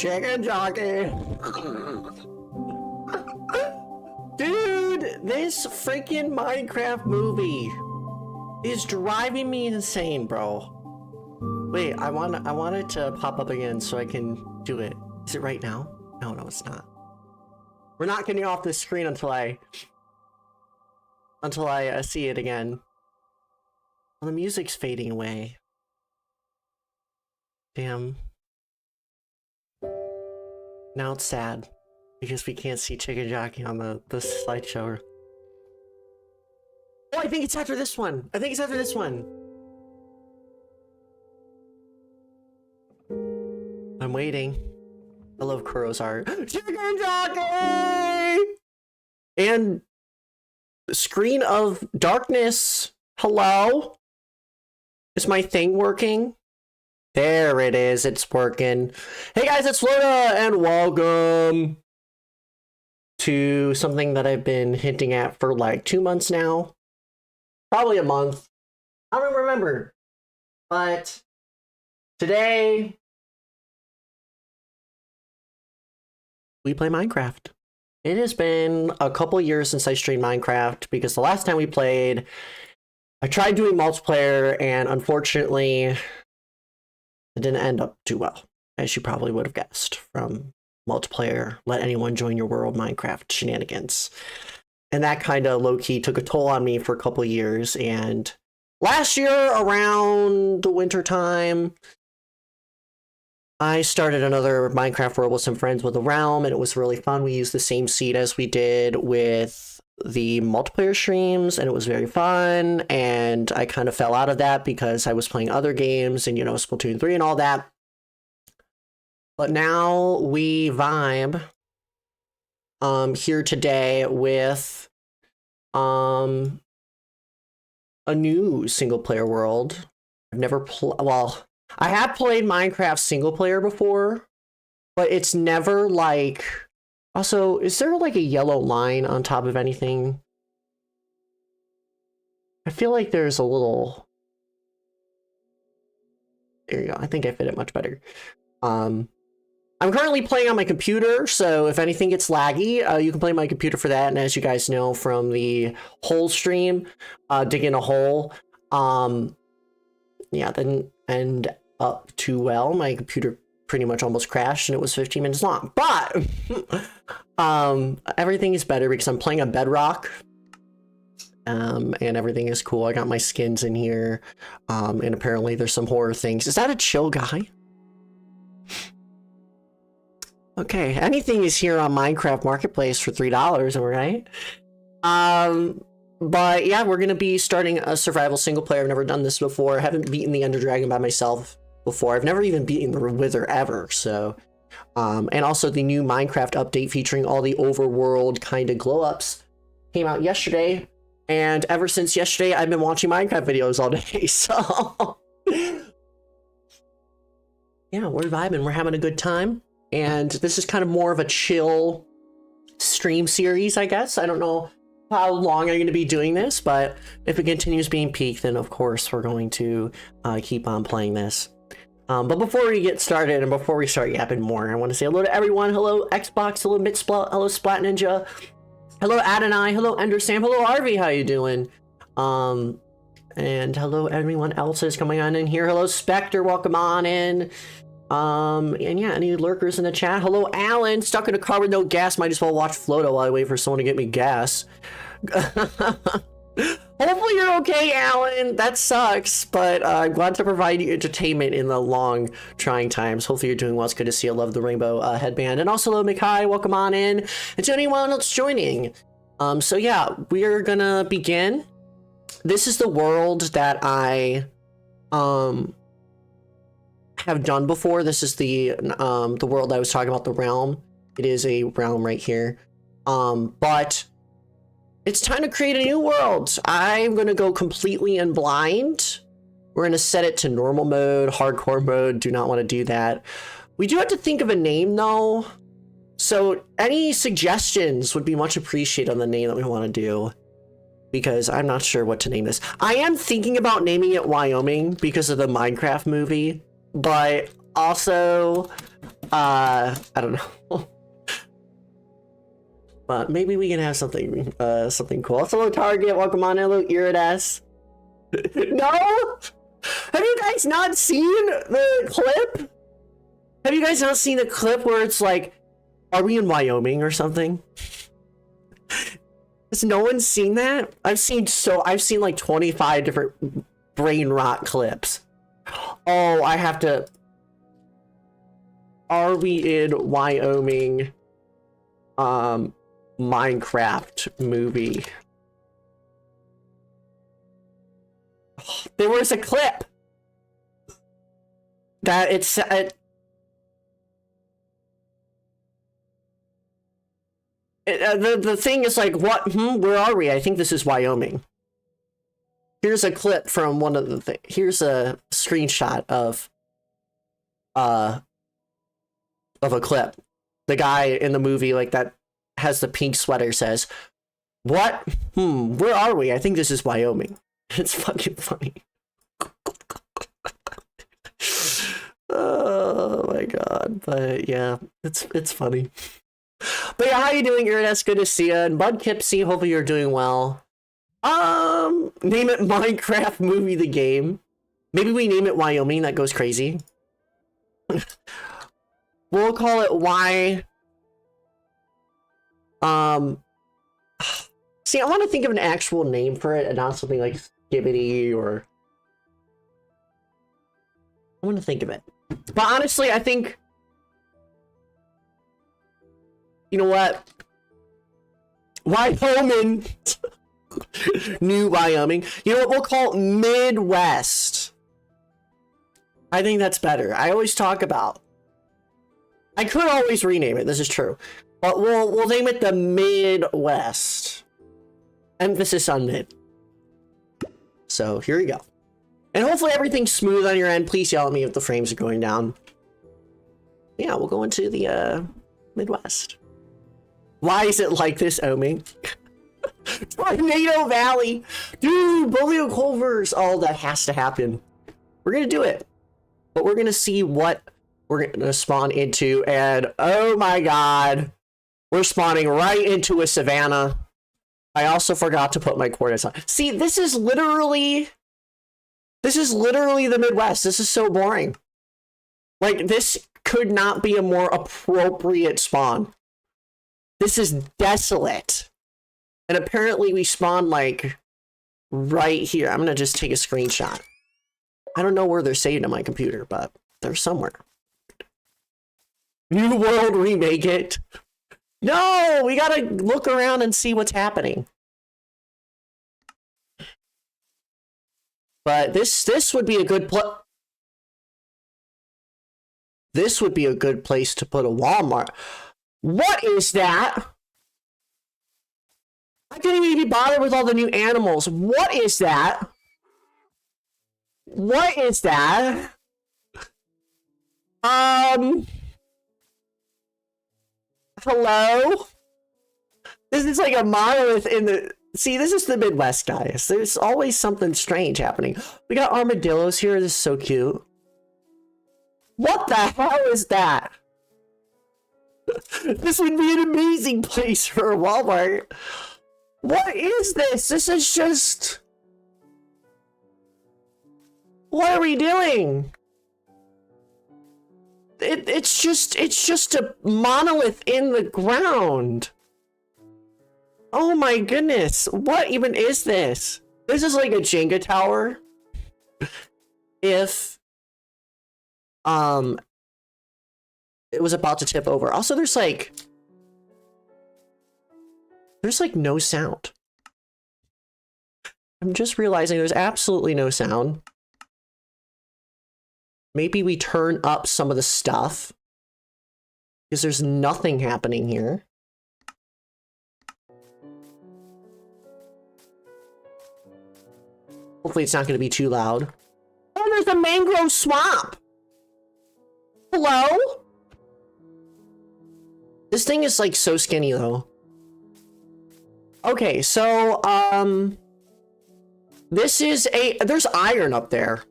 Chicken jockey. Dude, this freaking Minecraft movie is driving me insane, bro. Wait, I want it to pop up again so I can do it. Is it right now? No, it's not. We're not getting off this screen until I see it again. Well, the music's fading away. Damn. Now it's sad because we can't see Chicken Jockey on the slideshow. Oh, I think it's after this one. I'm waiting. I love Kuro's art. Chicken Jockey! And Screen of Darkness. Hello? Is my thing working? There it is. It's working. Hey guys, it's Loda, and welcome to something that I've been hinting at for like 2 months now. Probably a month. I don't remember. But today we play Minecraft. It has been a couple years since I streamed Minecraft because the last time we played, I tried doing multiplayer and unfortunately it didn't end up too well, as you probably would have guessed from multiplayer, let anyone join your world Minecraft shenanigans. And that kind of low-key took a toll on me for a couple of years. And last year, around the winter time, I started another Minecraft world with some friends with the Realm, and it was really fun. We used the same seed as we did with the multiplayer streams, and it was very fun. And I kind of fell out of that because I was playing other games and, you know, Splatoon 3 and all that. But now we vibe here today with a new single player world. I've never well, I have played Minecraft single player before, but it's never like... Also, is there like a yellow line on top of anything? I feel like there's a little... There you go. I think I fit it much better. I'm currently playing on my computer, so if anything gets laggy, you can play my computer for that. And as you guys know from the hole stream, digging a hole, yeah, that didn't end up too well. My computer pretty much almost crashed and it was 15 minutes long. But everything is better because I'm playing on Bedrock. And everything is cool. I got my skins in here. And apparently there's some horror things. Is that a chill guy? Okay, anything is here on Minecraft Marketplace for $3, right? But yeah, we're gonna be starting a survival single player. I've never done this before. I haven't beaten the Ender Dragon by myself before. I've never even beaten the Wither ever, so... and also the new Minecraft update featuring all the overworld kind of glow-ups came out yesterday. And ever since yesterday, I've been watching Minecraft videos all day, so... yeah, we're vibing. We're having a good time. And this is kind of more of a chill stream series, I guess. I don't know how long I'm going to be doing this, but if it continues being peak, then of course we're going to keep on playing this. But before we get started and before we start yapping more, I want to say hello to everyone. Hello Xbox, hello Mitsplat, hello Splat Ninja, hello Adonai, hello Ender Sam, hello RV, how you doing? And hello everyone else is coming on in here. Hello Spectre, welcome on in. And yeah, any lurkers in the chat? Hello, Alan. Stuck in a car with no gas. Might as well watch Floto while I wait for someone to get me gas. Hopefully you're okay, Alan. That sucks, but I'm glad to provide you entertainment in the long, trying times. Hopefully you're doing well. It's good to see you. I love the rainbow headband. And also, hello, Mikai. Welcome on in. And to anyone else joining. So yeah, we're gonna begin. This is the world that I, have done before. This is the world I was talking about, the realm. It is a realm right here. But it's time to create a new world. I'm gonna go completely in blind. We're gonna set it to normal mode, hardcore mode. Do not want to do that. We do have to think of a name though. So any suggestions would be much appreciated on the name that we want to do, because I'm not sure what to name this. I am thinking about naming it Wyoming because of the Minecraft movie. But also, I don't know. But maybe we can have something, something cool. Hello, Target. Welcome on. Hello, Iridas. No? Have you guys not seen the clip? Have you guys not seen the clip where it's like, are we in Wyoming or something? Has no one seen that? I've seen like 25 different brain rot clips. Oh, I have to. Are we in Wyoming? Minecraft movie. Oh, there was a clip that the thing is like, what? Where are we? I think this is Wyoming. Here's a clip from one of the things. Here's a screenshot of a clip. The guy in the movie, like, that has the pink sweater, says, what? Where are we? I think this is Wyoming. It's fucking funny. Oh my god. But yeah, it's funny. But yeah, how you doing, Iridas? Good to see you. And Bud Kipsy, hopefully you're doing well. Name it Minecraft movie the game. Maybe we name it Wyoming. That goes crazy. We'll call it Y. See, I want to think of an actual name for it and not something like Skibbity or. I want to think of it. But honestly, I think. You know what? Wyoming. New Wyoming. You know what? We'll call it Midwest. I think that's better. I always talk about. I could always rename it. This is true. But we'll name it the Midwest. Emphasis on mid. So here we go. And hopefully everything's smooth on your end. Please yell at me if the frames are going down. Yeah, we'll go into the Midwest. Why is it like this, Omi? Tornado Valley! Dude, Bolio Culvers! Oh, that has to happen. We're gonna do it. But we're gonna see what we're gonna spawn into, and oh my god. We're spawning right into a savanna. I also forgot to put my coordinates on. See, this is literally the Midwest. This is so boring. Like, this could not be a more appropriate spawn. This is desolate. And apparently we spawned, like, right here. I'm gonna just take a screenshot. I don't know where they're saved on my computer, but they're somewhere. New World remake it. No, we gotta look around and see what's happening. But this would be a good This would be a good place to put a Walmart. What is that? I can't even be bothered with all the new animals. What is that? What is that? Hello? This is like a monolith in the... See, this is the Midwest, guys. There's always something strange happening. We got armadillos here. This is so cute. What the hell is that? This would be an amazing place for a Walmart. What is this? This is just... What are we doing? It's just a monolith in the ground. Oh my goodness. What even is this? This is like a Jenga tower. If it was about to tip over. Also, there's like no sound. I'm just realizing there's absolutely no sound. Maybe we turn up some of the stuff because there's nothing happening here. Hopefully it's not going to be too loud. Oh, there's a mangrove swamp. Hello? This thing is like so skinny though. Okay, so there's iron up there.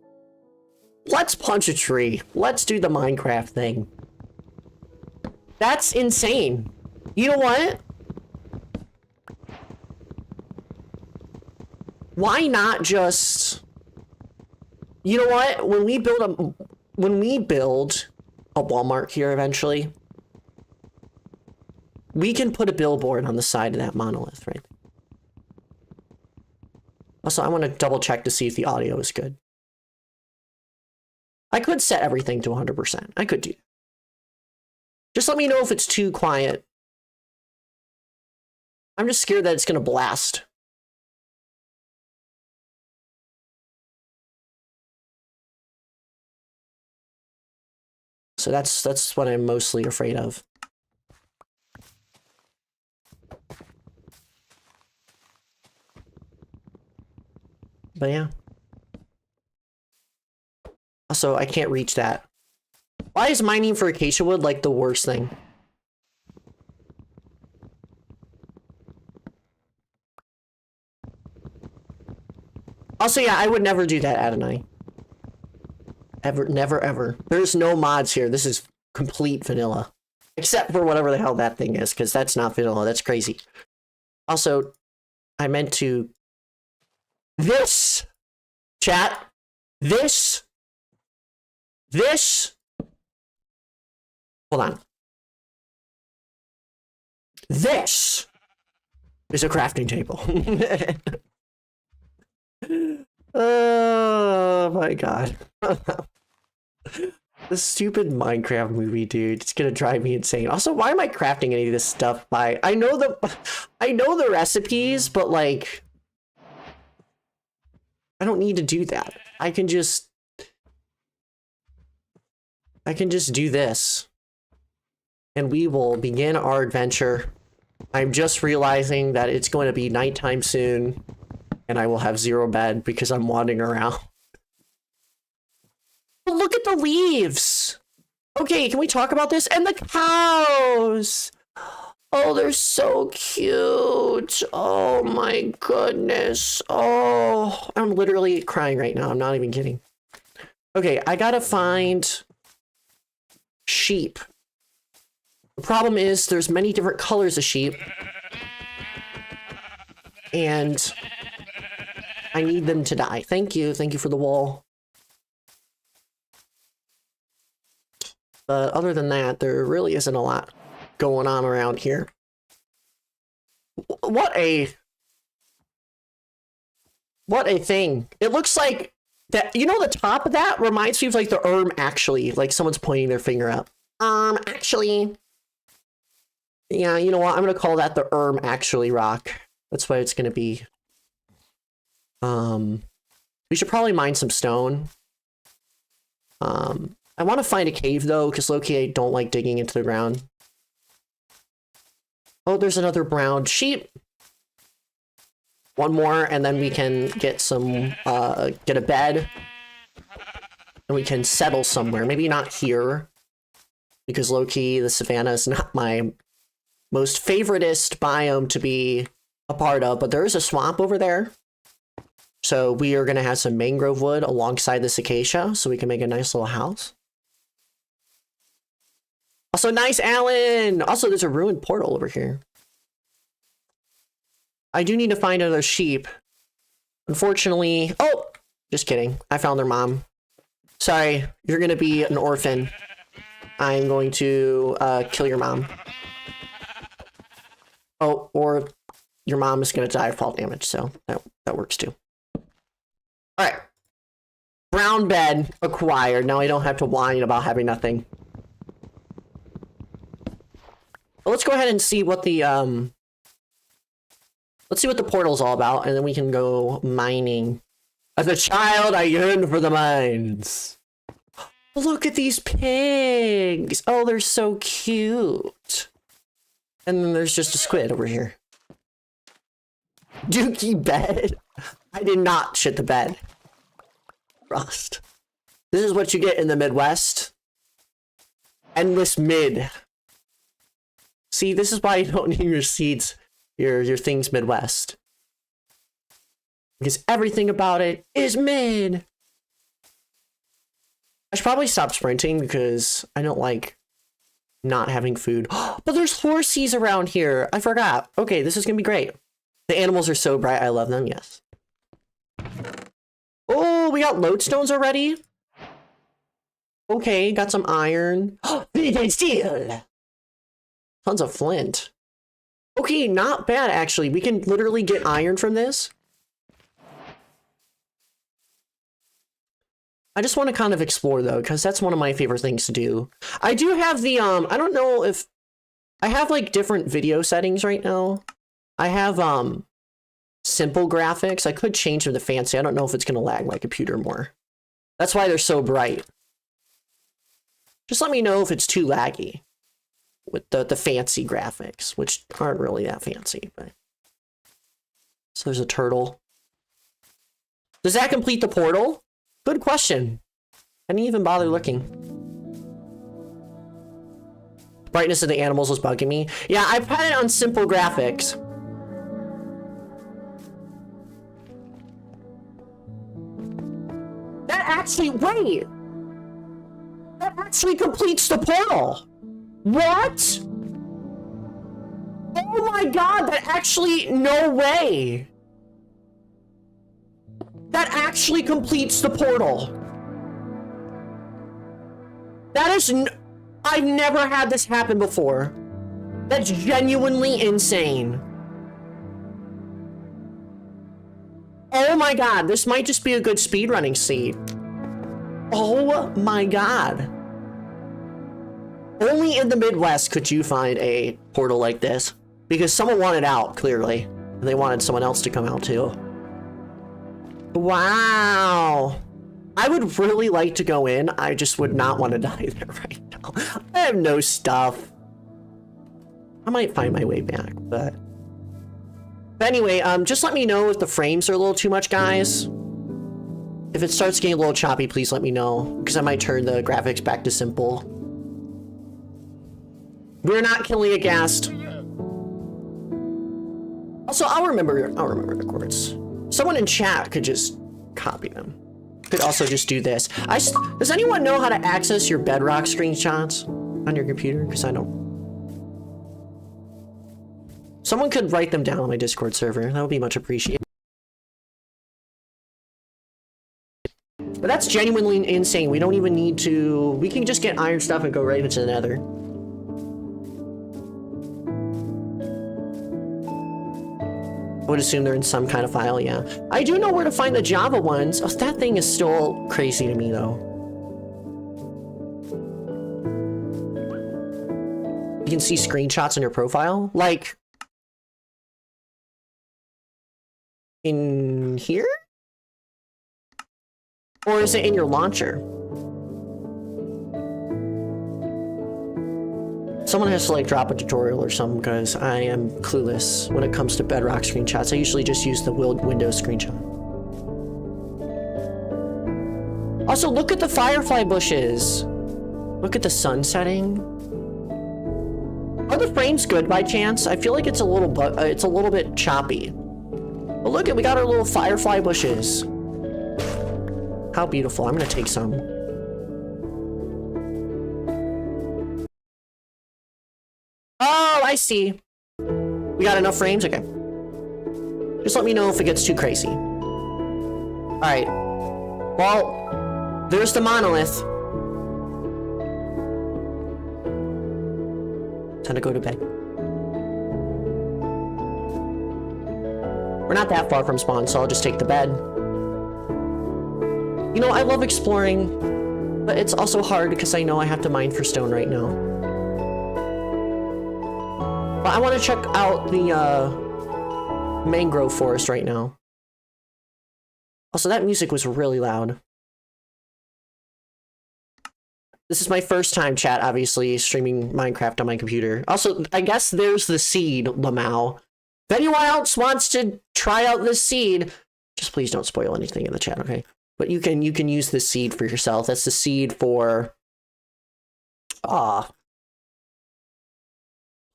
Let's punch a tree. Let's do the Minecraft thing. That's insane. You know what? Why not just... You know what? When we build a Walmart here eventually, we can put a billboard on the side of that monolith, right? Also, I want to double check to see if the audio is good. I could set everything to 100%. I could do that. Just let me know if it's too quiet. I'm just scared that it's going to blast. So that's what I'm mostly afraid of. But yeah. Also, I can't reach that. Why is mining for acacia wood like the worst thing? Also, yeah, I would never do that, Adonai. Ever, never, ever. There's no mods here. This is complete vanilla. Except for whatever the hell that thing is, because that's not vanilla. That's crazy. Also, I meant to... This! Chat! This! Hold on. This is a crafting table. Oh my god. This stupid Minecraft movie, dude. It's gonna drive me insane. Also, why am I crafting any of this stuff by... I know the recipes, but like... I don't need to do that. I can just do this. And we will begin our adventure. I'm just realizing that it's going to be nighttime soon. And I will have 0 bed because I'm wandering around. But look at the leaves! Okay, can we talk about this? And the cows! Oh, they're so cute! Oh my goodness. Oh, I'm literally crying right now. I'm not even kidding. Okay, I gotta find sheep. The problem is there's many different colors of sheep. And I need them to die. Thank you. Thank you for the wool. But other than that, there really isn't a lot going on around here. What a thing. It looks like that, you know, the top of that reminds me of like the actually, like someone's pointing their finger up. Actually. Yeah, you know what? I'm going to call that the actually rock. That's what it's going to be. We should probably mine some stone. I want to find a cave though, because low-key I don't like digging into the ground. Oh, there's another brown sheep. One more, and then we can get some, get a bed. And we can settle somewhere. Maybe not here. Because low-key, the savannah is not my most favoritist biome to be a part of, but there is a swamp over there. So we are going to have some mangrove wood alongside this acacia, so we can make a nice little house. Also, nice, Alan! Also, there's a ruined portal over here. I do need to find another sheep. Unfortunately... Oh! Just kidding. I found their mom. Sorry, you're going to be an orphan. I'm going to kill your mom. Oh, or your mom is going to die of fall damage, so that works too. Alright. Brown bed acquired. Now I don't have to whine about having nothing. Well, let's go ahead and see what the, let's see what the portal's all about, and then we can go mining. As a child, I yearned for the mines. Look at these pigs! Oh, they're so cute. And then there's just a squid over here. Dookie bed. I did not shit the bed. Rust. This is what you get in the Midwest. Endless mid. See, this is why you don't name your seeds, your things Midwest. Because everything about it is mid. I should probably stop sprinting because I don't like not having food. But there's horsies around here. I forgot. Okay, this is gonna be great. The animals are so bright. I love them. Yes. Oh, we got lodestones already. Okay, got some iron. Vintage steel. Tons of flint. Okay, not bad actually. We can literally get iron from this. I just want to kind of explore though, because that's one of my favorite things to do. I do have the I don't know if I have like different video settings right now. I have simple graphics. I could change them to fancy. I don't know if it's gonna lag my computer more. That's why they're so bright. Just let me know if it's too laggy with the fancy graphics, which aren't really that fancy, but so there's a turtle. Does that complete the portal? Good question. I didn't even bother looking. Brightness of the animals was bugging me. Yeah, I've had it on simple graphics. That actually, wait! That actually completes the portal! What? Oh my god, that actually, no way! That actually completes the portal. That is I've never had this happen before. That's genuinely insane. Oh my god, this might just be a good speedrunning seed. Oh my god. Only in the Midwest could you find a portal like this. Because someone wanted out, clearly. They wanted someone else to come out too. Wow. I would really like to go in. I just would not want to die there right now. I have no stuff. I might find my way back, but anyway, just let me know if the frames are a little too much, guys. If it starts getting a little choppy, please let me know, because I might turn the graphics back to simple. We're not killing a ghast. Also, I'll remember the chords. Someone in chat could just copy them. Could also just do this. Does anyone know how to access your Bedrock screenshots on your computer? Because I don't. Someone could write them down on my Discord server. That would be much appreciated. But that's genuinely insane. We don't even need to. We can just get iron stuff and go right into the nether. I would assume they're in some kind of file, yeah. I do know where to find the Java ones. Oh, that thing is still crazy to me, though. You can see screenshots on your profile? Like... in here? Or is it in your launcher? Someone has to like drop a tutorial or something, because I am clueless when it comes to Bedrock screenshots. I usually just use the Windows screenshot. Also, look at the firefly bushes. Look at the sun setting. Are the frames good by chance? I feel like it's a little bit choppy. But look, we got our little firefly bushes. How beautiful. I'm gonna take some. Oh, I see. We got enough frames? Okay. Just let me know if it gets too crazy. Alright. Well, there's the monolith. Time to go to bed. We're not that far from spawn, so I'll just take the bed. You know, I love exploring, but it's also hard because I know I have to mine for stone right now. But I want to check out the mangrove forest right now. Also, that music was really loud. This is my first time, chat, obviously, streaming Minecraft on my computer. Also, I guess there's the seed, Lamau. If anyone else wants to try out this seed, just please don't spoil anything in the chat, okay? But you can use this seed for yourself. That's the seed for...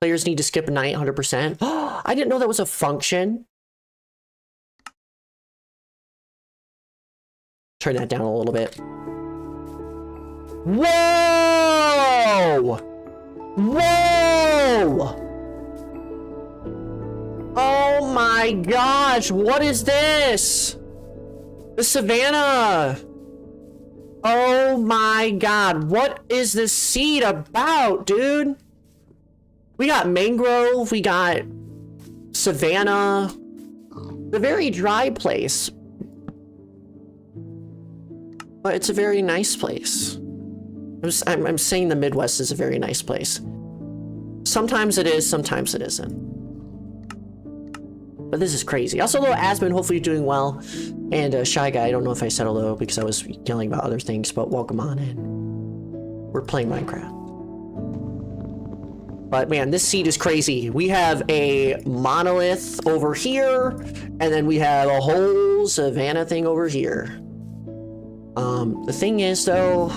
Players need to skip a night 100%. I didn't know that was a function. Turn that down a little bit. Whoa! Whoa! Oh my gosh, what is this? The savannah! Oh my god, what is this seed about, dude? We got mangrove, we got savannah. It's a very dry place. But it's a very nice place. I'm saying the Midwest is a very nice place. Sometimes it is, sometimes it isn't. But this is crazy. Also, hello, Asmund. Hopefully you're doing well. And Shy Guy, I don't know if I said hello because I was yelling about other things, but welcome on in. We're playing Minecraft. But man, this seed is crazy. We have a monolith over here, and then we have a whole savannah thing over here. The thing is, though,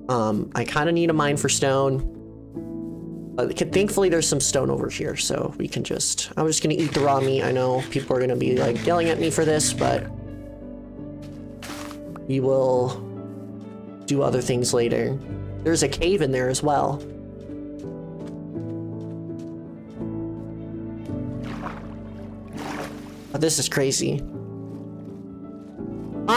I kind of need a mine for stone. Thankfully, there's some stone over here, so we can just... I'm just gonna eat the raw meat. I know people are gonna be, like, yelling at me for this, but... we will do other things later. There's a cave in there as well. But this is crazy.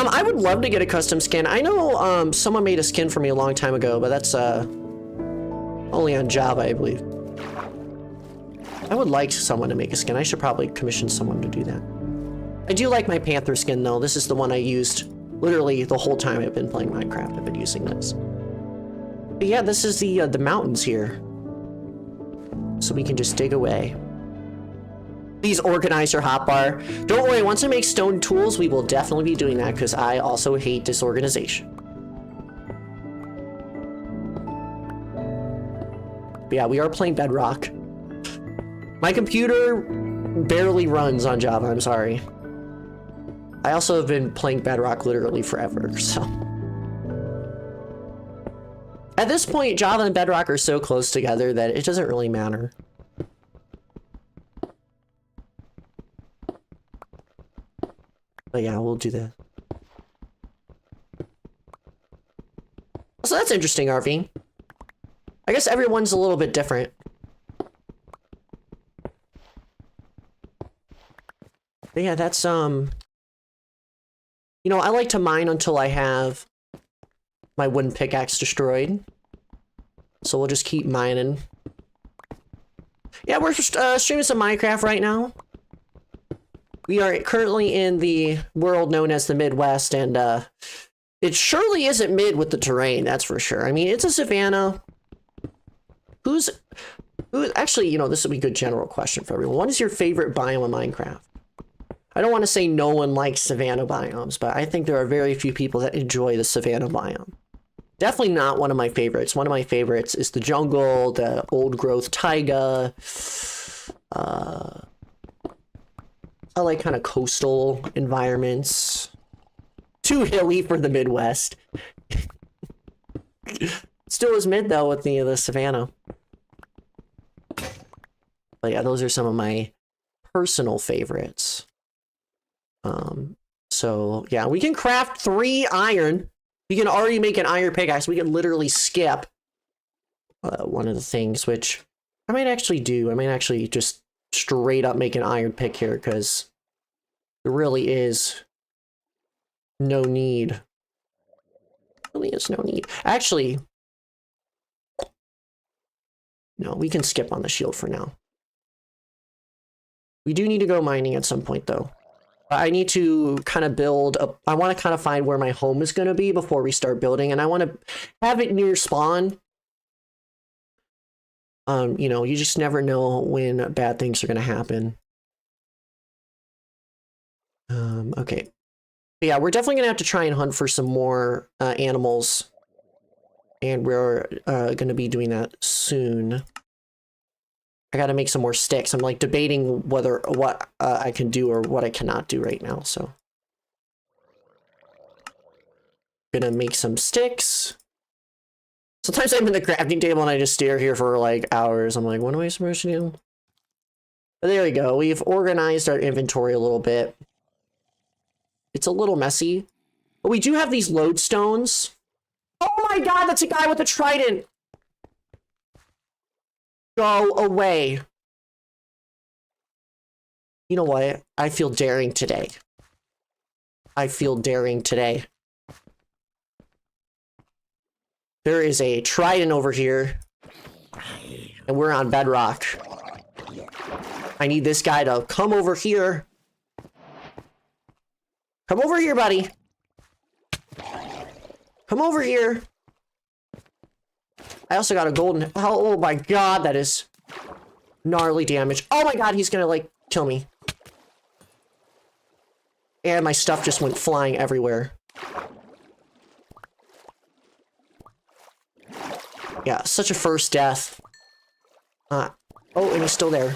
I would love to get a custom skin. I know, someone made a skin for me a long time ago, but that's, only on Java, I believe. I would like someone to make a skin. I should probably commission someone to do that. I do like my panther skin, though. This is the one I used literally the whole time I've been playing Minecraft. I've been using this. But yeah, this is the mountains here. So we can just dig away. Please organize your hotbar. Don't worry, once I make stone tools, we will definitely be doing that because I also hate disorganization. But yeah, we are playing Bedrock. My computer barely runs on Java, I'm sorry. I also have been playing Bedrock literally forever, so. At this point, Java and Bedrock are so close together that it doesn't really matter. But yeah, we'll do that. So that's interesting, RV. I guess everyone's a little bit different. But yeah, that's, you know, I like to mine until I have my wooden pickaxe destroyed. So we'll just keep mining. Yeah, we're streaming some Minecraft right now. We are currently in the world known as the Midwest, and it surely isn't mid with the terrain, that's for sure. I mean, it's a savanna. Who actually, you know, this would be a good general question for everyone. What is your favorite biome in Minecraft? I don't want to say no one likes savanna biomes, but I think there are very few people that enjoy the savanna biome. Definitely not one of my favorites. One of my favorites is the jungle, the old growth taiga. I like kind of coastal environments. Too hilly for the Midwest. Still is mid though with the savanna. But yeah, those are some of my personal favorites. So yeah, we can craft 3 iron. We can already make an iron pickaxe. We can literally skip one of the things, which I might actually do. I might actually just straight up make an iron pick here because there really is no need. Really is no need. Actually, no, we can skip on the shield for now. We do need to go mining at some point though. I need to kind of build up. I want to kind of find where my home is going to be before we start building, and I want to have it near spawn. You know, you just never know when bad things are going to happen. Okay. But yeah, we're definitely going to have to try and hunt for some more animals, and we're going to be doing that soon. I got to make some more sticks. I'm like debating what I can do or what I cannot do right now. So gonna make some sticks. Sometimes I'm in the crafting table and I just stare here for like hours. I'm like, what am I supposed to do? But there we go. We've organized our inventory a little bit. It's a little messy, but we do have these lodestones. Oh my god, that's a guy with a trident. Go away. You know what? I feel daring today. I feel daring today. There is a trident over here. And we're on bedrock. I need this guy to come over here. Come over here, buddy. Come over here. I also got a golden... Oh my god, that is gnarly damage. Oh my god, he's gonna, like, kill me. And my stuff just went flying everywhere. Yeah, such a first death. Oh, and he's still there.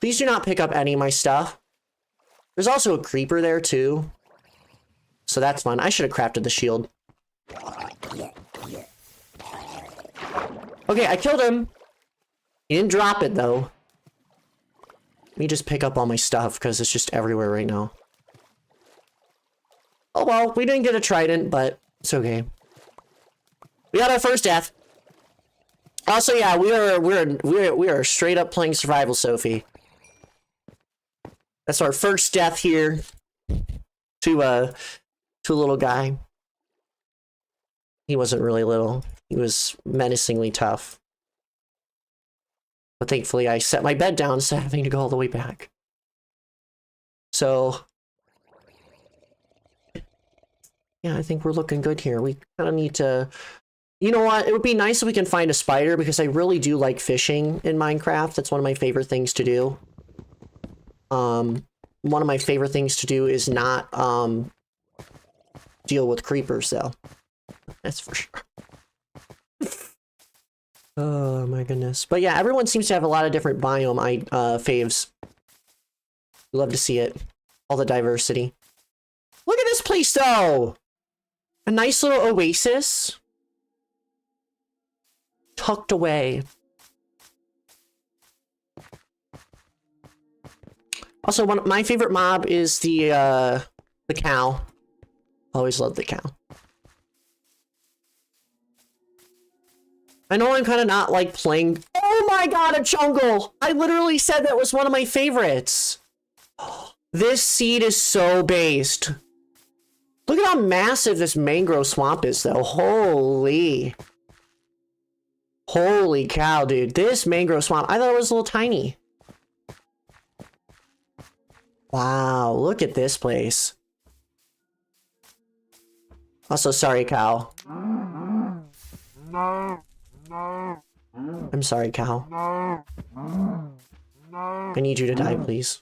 Please do not pick up any of my stuff. There's also a creeper there, too. So that's fun. I should have crafted the shield. Okay, I killed him. He didn't drop it, though. Let me just pick up all my stuff, because it's just everywhere right now. Oh, well, we didn't get a trident, but it's okay. We got our first death. Also, yeah, we are straight up playing survival, Sophie. That's our first death here to a little guy. He wasn't really little. He was menacingly tough. But thankfully, I set my bed down instead of having to go all the way back. So, yeah, I think we're looking good here. We kind of need to... You know what? It would be nice if we can find a spider, because I really do like fishing in Minecraft. That's one of my favorite things to do. One of my favorite things to do is not deal with creepers, though. That's for sure. Oh my goodness. But yeah, everyone seems to have a lot of different biome faves. Love to see it. All the diversity. Look at this place, though! A nice little oasis. Tucked away. Also, my favorite mob is the cow. Always loved the cow. I know I'm kind of not like playing... Oh my god, a jungle! I literally said that was one of my favorites. This seed is so based. Look at how massive this mangrove swamp is, though. Holy... Holy cow, dude. This mangrove swamp, I thought it was a little tiny. Wow, look at this place. Also, sorry, cow. I'm sorry, cow. I need you to die, please.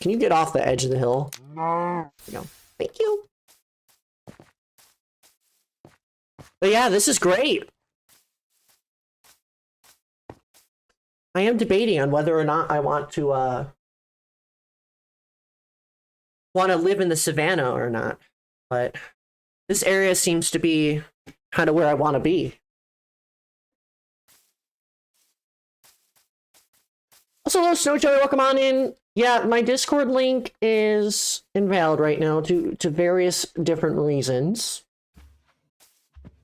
Can you get off the edge of the hill? No. There you go. Thank you. But yeah, this is great. I am debating on whether or not I want to live in the savannah or not. But this area seems to be kind of where I want to be. Also, hello, Snowjoy, welcome on in. Yeah, my Discord link is invalid right now to various different reasons.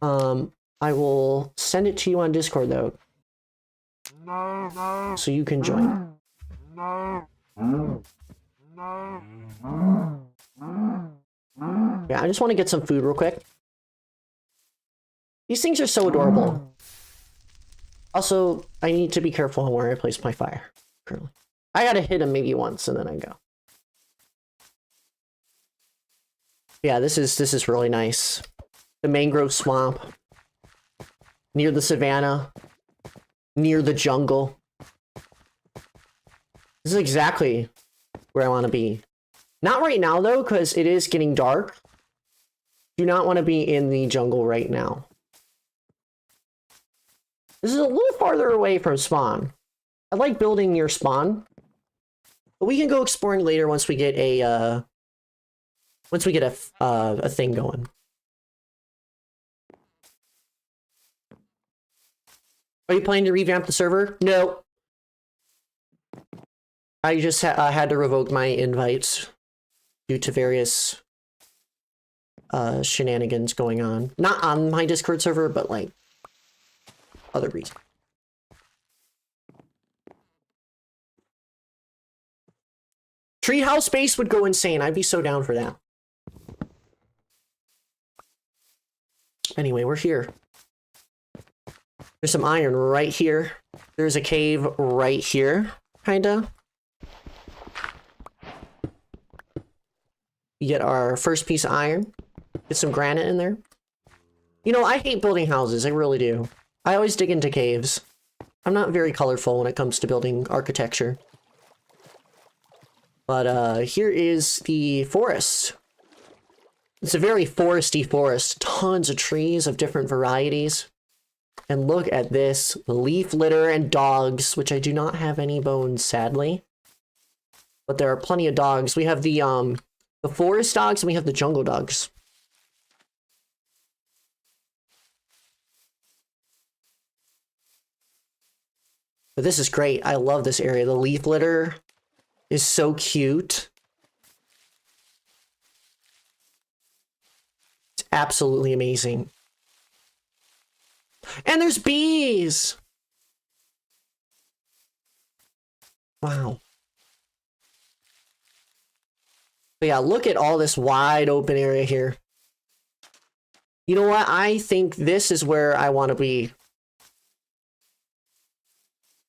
I will send it to you on Discord, though. So you can join. Yeah, I just want to get some food real quick. These things are so adorable. Also, I need to be careful on where I place my fire currently. I gotta hit him maybe once and then I go. Yeah, this is really nice. The mangrove swamp. Near the savannah. Near the jungle. This is exactly where I want to be. Not right now, though, because it is getting dark. Do not want to be in the jungle right now. This is a little farther away from spawn. I like building near spawn. But we can go exploring later once we get a thing going. Are you planning to revamp the server? No. I just had to revoke my invites. due to various shenanigans going on. Not on my Discord server, but like other reasons. Treehouse space would go insane. I'd be so down for that. Anyway, we're here. There's some iron right here. There's a cave right here, kinda. We get our first piece of iron. Get some granite in there. You know, I hate building houses. I really do. I always dig into caves. I'm not very colorful when it comes to building architecture. But here is the forest. It's a very foresty forest. Tons of trees of different varieties. And look at this. Leaf litter and dogs, which I do not have any bones, sadly. But there are plenty of dogs. We have the forest dogs and we have the jungle dogs. But this is great. I love this area. The leaf litter is so cute. It's absolutely amazing. And there's bees! Wow. But yeah, look at all this wide open area here. You know what? I think this is where I want to be.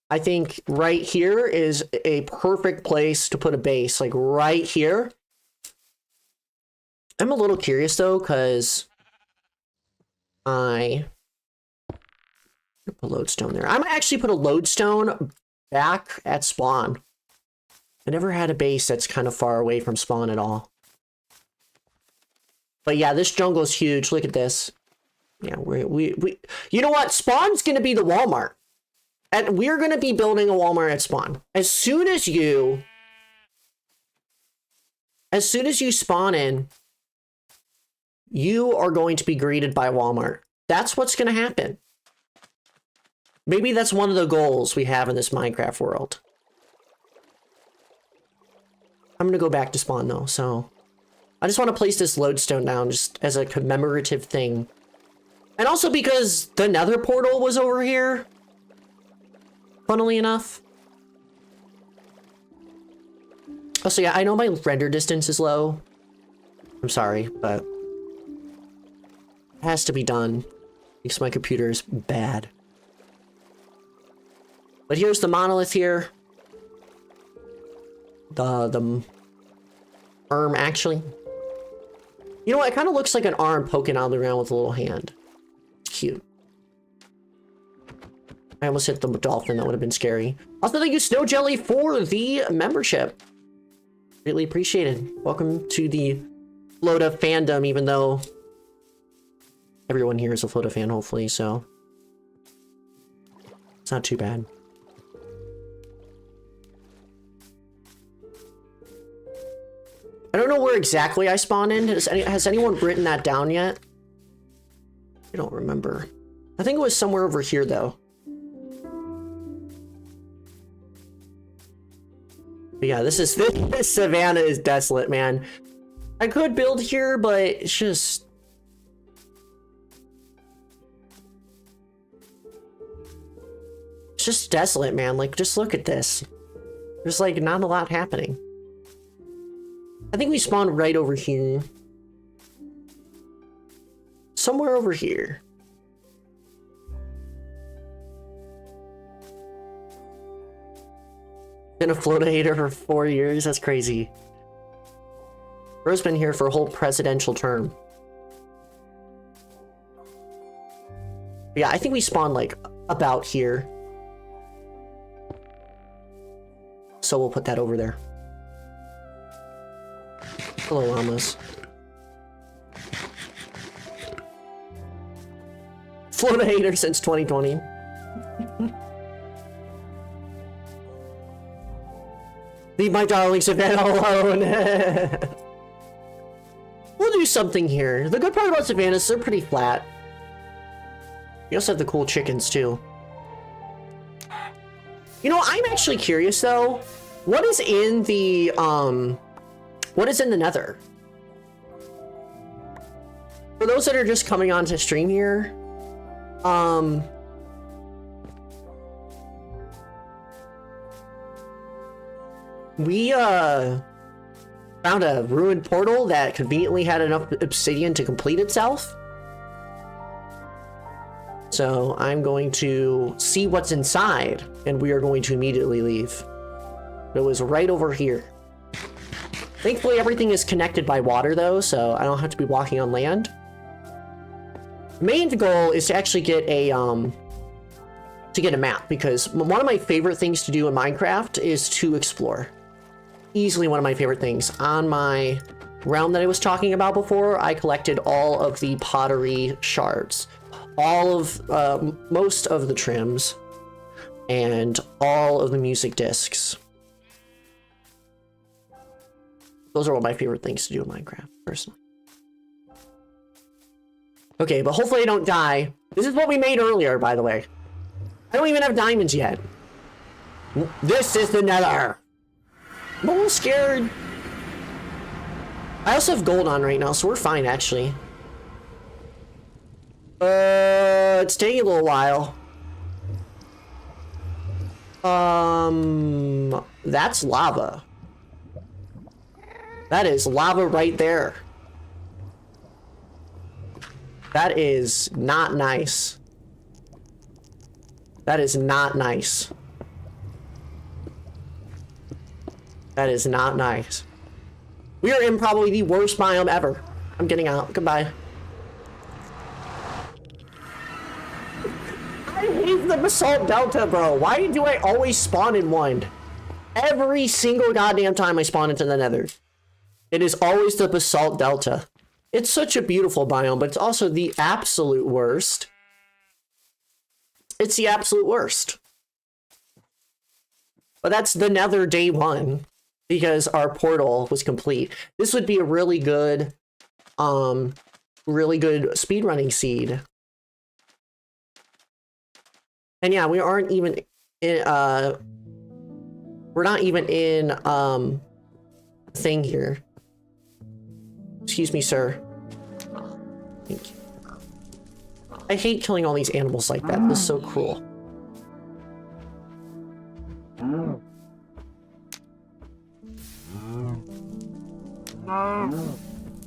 I think right here is a perfect place to put a base, like right here. I'm a little curious though, because I put a lodestone there. I'm gonna actually put a lodestone back at spawn. I never had a base that's kind of far away from spawn at all. But yeah, this jungle is huge. Look at this. Yeah, we you know what? Spawn's gonna be the Walmart. And we're going to be building a Walmart at spawn. As soon as you spawn in, you are going to be greeted by Walmart. That's what's going to happen. Maybe that's one of the goals we have in this Minecraft world. I'm going to go back to spawn though, so I just want to place this lodestone down just as a commemorative thing. And also because the nether portal was over here. Funnily enough. Also, yeah, I know my render distance is low. I'm sorry, but it has to be done because my computer is bad. But here's the monolith here. The arm, actually. You know what? It kind of looks like an arm poking out of the ground with a little hand. It's cute. I almost hit the dolphin. That would have been scary. Also, thank you, Snow Jelly, for the membership. Really appreciated. Welcome to the Flota fandom, even though everyone here is a Flota fan, hopefully, so it's not too bad. I don't know where exactly I spawned in. Has anyone written that down yet? I don't remember. I think it was somewhere over here, though. But yeah, this savannah is desolate, man. I could build here, but it's just desolate, man. Like, just look at this. There's like not a lot happening. I think we spawned right over here. Somewhere over here. Been a Flota hater for 4 years. That's crazy. Bro's been here for a whole presidential term. Yeah, I think we spawned like about here. So we'll put that over there. Hello, llamas. Flota hater since 2020. Leave my darling Savannah alone. We'll do something here. The good part about Savannah is they're pretty flat. You also have the cool chickens too. You know, I'm actually curious though. What is in the What is in the nether? For those that are just coming onto stream here, we found a ruined portal that conveniently had enough obsidian to complete itself. So I'm going to see what's inside, and we are going to immediately leave. It was right over here. Thankfully, everything is connected by water, though, so I don't have to be walking on land. The main goal is to actually get a map, because one of my favorite things to do in Minecraft is to explore. Easily one of my favorite things. On my realm that I was talking about before, I collected all of the pottery shards, all of most of the trims, and all of the music discs. Those are one of my favorite things to do in Minecraft, personally. Okay, but hopefully I don't die. This is what we made earlier, by the way. I don't even have diamonds yet. This is the nether. I'm a little scared. I also have gold on right now, so we're fine, actually. It's taking a little while. That's lava. That is lava right there. That is not nice. That is not nice. That is not nice. We are in probably the worst biome ever. I'm getting out. Goodbye. I hate the basalt delta, bro. Why do I always spawn in one? Every single goddamn time I spawn into the nether. It is always the basalt delta. It's such a beautiful biome, but it's also the absolute worst. It's the absolute worst. But that's the nether day one, because our portal was complete. This would be a really good speedrunning seed. And yeah, we aren't even in, we're not even in, thing here. Excuse me, sir. Thank you. I hate killing all these animals like that. This is so cruel.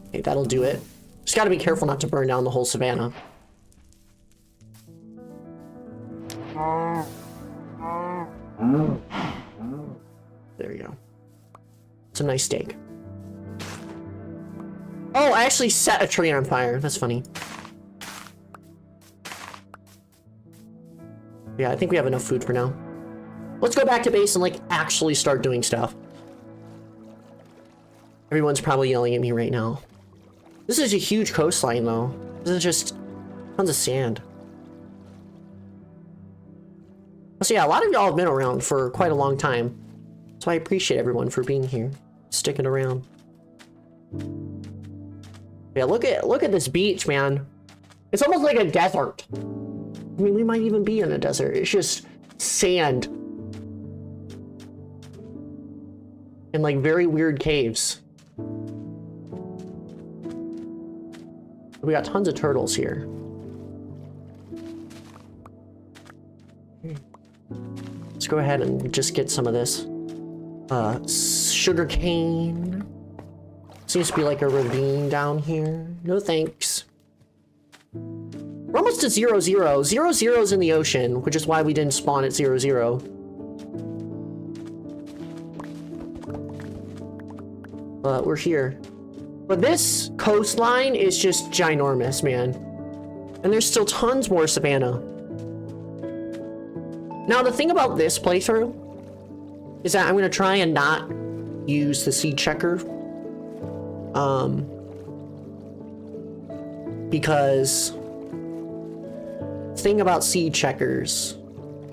Okay, that'll do it. Just gotta be careful not to burn down the whole savannah. There you go. Some nice steak. Oh, I actually set a tree on fire. That's funny. Yeah, I think we have enough food for now. Let's go back to base and, like, actually start doing stuff. Everyone's probably yelling at me right now. This is a huge coastline, though. This is just tons of sand. So yeah, a lot of y'all have been around for quite a long time. So I appreciate everyone for being here, sticking around. Yeah, look at this beach, man. It's almost like a desert. I mean, we might even be in a desert. It's just sand. And like very weird caves. We got tons of turtles here. Let's go ahead and just get some of this. Sugar cane. Seems to be like a ravine down here. No thanks. We're almost to 0, 0. 0, 0's in the ocean, which is why we didn't spawn at 0, 0. But we're here. But this coastline is just ginormous, man. And there's still tons more savannah. Now, the thing about this playthrough is that I'm going to try and not use the seed checker. Because the thing about seed checkers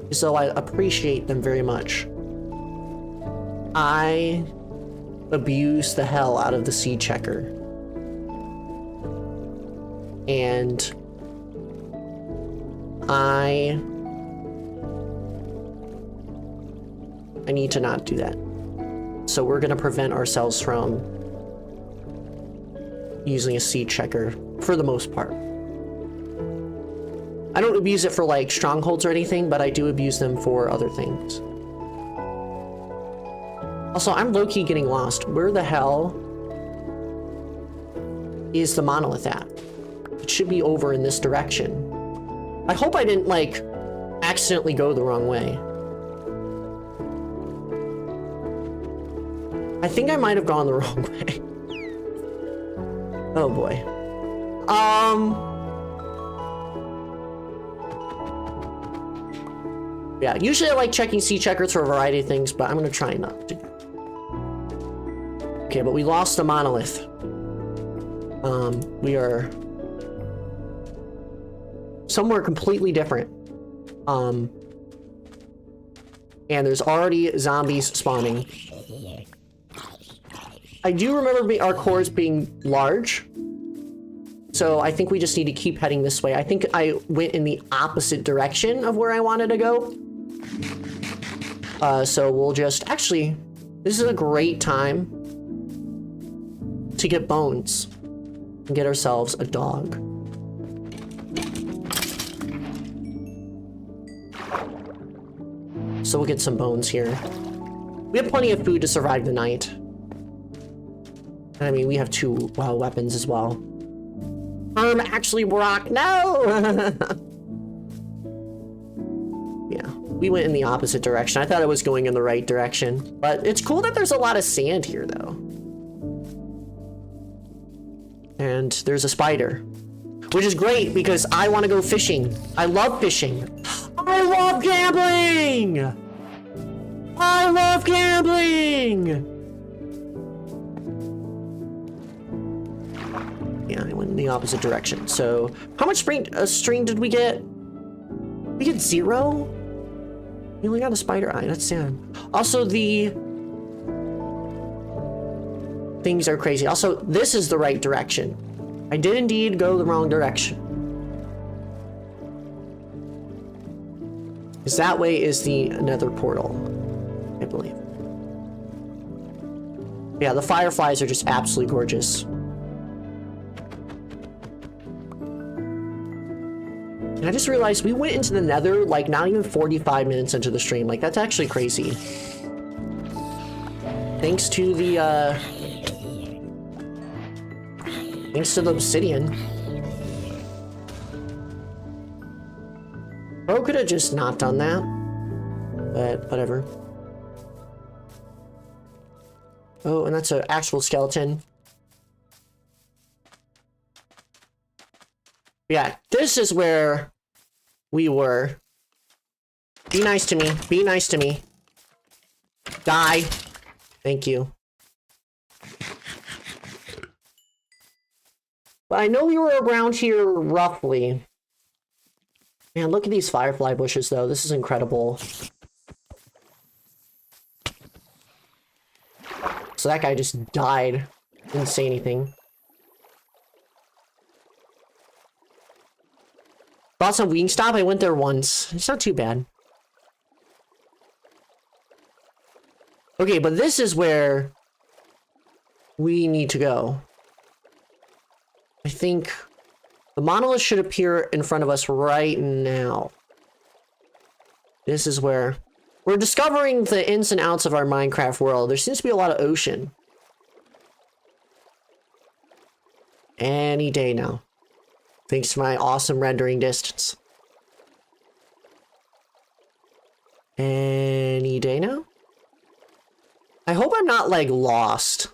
is, though I appreciate them very much, I abuse the hell out of the seed checker. And I need to not do that. So we're gonna prevent ourselves from using a seed checker for the most part. I don't abuse it for like strongholds or anything, but I do abuse them for other things. Also, I'm low-key getting lost. Where the hell is the monolith at? It should be over in this direction. I hope I didn't like accidentally go the wrong way. I think I might have gone the wrong way. Oh boy. Yeah, usually I like checking seed checkers for a variety of things, but I'm gonna try not to. Okay, but we lost the monolith. We are somewhere completely different. And there's already zombies spawning. I do remember our cores being large. So I think we just need to keep heading this way. I think I went in the opposite direction of where I wanted to go. So we'll just... Actually, this is a great time to get bones and get ourselves a dog. So we'll get some bones here. We have plenty of food to survive the night. And I mean, we have 2 weapons as well. Actually, Brock, no! Yeah, we went in the opposite direction. I thought I was going in the right direction. But it's cool that there's a lot of sand here, though. And there's a spider. Which is great, because I want to go fishing. I love fishing. I love gambling! I love gambling! Yeah, I went in the opposite direction. So, how much string did we get? We get 0? We only got a spider eye. That's sad. Also, the things are crazy. Also, this is the right direction. I did indeed go the wrong direction. Because that way is the nether portal, I believe. Yeah, the fireflies are just absolutely gorgeous. And I just realized we went into the nether like not even 45 minutes into the stream. Like, that's actually crazy. Thanks to the obsidian. Bro could have just not done that. But whatever. Oh, and that's an actual skeleton. Yeah, this is where we were. Be nice to me. Be nice to me. Die. Thank you. But I know we were around here roughly. Man, look at these firefly bushes, though. This is incredible. So that guy just died. Didn't say anything. Thoughts on Wingstop? I went there once. It's not too bad. Okay, but this is where we need to go. I think the monolith should appear in front of us right now. This is where we're discovering the ins and outs of our Minecraft world. There seems to be a lot of ocean. Any day now. Thanks to my awesome rendering distance. Any day now? I hope I'm not, like, lost.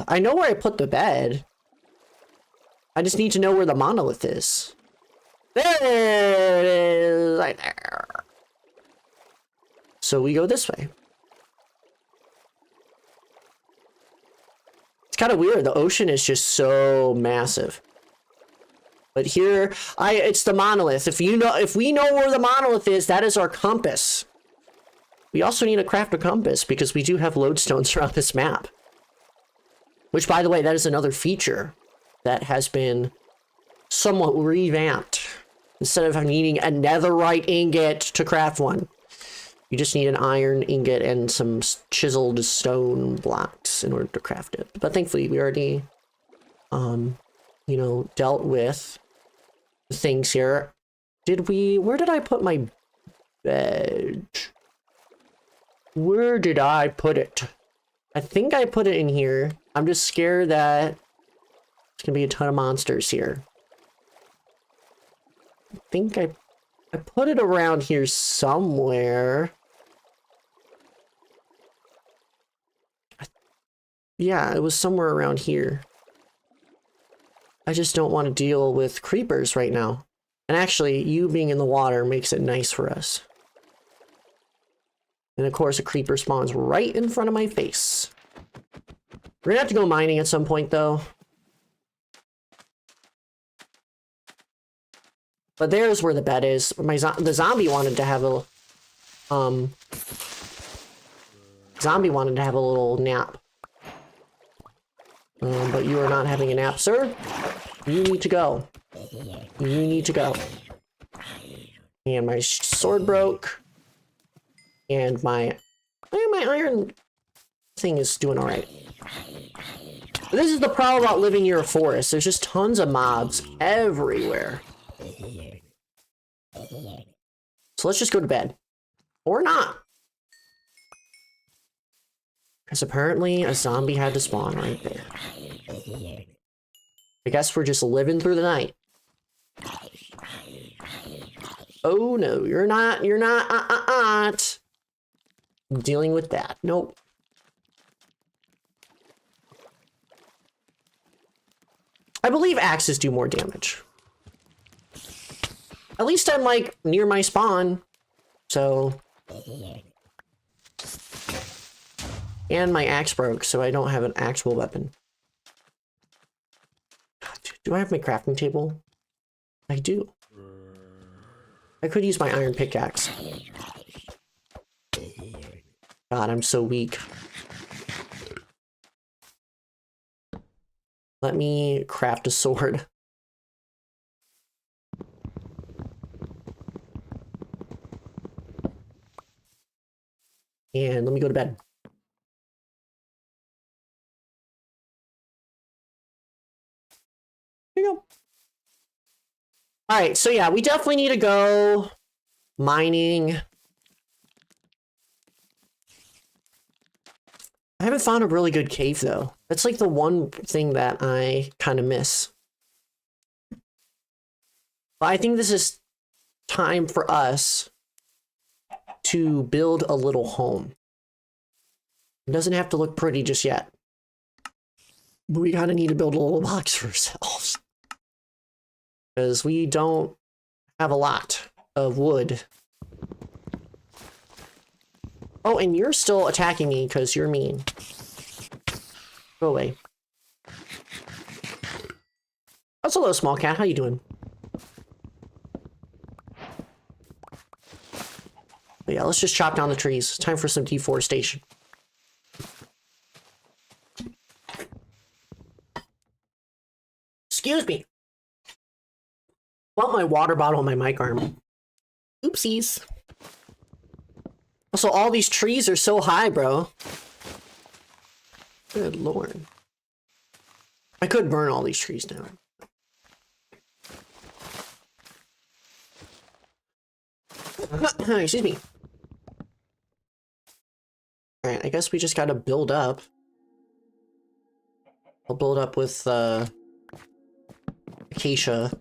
I know where I put the bed. I just need to know where the monolith is. There it is! Right there. So we go this way. It's kind of weird. The ocean is just so massive. But here, it's the monolith. If we know where the monolith is, that is our compass. We also need to craft a compass because we do have lodestones around this map. Which, by the way, that is another feature that has been somewhat revamped. Instead of needing a netherite ingot to craft one. You just need an iron ingot and some chiseled stone blocks in order to craft it. But thankfully, we already, you know, dealt with things here. Where did I put my bed? Where did I put it? I think I put it in here. I'm just scared that there's gonna be a ton of monsters here. I think I put it around here somewhere. Yeah, it was somewhere around here. I just don't want to deal with creepers right now. And actually, you being in the water makes it nice for us. And of course, a creeper spawns right in front of my face. We're gonna have to go mining at some point, though. But there's where the bed is. The zombie wanted to have a... Zombie wanted to have a little nap. But you are not having a nap, sir. You need to go. You need to go. And my sword broke. And my iron thing is doing alright. This is the problem about living near a forest. There's just tons of mobs everywhere. So let's just go to bed. Or not. Because apparently a zombie had to spawn right there. I guess we're just living through the night. Oh no, you're not dealing with that. Nope. I believe axes do more damage. At least I'm like near my spawn. So. And my axe broke, so I don't have an actual weapon. Do I have my crafting table? I do. I could use my iron pickaxe. God, I'm so weak. Let me craft a sword. And let me go to bed. There you go. All right, so yeah, we definitely need to go mining. I haven't found a really good cave, though. That's like the one thing that I kind of miss. But I think this is time for us to build a little home. It doesn't have to look pretty just yet. But we kind of need to build a little box for ourselves. Because we don't have a lot of wood. Oh, and you're still attacking me because you're mean. Go away. That's a little small cat. How you doing? But yeah, let's just chop down the trees. Time for some deforestation. Excuse me. Want my water bottle on my mic arm. Oopsies. Also, all these trees are so high, bro. Good lord. I could burn all these trees down. Excuse me. Alright, I guess we just gotta build up. I'll build up with, acacia.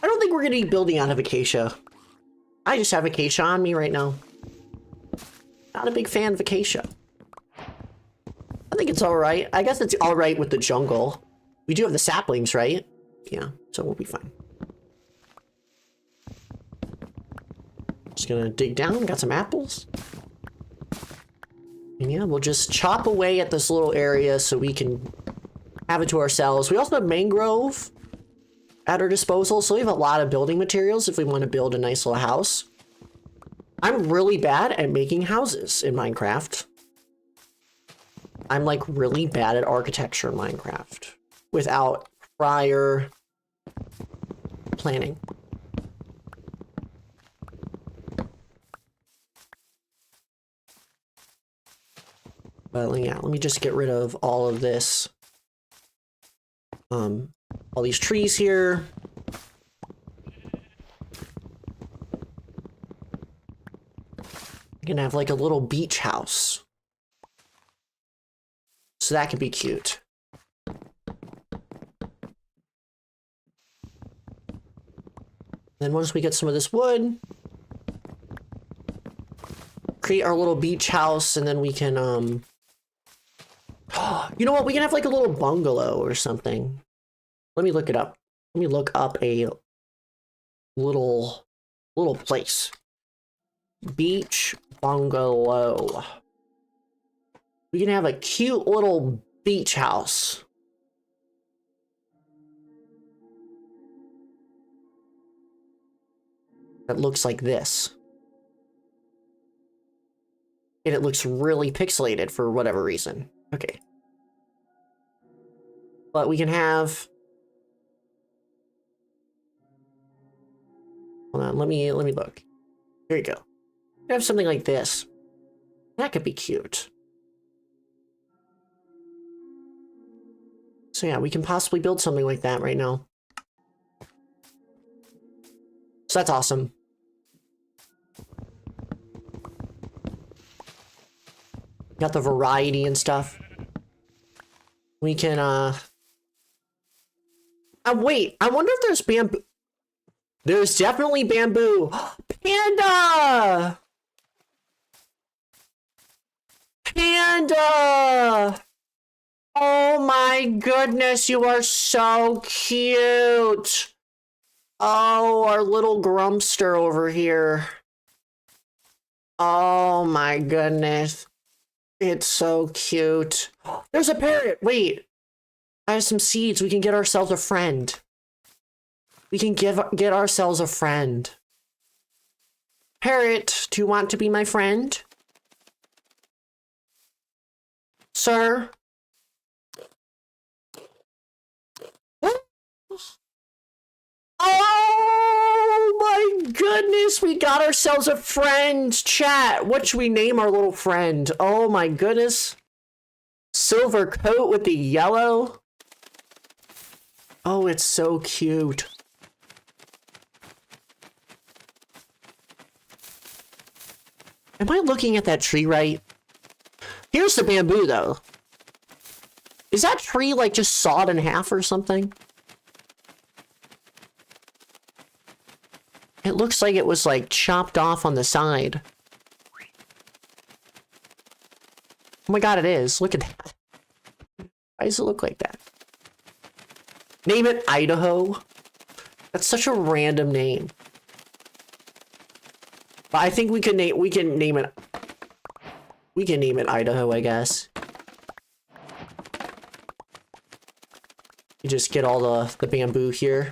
I don't think we're gonna be building out of acacia. I just have acacia on me right now. Not a big fan of acacia. I think it's alright. I guess it's alright with the jungle. We do have the saplings, right? Yeah, so we'll be fine. Just gonna dig down, got some apples. And yeah, we'll just chop away at this little area so we can have it to ourselves. We also have mangrove at our disposal, so we have a lot of building materials if we want to build a nice little house. I'm really bad at making houses in Minecraft. I'm like really bad at architecture in Minecraft without prior planning. But yeah, let me just get rid of all of this. All these trees here. We're gonna have like a little beach house. So that could be cute. Then once we get some of this wood, create our little beach house, and then we can, you know what? We can have like a little bungalow or something. Let me look it up. Let me look up a little place. Beach bungalow. We can have a cute little beach house. That looks like this. And it looks really pixelated for whatever reason. Okay. But we can have... Hold on, let me look. Here you go. We have something like this. That could be cute. So yeah, we can possibly build something like that right now. So that's awesome. Got the variety and stuff. We can, wait, I wonder if there's bamboo. There's definitely bamboo. Panda! Panda! Oh my goodness, you are so cute. Oh, our little Grumpster over here. Oh my goodness. It's so cute. There's a parrot. Wait. I have some seeds. We can get ourselves a friend. We can get ourselves a friend. Parrot, do you want to be my friend? Sir? Oh my goodness, we got ourselves a friend. Chat, what should we name our little friend? Oh my goodness. Silver coat with the yellow. Oh, it's so cute. Am I looking at that tree right? Here's the bamboo though. Is that tree like just sawed in half or something? It looks like it was like chopped off on the side. Oh my god, it is. Look at that. Why does it look like that? Name it Idaho. That's such a random name. But I think we can name it Idaho, I guess. You just get all the bamboo here.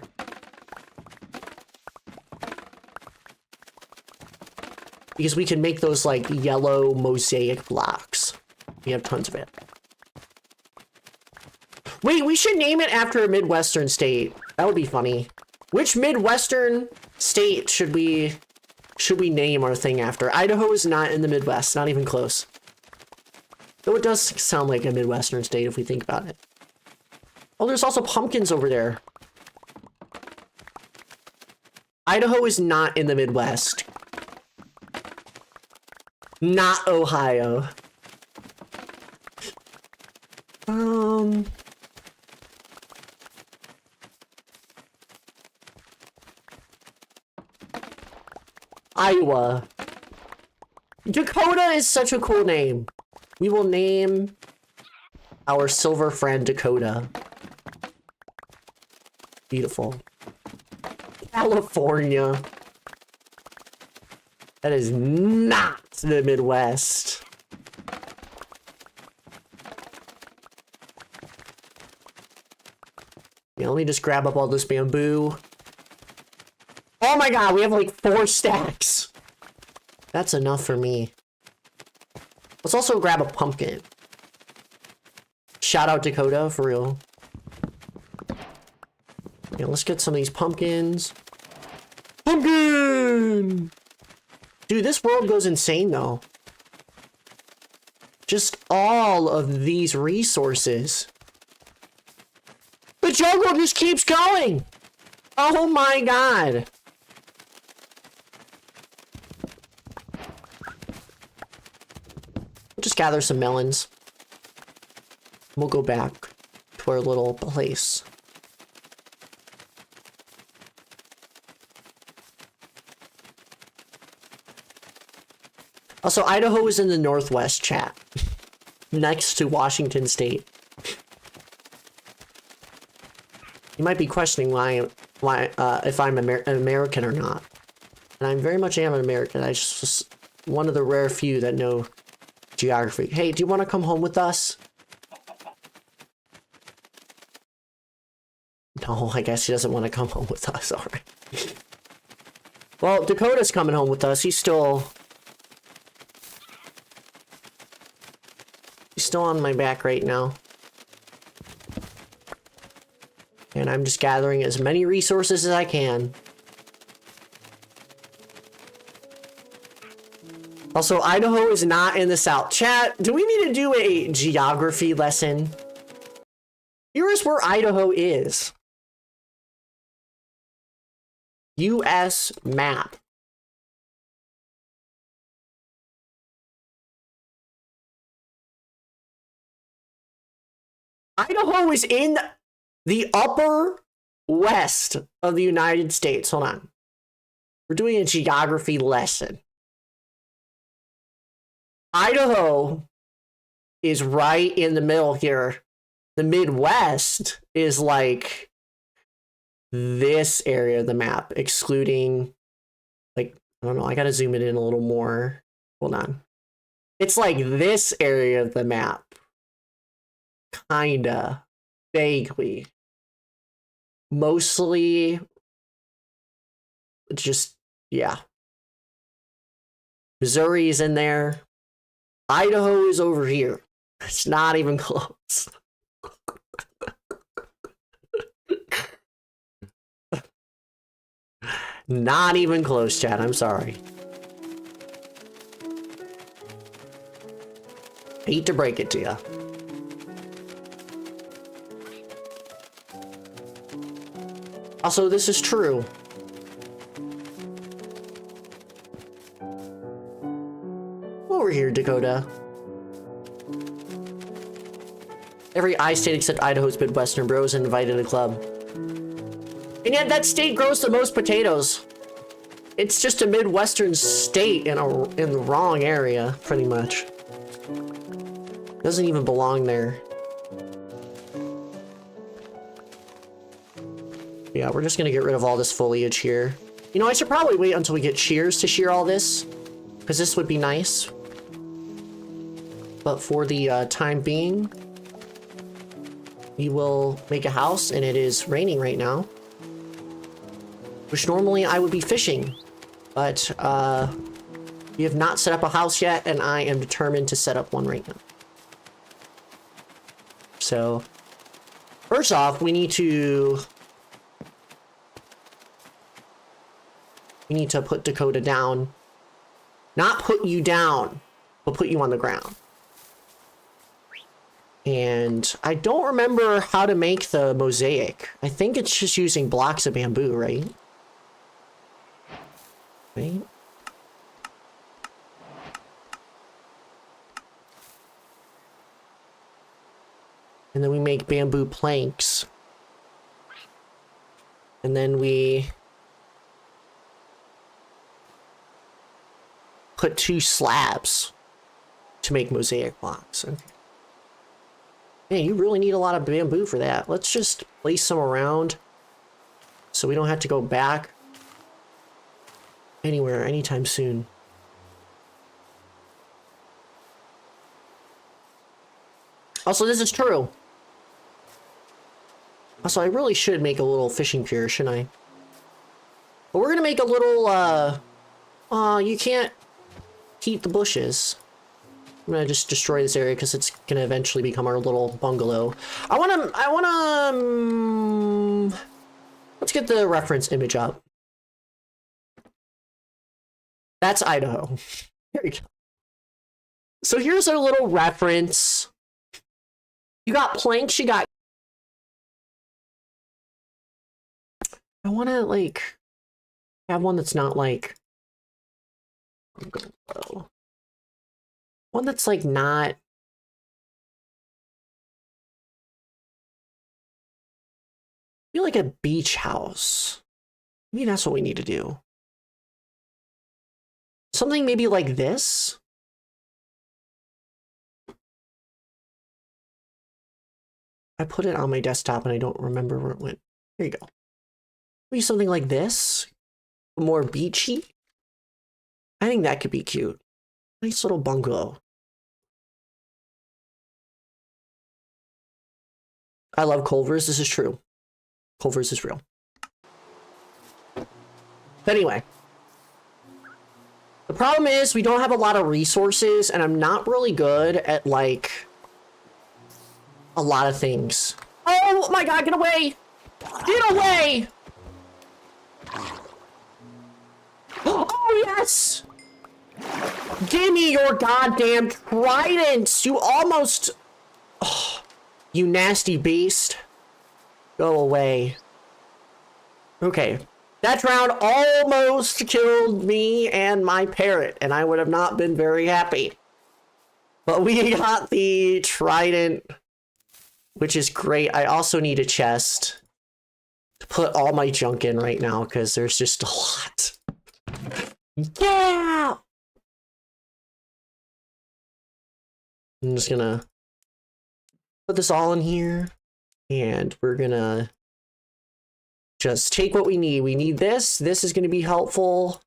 Because we can make those like yellow mosaic blocks. We have tons of it. Wait, we should name it after a Midwestern state. That would be funny. Which Midwestern state should we name our thing after? Idaho is not in the Midwest, not even close. Though it does sound like a Midwestern state if we think about it. Oh, there's also pumpkins over there. Idaho is not in the Midwest. Not Ohio. Iowa. Dakota is such a cool name. We will name our silver friend Dakota. Beautiful. California. That is not the Midwest. Yeah, let me just grab up all this bamboo. Oh my god, we have like 4 stacks. That's enough for me. Let's also grab a pumpkin. Shout out Dakota, for real. Yeah, let's get some of these pumpkins. Pumpkin! Dude, this world goes insane, though. Just all of these resources. The jungle just keeps going! Oh my god! We'll just gather some melons. We'll go back to our little place. Also, Idaho is in the Northwest, chat. Next to Washington State. You might be questioning why if I'm an American or not. And I very much am an American. I just one of the rare few that know geography. Hey, do you want to come home with us? No, I guess he doesn't want to come home with us. All right. Well, Dakota's coming home with us. He's still on my back right now. And I'm just gathering as many resources as I can. Also, Idaho is not in the South. Chat, do we need to do a geography lesson? Here's where Idaho is. U.S. map. Idaho is in the upper west of the United States. Hold on. We're doing a geography lesson. Idaho is right in the middle here. The Midwest is like this area of the map, excluding, like, I don't know, I gotta zoom it in a little more. Hold on. It's like this area of the map. Kinda. Vaguely. Mostly. Just, yeah. Missouri is in there. Idaho is over here. It's not even close. Not even close, chat. I'm sorry. Hate to break it to you. Also, this is true. Over here, Dakota. Every I-state except Idaho's Midwestern bros invited to the club. And yet that state grows the most potatoes. It's just a Midwestern state in the wrong area, pretty much. Doesn't even belong there. Yeah, we're just gonna get rid of all this foliage here. You know, I should probably wait until we get shears to shear all this, because this would be nice. But for the time being, we will make a house, and it is raining right now. Which normally I would be fishing, but we have not set up a house yet, and I am determined to set up one right now. So, first off, we need to put Dakota down. Not put you down, but put you on the ground. And I don't remember how to make the mosaic. I think it's just using blocks of bamboo, right? Right? And then we make bamboo planks. And then we put 2 slabs to make mosaic blocks. Okay. Man, you really need a lot of bamboo for that. Let's just place some around so we don't have to go back anywhere anytime soon. Also, this is true. Also, I really should make a little fishing pier, shouldn't I? But we're gonna make a little, you can't heat the bushes. I'm gonna just destroy this area because it's gonna eventually become our little bungalow. I wanna, let's get the reference image up. That's Idaho. There you go. So here's our little reference. You got planks, you got... I want to, like, have one that's not, like... I'm going low. One that's, like, not... Maybe like a beach house. Maybe that's what we need to do. Something maybe like this. I put it on my desktop and I don't remember where it went. Here you go. Maybe something like this. More beachy. I think that could be cute. Nice little bungalow. I love Culver's. This is true. Culver's is real. But anyway. The problem is we don't have a lot of resources and I'm not really good at, like, a lot of things. Oh my god, get away! Get away! Oh yes! Give me your goddamn tridents! You almost... Oh, you nasty beast. Go away. Okay. That round almost killed me and my parrot, and I would have not been very happy. But we got the trident, which is great. I also need a chest to put all my junk in right now, because there's just a lot. Yeah! I'm just gonna put this all in here, and we're gonna just take what we need. We need this. This is gonna be helpful.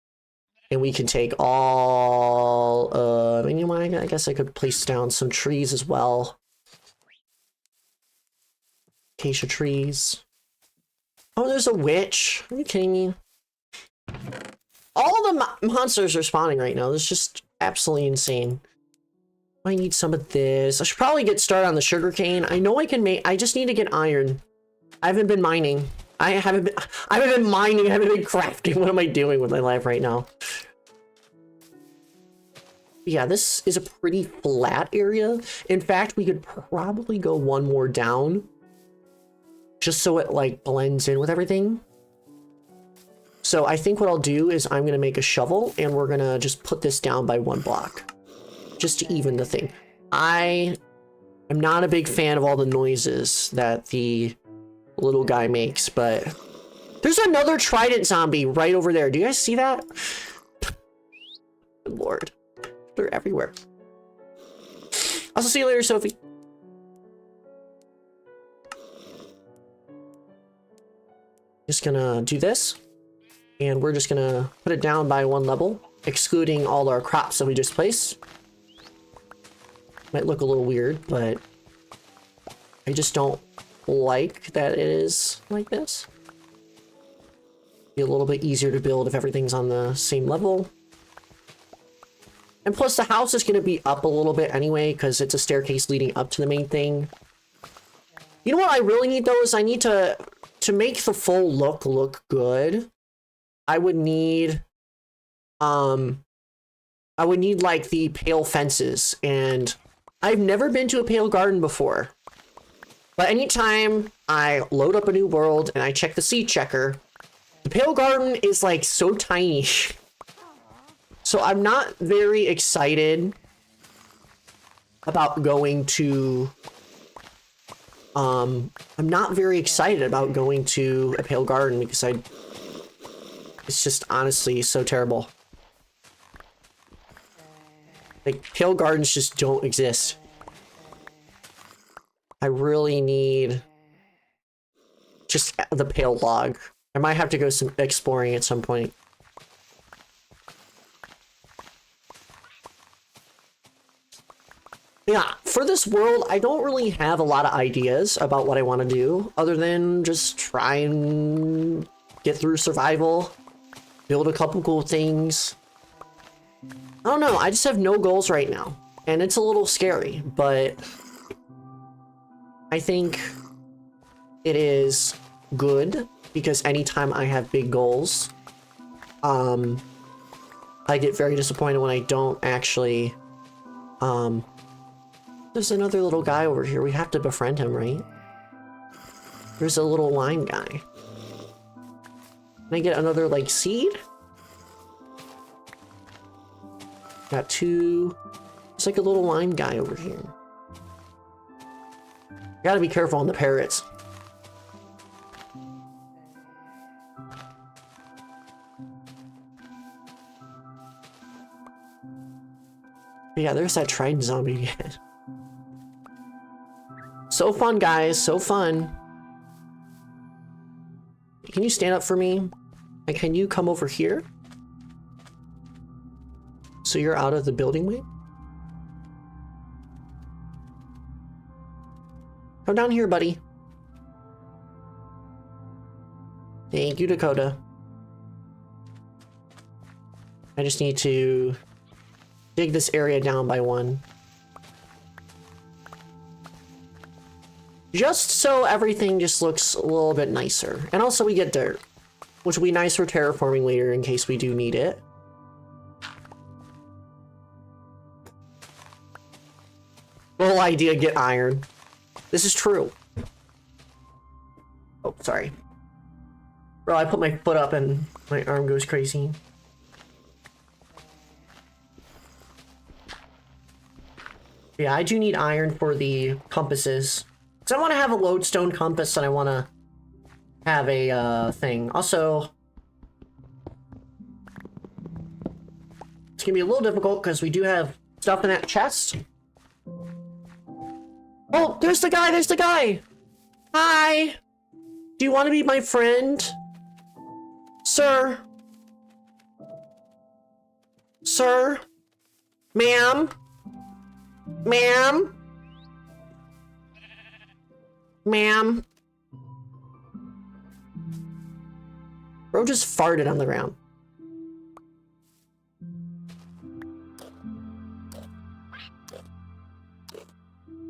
And we can take all, anyway, I guess I could place down some trees as well. Acacia trees. Oh, there's a witch. Are you kidding me? All the monsters are spawning right now. This is just absolutely insane. I need some of this. I should probably get started on the sugarcane. I know I can make, I just need to get iron. I haven't been mining. I haven't been mining, I haven't been crafting. What am I doing with my life right now? Yeah, this is a pretty flat area. In fact, we could probably go one more down. Just so it, like, blends in with everything. So I think what I'll do is I'm going to make a shovel, and we're going to just put this down by one block. Just to even the thing. I am not a big fan of all the noises that the little guy makes, but there's another trident zombie right over there. Do you guys see that? Good Lord. They're everywhere. I'll see you later, Sophie. Just gonna do this, and we're just gonna put it down by one level, excluding all our crops that we just placed. Might look a little weird, but I just don't like that it is like this. Be a little bit easier to build if everything's on the same level. And plus the house is going to be up a little bit anyway, because it's a staircase leading up to the main thing. You know what I really need though is I need to make the full look good. I would need like the pale fences, and I've never been to a pale garden before. But anytime I load up a new world and I check the seed checker, the pale garden is like so tiny. So I'm not very excited about going to I'm not very excited about going to a pale garden because it's just honestly so terrible. Like, pale gardens just don't exist. I really need just the pale log. I might have to go some exploring at some point. Yeah, for this world, I don't really have a lot of ideas about what I want to do, other than just try and get through survival, build a couple cool things. I don't know, I just have no goals right now, and it's a little scary, but I think it is good, because anytime I have big goals, I get very disappointed when I don't actually There's another little guy over here. We have to befriend him, right? There's a little lime guy. Can I get another, like, seed? Got two. It's like a little lime guy over here. Gotta be careful on the parrots. But yeah, there's that trident zombie again. So fun, guys. So fun. Can you stand up for me? And can you come over here? So you're out of the building way? Come down here, buddy. Thank you, Dakota. I just need to dig this area down by one. Just so everything just looks a little bit nicer. And also we get dirt, which will be nice for terraforming later in case we do need it. The whole idea, get iron. This is true. Oh, sorry. Bro, I put my foot up and my arm goes crazy. Yeah, I do need iron for the compasses. Because I want to have a lodestone compass and I want to have a thing. Also, it's going to be a little difficult because we do have stuff in that chest. Oh, there's the guy, there's the guy! Hi! Do you want to be my friend? Sir? Sir? Ma'am? Ma'am? Ma'am? Bro just farted on the ground.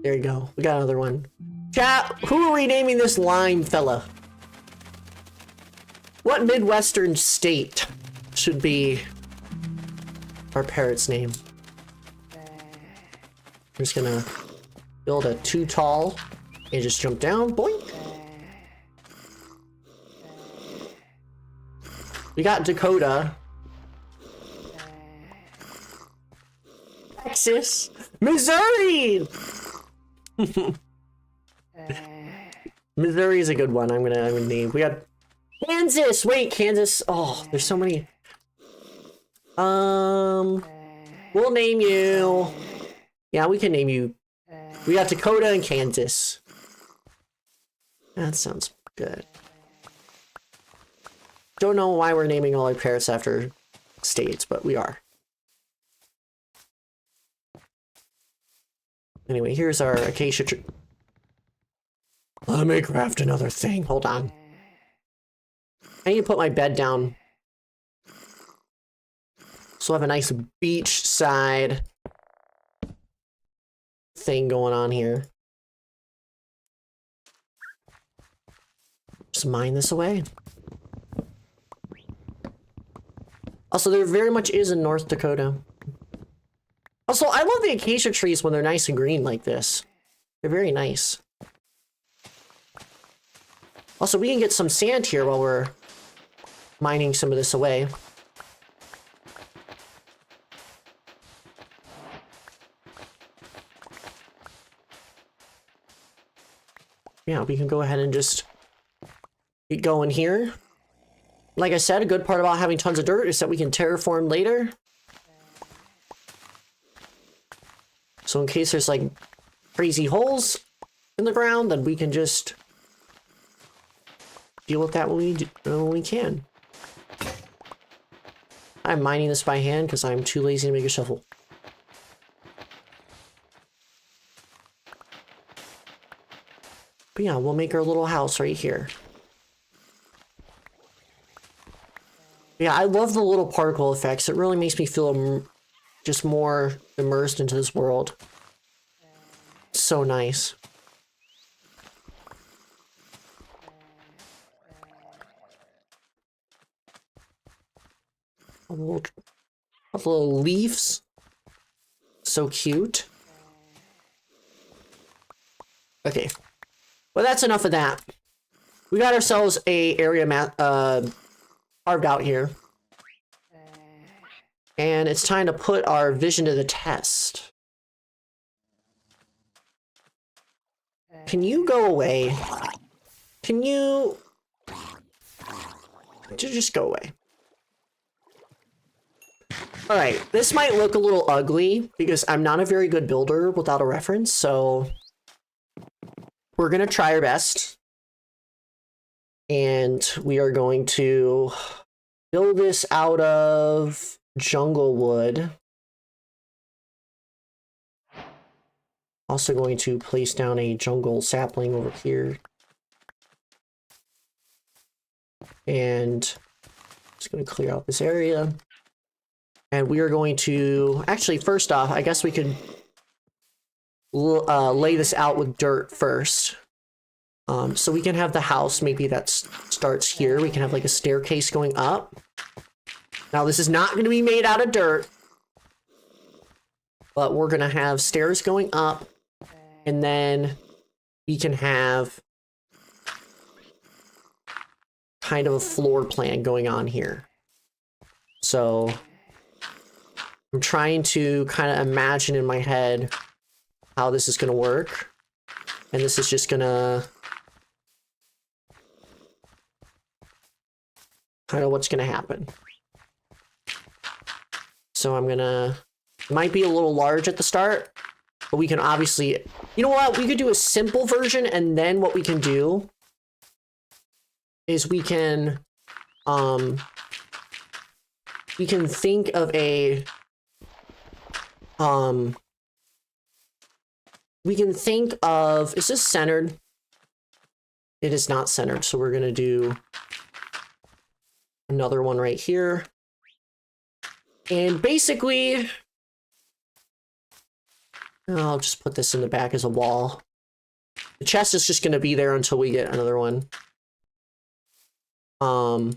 There you go. We got another one. Chat, who are we naming this lime fella? What Midwestern state should be our parrot's name? I'm just gonna build a too tall and just jump down. Boink. We got Dakota. Texas. Missouri! Missouri is a good one. I'm gonna name. We got Kansas. Wait, Kansas. Oh, there's so many. We'll name you. Yeah, we can name you. We got Dakota and Kansas. That sounds good. Don't know why we're naming all our parrots after states, but we are. Anyway, here's our acacia tree. Let me craft another thing. Hold on. I need to put my bed down. So I have a nice beachside thing going on here. Just mine this away. Also, there very much is in North Dakota. Also, I love the acacia trees when they're nice and green like this. They're very nice. Also, we can get some sand here while we're mining some of this away. Yeah, we can go ahead and just get going here. Like I said, a good part about having tons of dirt is that we can terraform later. So in case there's like crazy holes in the ground, then we can just deal with that when we can. I'm mining this by hand because I'm too lazy to make a shovel. But yeah, we'll make our little house right here. Yeah, I love the little particle effects. It really makes me feel just more immersed into this world. So nice. A little leaves. So cute. Okay. Well, that's enough of that. We got ourselves a area carved out here. And it's time to put our vision to the test. Can you go away? Can you just go away? All right, this might look a little ugly because I'm not a very good builder without a reference, so we're gonna try our best. And we are going to build this out of jungle wood. Also going to place down a jungle sapling over here. And just going to clear out this area. And we are going to, actually, first off, I guess we could lay this out with dirt first. So we can have the house, maybe that starts here. We can have like a staircase going up. Now this is not going to be made out of dirt, but we're going to have stairs going up, and then we can have kind of a floor plan going on here. So I'm trying to kind of imagine in my head how this is going to work. And this is just going to kind of what's going to happen. So I'm gonna, might be a little large at the start, but we can obviously, you know what, we could do a simple version, and then what we can do is we can think of a, we can think of, is this centered? It is not centered, so we're gonna do another one right here. And basically, I'll just put this in the back as a wall. The chest is just going to be there until we get another one. Also,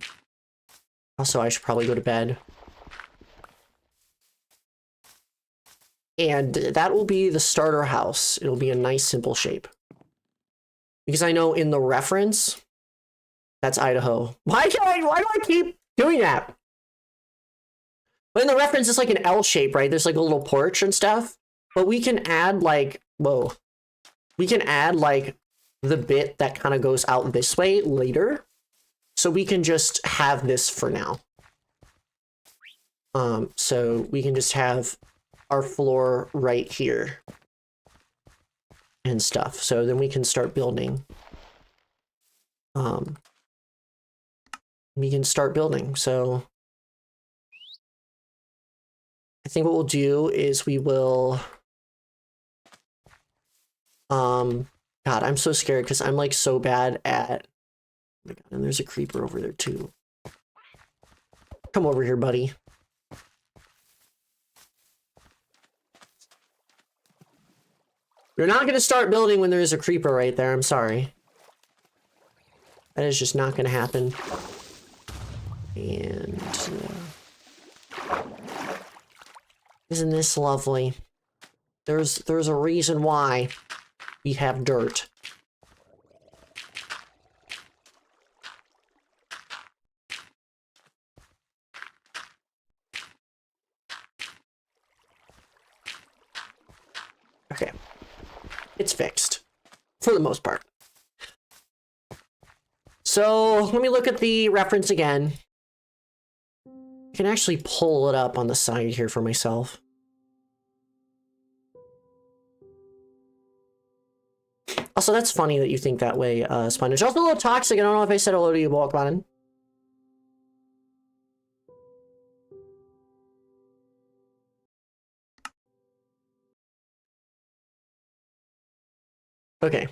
I should probably go to bed. And that will be the starter house. It'll be a nice, simple shape. Because I know in the reference, that's Idaho. Why do I keep doing that? But in the reference, it's like an L shape, right? There's like a little porch and stuff. But we can add like, whoa. We can add like the bit that kind of goes out this way later. So we can just have this for now. So we can just have our floor right here. And stuff. So then we can start building. We can start building, so I think what we'll do is we will, God, I'm so scared because I'm like so bad at, oh my God, and there's a creeper over there too. Come over here, buddy. You're not going to start building when there's a creeper right there, I'm sorry. That is just not going to happen. And isn't this lovely? There's a reason why we have dirt. Okay. It's fixed for the most part. So let me look at the reference again. I can actually pull it up on the side here for myself. Also, that's funny that you think that way, Sponge. Also a little toxic. I don't know if I said hello to you, Walkman. Okay.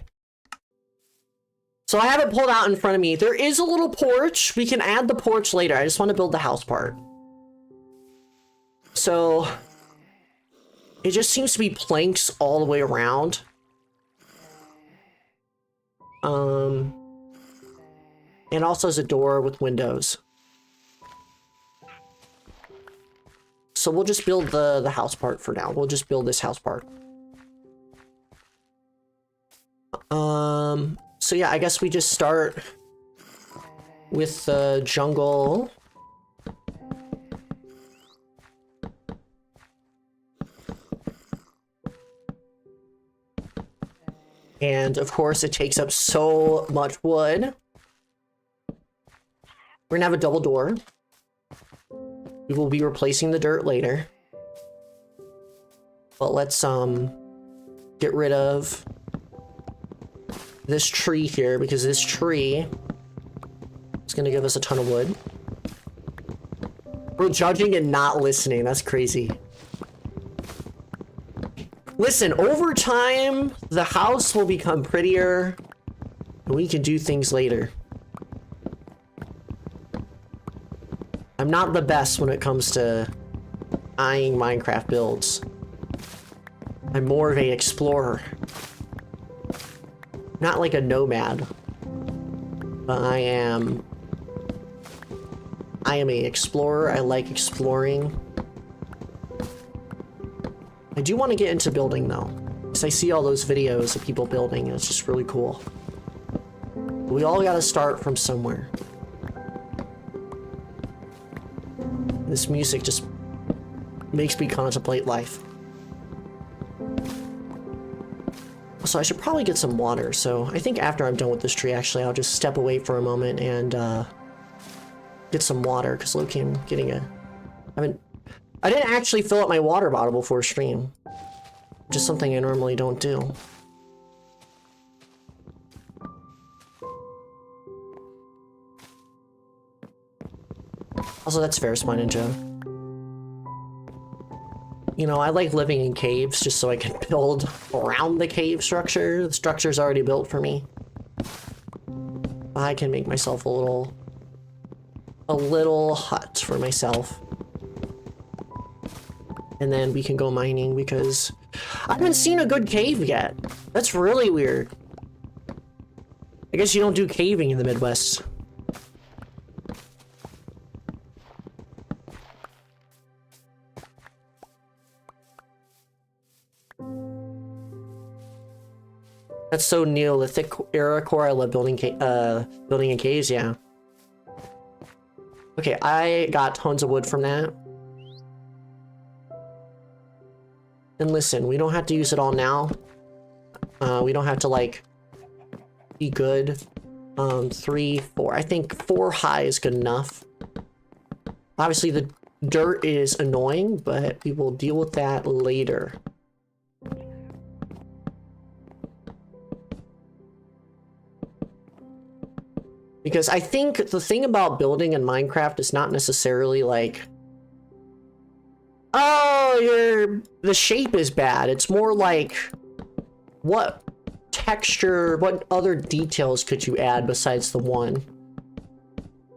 So I have it pulled out in front of me. There is a little porch. We can add the porch later. I just want to build the house part. So it just seems to be planks all the way around. And also has a door with windows. So we'll just build the house part for now. We'll just build this house part. So yeah, I guess we just start with the jungle. And of course, it takes up so much wood. We're gonna have a double door. We will be replacing the dirt later. But let's get rid of this tree here, because this tree is gonna give us a ton of wood. We're judging and not listening. That's crazy. Listen, over time, the house will become prettier, and we can do things later. I'm not the best when it comes to eyeing Minecraft builds. I'm more of an explorer. Not like a nomad, but I am an explorer. I like exploring. I do want to get into building though, because I see all those videos of people building and it's just really cool. We all got to start from somewhere. This music just makes me contemplate life. So I should probably get some water. So I think after I'm done with this tree, actually, I'll just step away for a moment and get some water, because low-key I'm getting I didn't actually fill up my water bottle before stream. Just something I normally don't do. Also, that's Ferris My Ninja. You know, I like living in caves just so I can build around the cave structure. The structure's already built for me. I can make myself a little hut for myself. And then we can go mining, because I haven't seen a good cave yet. That's really weird. I guess you don't do caving in the Midwest. That's so Neolithic era core. I love building in caves, yeah. Okay, I got tons of wood from that. And listen, we don't have to use it all now. We don't have to, like, be good. 3, 4. I think 4 high is good enough. Obviously, the dirt is annoying, but we will deal with that later. Because I think the thing about building in Minecraft is not necessarily like, oh, the shape is bad. It's more like, what texture, what other details could you add besides the one?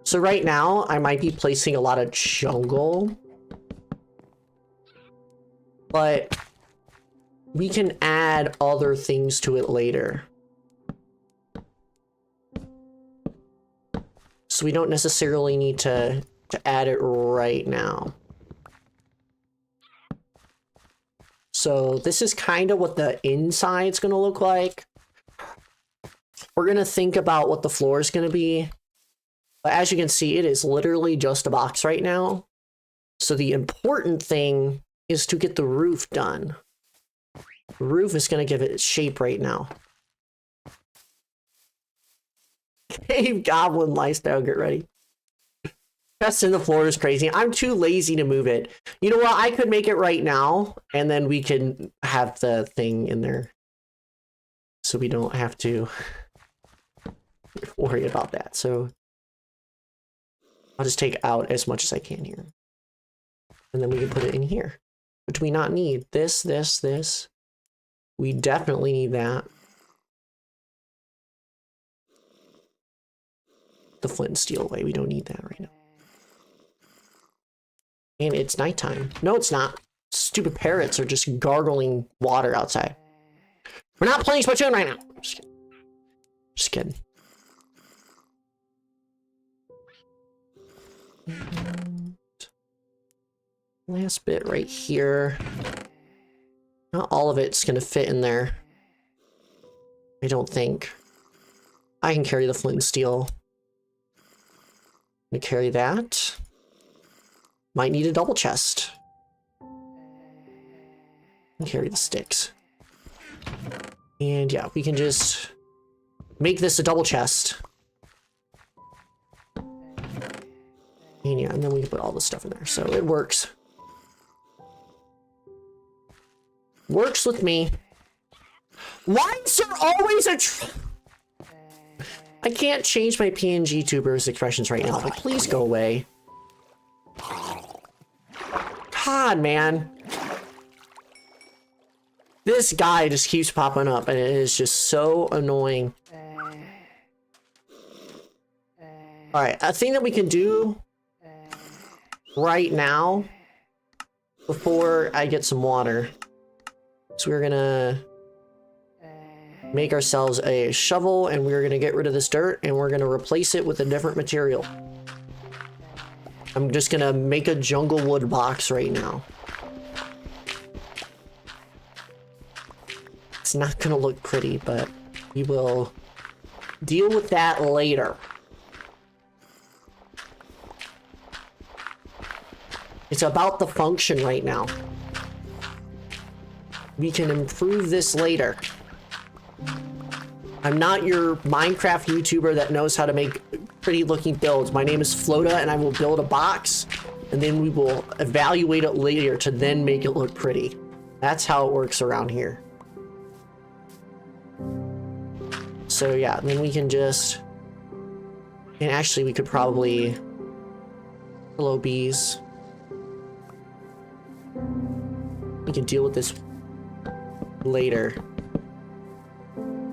So right now, I might be placing a lot of jungle, but we can add other things to it later. So we don't necessarily need to add it right now. So this is kind of what the inside's gonna look like. We're gonna think about what the floor is gonna be. But as you can see, it is literally just a box right now. So the important thing is to get the roof done. The roof is gonna give it its shape right now. Cave Goblin lifestyle, get ready. Testing the floor is crazy. I'm too lazy to move it. You know what? I could make it right now, and then we can have the thing in there. So we don't have to worry about that. So I'll just take out as much as I can here. And then we can put it in here. But do we not need this, this, this? We definitely need that. The flint and steel away. We don't need that right now. And it's nighttime. No, it's not. Stupid parrots are just gargling water outside. We're not playing Splatoon right now. Just kidding. Just kidding. last bit right here. Not all of it's gonna fit in there. I don't think. I can carry the flint and steel. I'm gonna carry that. Might need a double chest. And carry the sticks. And yeah, we can just make this a double chest. And yeah, and then we can put all this stuff in there. So it works. Works with me. Why is there always a I can't change my PNG tubers expressions right now, but please go away. God, man. This guy just keeps popping up, and it is just so annoying. Alright, a thing that we can do right now, before I get some water, so we're gonna make ourselves a shovel, and we're gonna get rid of this dirt, and we're gonna replace it with a different material. I'm just gonna make a jungle wood box right now. It's not gonna look pretty, but we will deal with that later. It's about the function right now. We can improve this later. I'm not your Minecraft YouTuber that knows how to make pretty looking builds. My name is Floda, and I will build a box, and then we will evaluate it later to then make it look pretty. That's how it works around here. So yeah, then we can just... And actually we could probably... Hello, bees. We can deal with this later.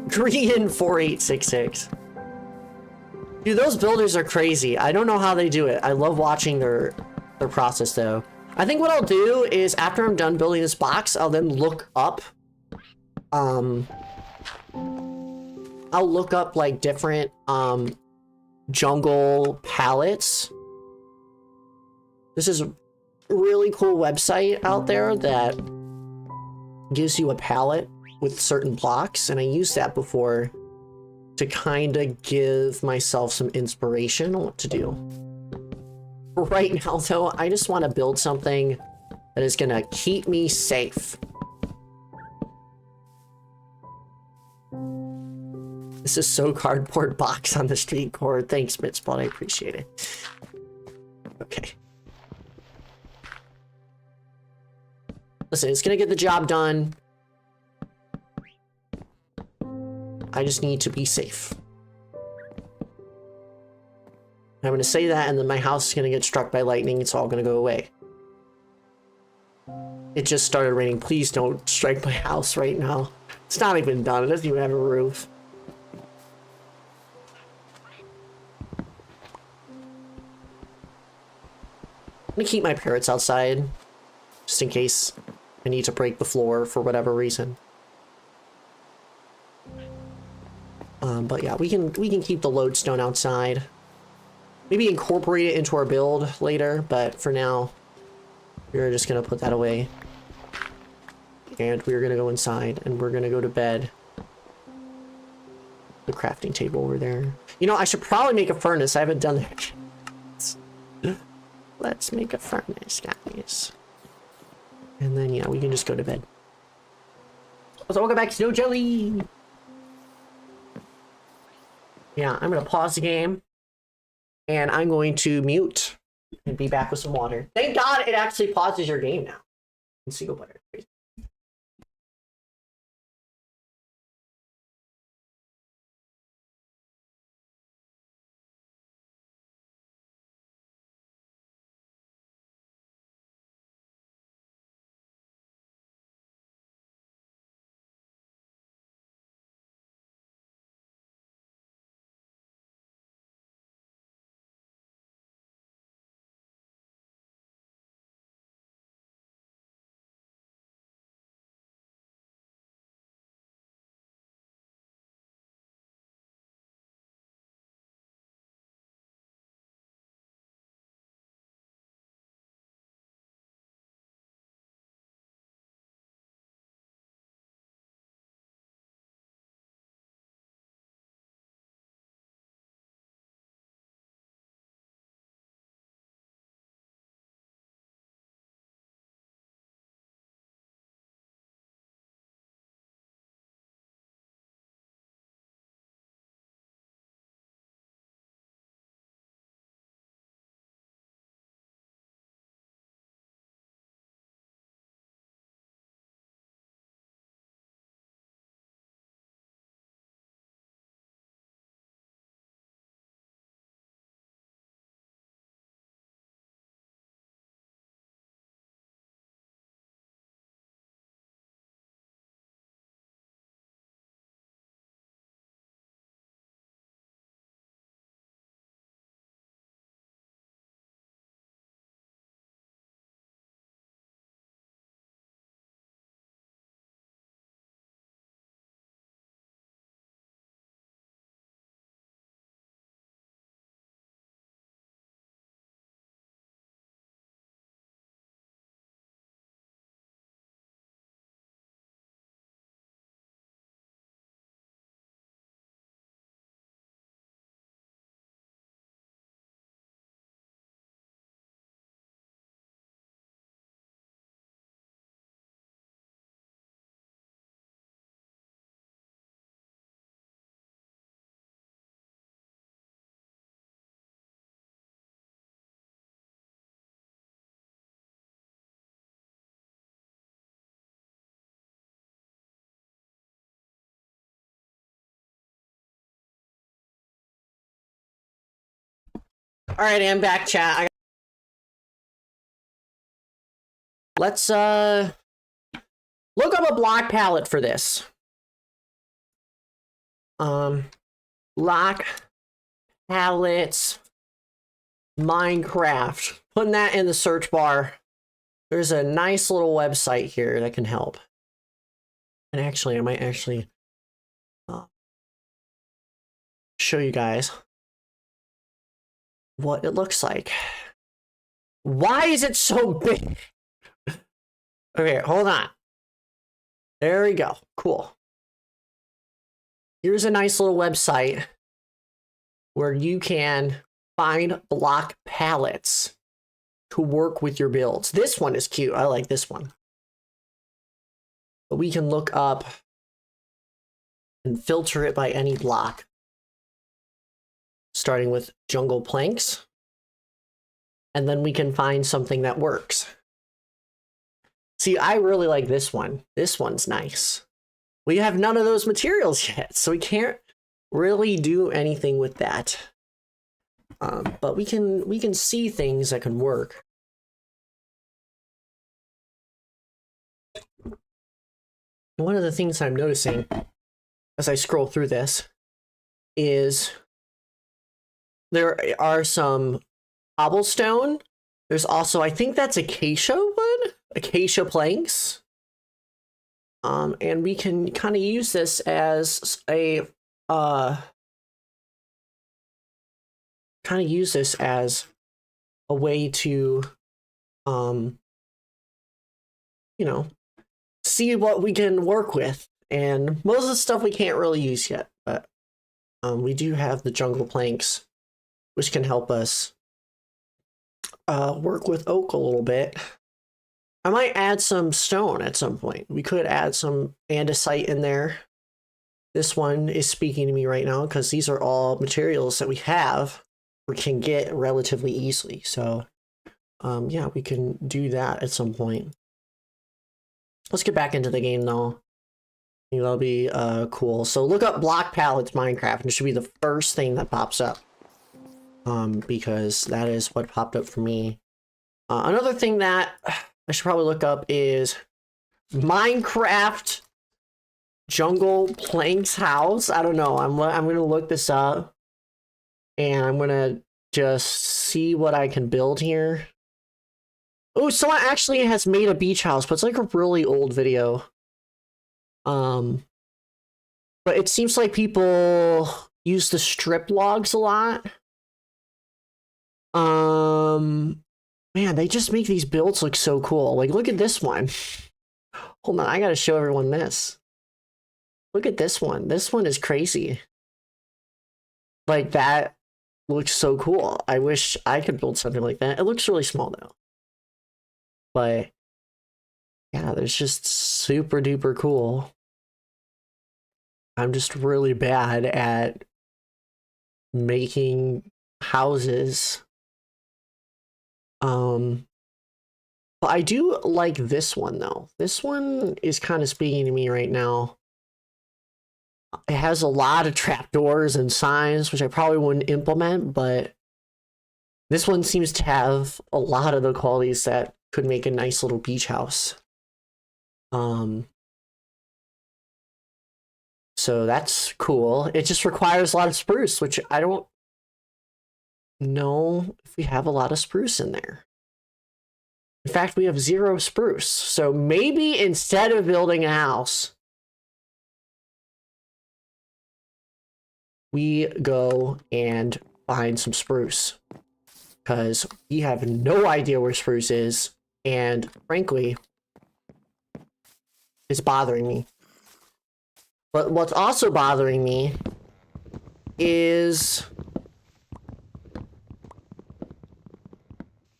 Korean 4866. Dude, those builders are crazy. I don't know how they do it. I love watching their process though. I think what I'll do is after I'm done building this box, I'll then look up I'll look up like different jungle palettes. This is a really cool website out there that gives you a palette with certain blocks, and I used that before to kind of give myself some inspiration on what to do. Right now though, I just want to build something that is gonna keep me safe. This is so cardboard box on the street cord. Thanks, Mitspot, I appreciate it. Okay. Listen, it's gonna get the job done. I just need to be safe. I'm gonna say that, and then my house is gonna get struck by lightning. It's all gonna go away. It just started raining. Please don't strike my house right now. It's not even done. It doesn't even have a roof. I'm gonna keep my parrots outside, just in case I need to break the floor for whatever reason. But yeah, we can keep the lodestone outside. Maybe incorporate it into our build later, but for now, we're just gonna put that away. And we're gonna go inside, and we're gonna go to bed. The crafting table over there. You know, I should probably make a furnace. I haven't done that. Let's make a furnace, guys. And then, yeah, we can just go to bed. So welcome back to Snow Jelly! Yeah, I'm gonna pause the game. And I'm going to mute and be back with some water. Thank God it actually pauses your game now in single player. Alright, I'm back, chat. Let's, look up a block palette for this. Block palettes Minecraft. Putting that in the search bar. There's a nice little website here that can help. And actually, I might actually show you guys what it looks like. Why is it so big? Okay, hold on. There we go. Cool. Here's a nice little website where you can find block palettes to work with your builds. This one is cute. I like this one. But we can look up and filter it by any block. Starting with jungle planks. And then we can find something that works. See, I really like this one. This one's nice. We have none of those materials yet, so we can't really do anything with that. But we can see things that can work. One of the things I'm noticing as I scroll through this is there are some cobblestone. There's also, I think that's acacia wood, acacia planks. And we can kind of use this as a way to you know, see what we can work with. And most of the stuff we can't really use yet, but we do have the jungle planks, which can help us work with oak a little bit. I might add some stone at some point. We could add some andesite in there. This one is speaking to me right now because these are all materials that we have or can get relatively easily. So yeah, we can do that at some point. Let's get back into the game though. I think that'll be cool. So look up block palettes Minecraft and it should be the first thing that pops up. Because that is what popped up for me. Another thing that I should probably look up is Minecraft jungle planks house. I don't know. I'm gonna look this up and I'm gonna just see what I can build here. Oh, someone actually has made a beach house, but it's like a really old video. But it seems like people use the strip logs a lot. Man, they just make these builds look so cool. Like, look at this one. Hold on, I gotta show everyone this. Look at this one. This one is crazy. Like, that looks so cool. I wish I could build something like that. It looks really small though. But yeah, they're just super duper cool. I'm just really bad at making houses. But I do like this one though. This one is kind of speaking to me right now. It has a lot of trapdoors and signs, which I probably wouldn't implement, but this one seems to have a lot of the qualities that could make a nice little beach house. So that's cool. It just requires a lot of spruce, which I don't know if we have a lot of spruce in there. In fact, we have 0 spruce. So maybe instead of building a house, we go and find some spruce. Because we have no idea where spruce is. And frankly, it's bothering me. But what's also bothering me is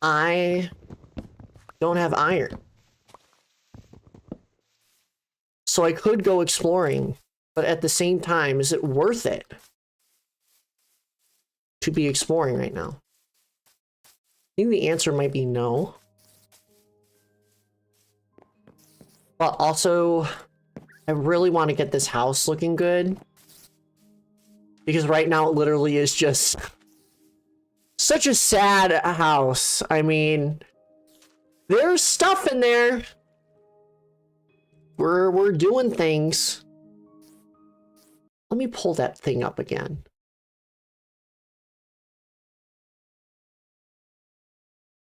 I don't have iron. So I could go exploring, but at the same time, is it worth it to be exploring right now? I think the answer might be no. But also, I really want to get this house looking good. Because right now it literally is just Such a sad house. I mean, there's stuff in there. We're doing things. Let me pull that thing up again.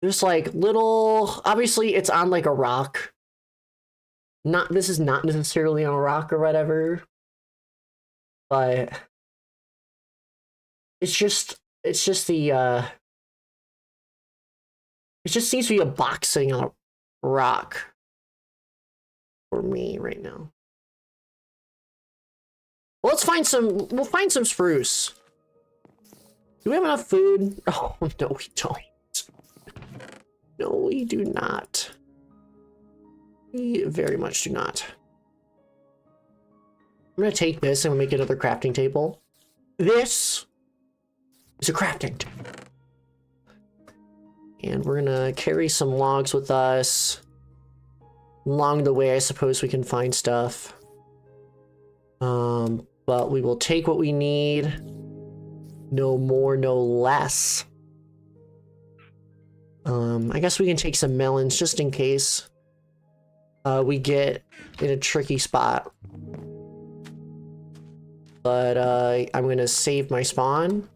There's like little, obviously it's on like a rock. This is not necessarily on a rock or whatever, but it just seems to be a boxing on a rock for me right now. Well, we'll find some spruce. Do we have enough food? Oh, no, we don't. No, we do not. We very much do not. I'm gonna take this and make another crafting table. This is a crafting table. And we're gonna carry some logs with us. Along the way, I suppose we can find stuff. But we will take what we need. No more, no less. I guess we can take some melons just in case we get in a tricky spot. But I'm gonna save my spawn.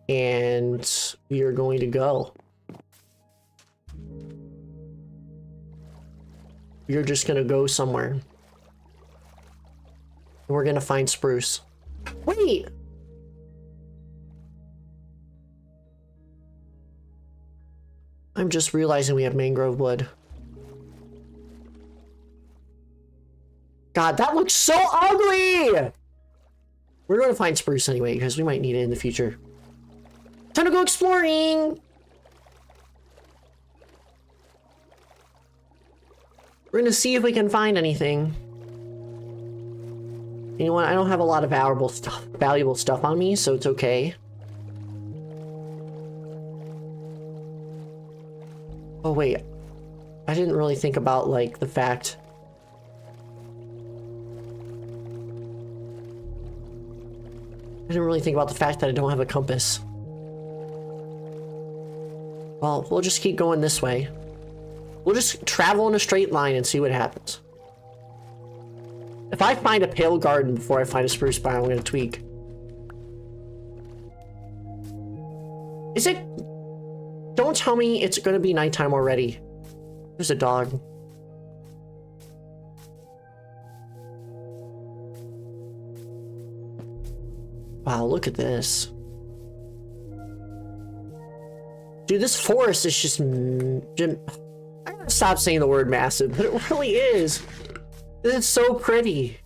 And we are going to go. We're just gonna go somewhere. And we're gonna find spruce. Wait! I'm just realizing we have mangrove wood. God, that looks so ugly! We're going to find spruce anyway, because we might need it in the future. Time to go exploring! We're going to see if we can find anything. You know what? I don't have a lot of valuable stuff on me, so it's okay. Oh wait, I didn't really think about like the fact. I didn't really think about the fact that I don't have a compass. Well, we'll just keep going this way. We'll just travel in a straight line and see what happens. If I find a pale garden before I find a spruce biome, I'm gonna tweak. Is it? Don't tell me it's gonna be nighttime already. There's a dog. Wow, look at this. Dude, this forest is just... I gotta stop saying the word massive, but it really is. It's so pretty.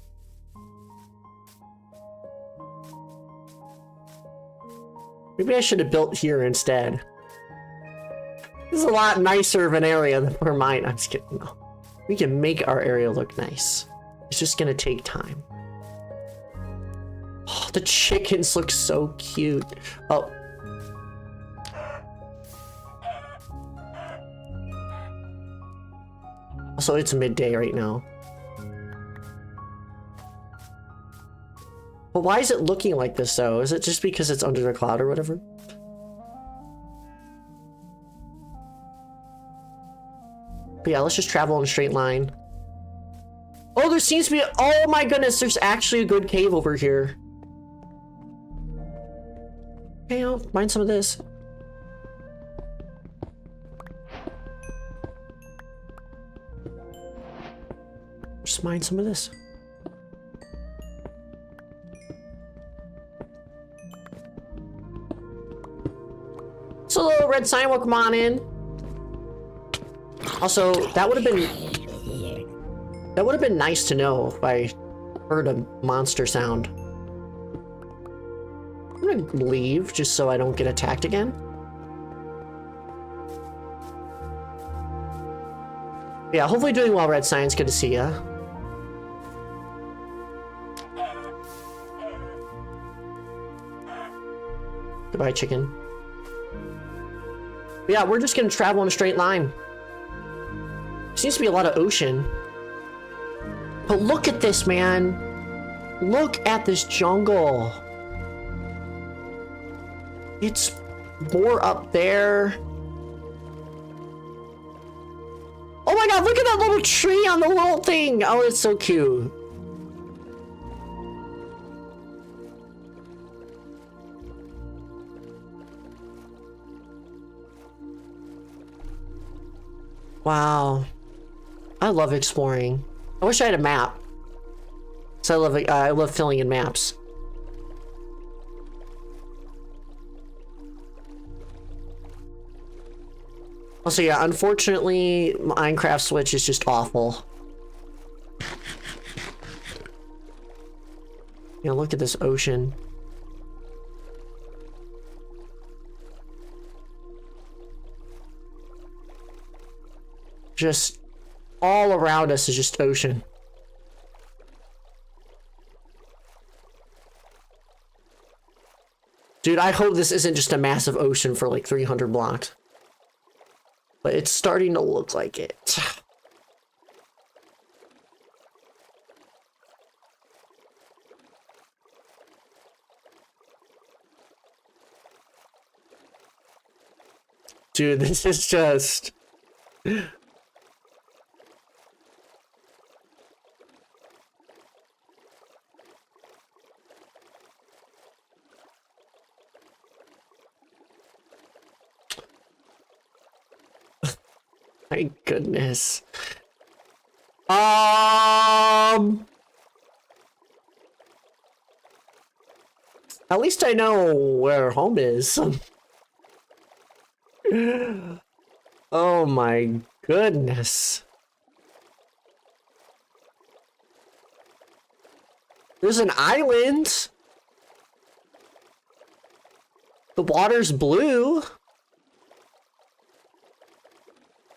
Maybe I should have built here instead. This is a lot nicer of an area than for mine. I'm just kidding. No. We can make our area look nice. It's just gonna take time. Oh, the chickens look so cute. Oh. So it's midday right now. But why is it looking like this though? Is it just because it's under the cloud or whatever? But yeah, let's just travel in a straight line. Oh, there seems to be... Oh my goodness, there's actually a good cave over here. Okay, I'll mine some of this. Just mine some of this. So, hello, red sign, welcome on in. Also, that would have been nice to know if I heard a monster sound. I'm gonna leave just so I don't get attacked again. Yeah, hopefully doing well, red sign. It's good to see ya. Goodbye, chicken. But yeah, we're just gonna travel in a straight line. Seems to be a lot of ocean. But look at this, man. Look at this jungle. It's more up there. Oh my god, look at that little tree on the little thing. Oh, it's so cute. Wow. I love exploring. I wish I had a map. So I love filling in maps. Also, yeah, unfortunately, Minecraft Switch is just awful. You know, look at this ocean. Just all around us is just ocean. Dude, I hope this isn't just a massive ocean for like 300 blocks. But it's starting to look like it. Dude, this is just... My goodness. At least I know where home is. Oh my goodness. There's an island. The water's blue.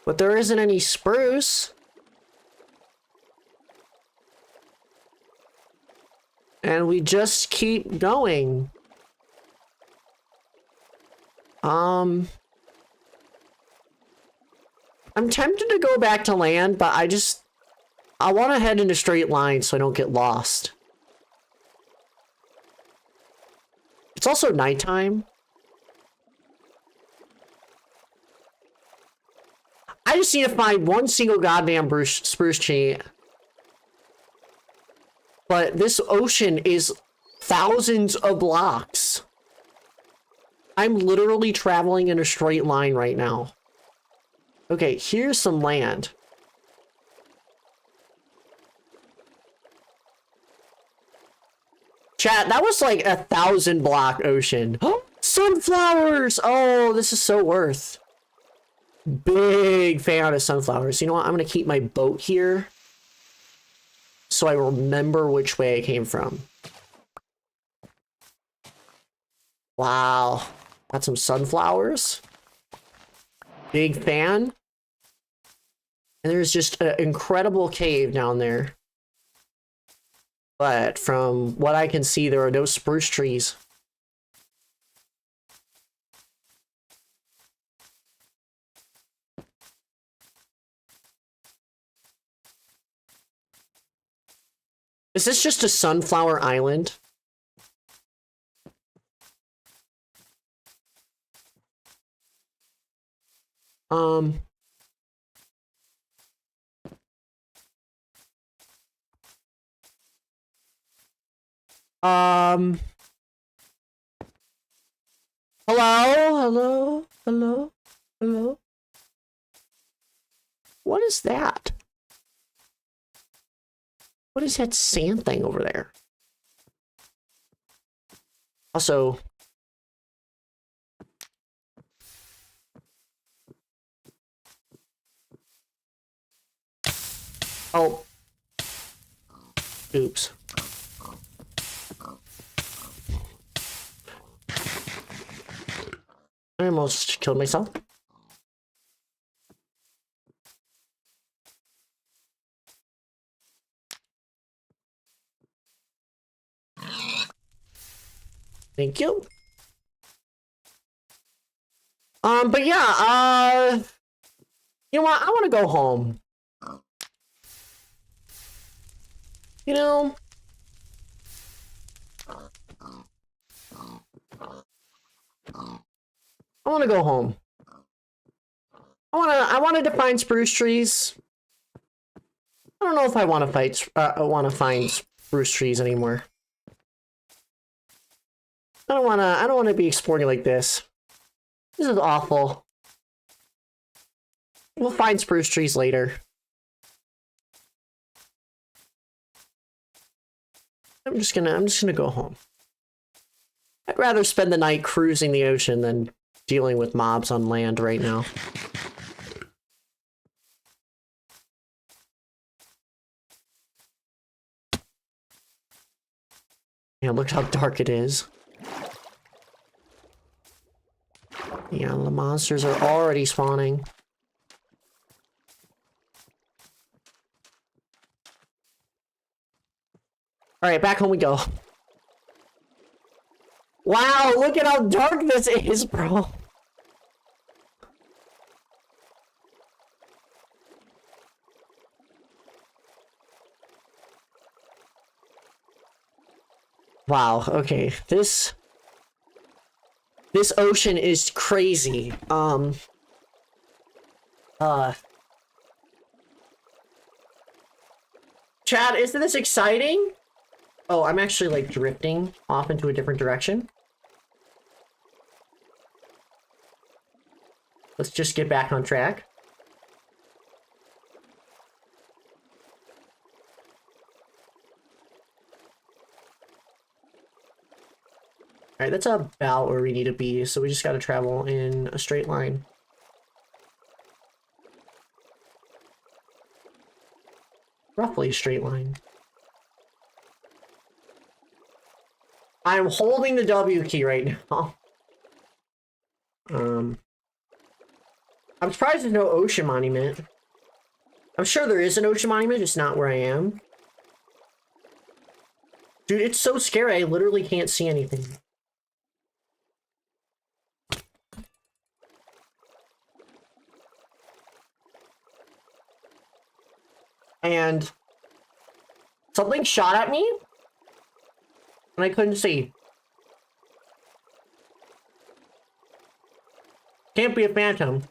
But there isn't any spruce. And we just keep going. I'm tempted to go back to land, but I want to head in a straight line so I don't get lost. It's also nighttime. I just need to find one single goddamn spruce tree. But this ocean is thousands of blocks. I'm literally traveling in a straight line right now. Okay, here's some land. Chat, that was like 1,000 block ocean. Sunflowers! Oh, this is so worth. Big fan of sunflowers. You know what? I'm gonna keep my boat here so I remember which way I came from. Wow. Got some sunflowers. Big fan. And there's just an incredible cave down there. But from what I can see, there are no spruce trees. Is this just a sunflower island? Hello? What is that? What is that sand thing over there? Also, oh, oops. I almost killed myself. Thank you. But yeah, you know what? I want to go home. You know? want to go home. I want to find spruce trees. I don't know if I want to find spruce trees anymore. I don't want to be exploring like this. This is awful. We'll find spruce trees later. I'm just gonna go home. I'd rather spend the night cruising the ocean than dealing with mobs on land right now. Yeah, look how dark it is. Yeah, the monsters are already spawning. Alright, back home we go. Wow, look at how dark this is, bro. Wow, okay. This ocean is crazy. Chad, isn't this exciting? Oh, I'm actually like drifting off into a different direction. Let's just get back on track. Alright, that's about where we need to be, so we just gotta travel in a straight line. Roughly a straight line. I'm holding the W key right now. I'm surprised there's no ocean monument. I'm sure there is an ocean monument, just not where I am. Dude, it's so scary, I literally can't see anything. And something shot at me, and I couldn't see. Can't be a phantom.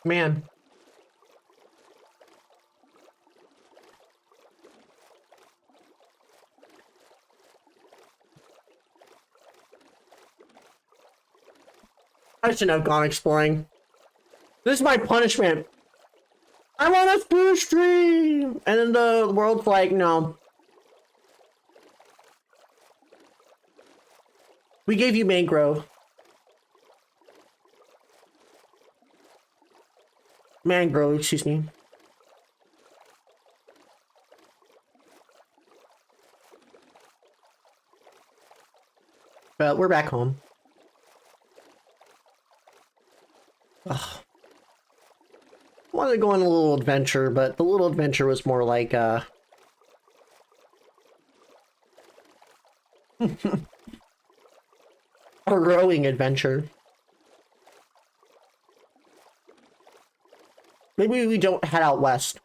Man. I shouldn't have gone exploring. This is my punishment. I'm on a spruce tree! And then the world's like, no. We gave you mangrove. Mangrove, excuse me. But we're back home. Ugh. I wanted to go on a little adventure, but the little adventure was more like, a rowing adventure. Maybe we don't head out west.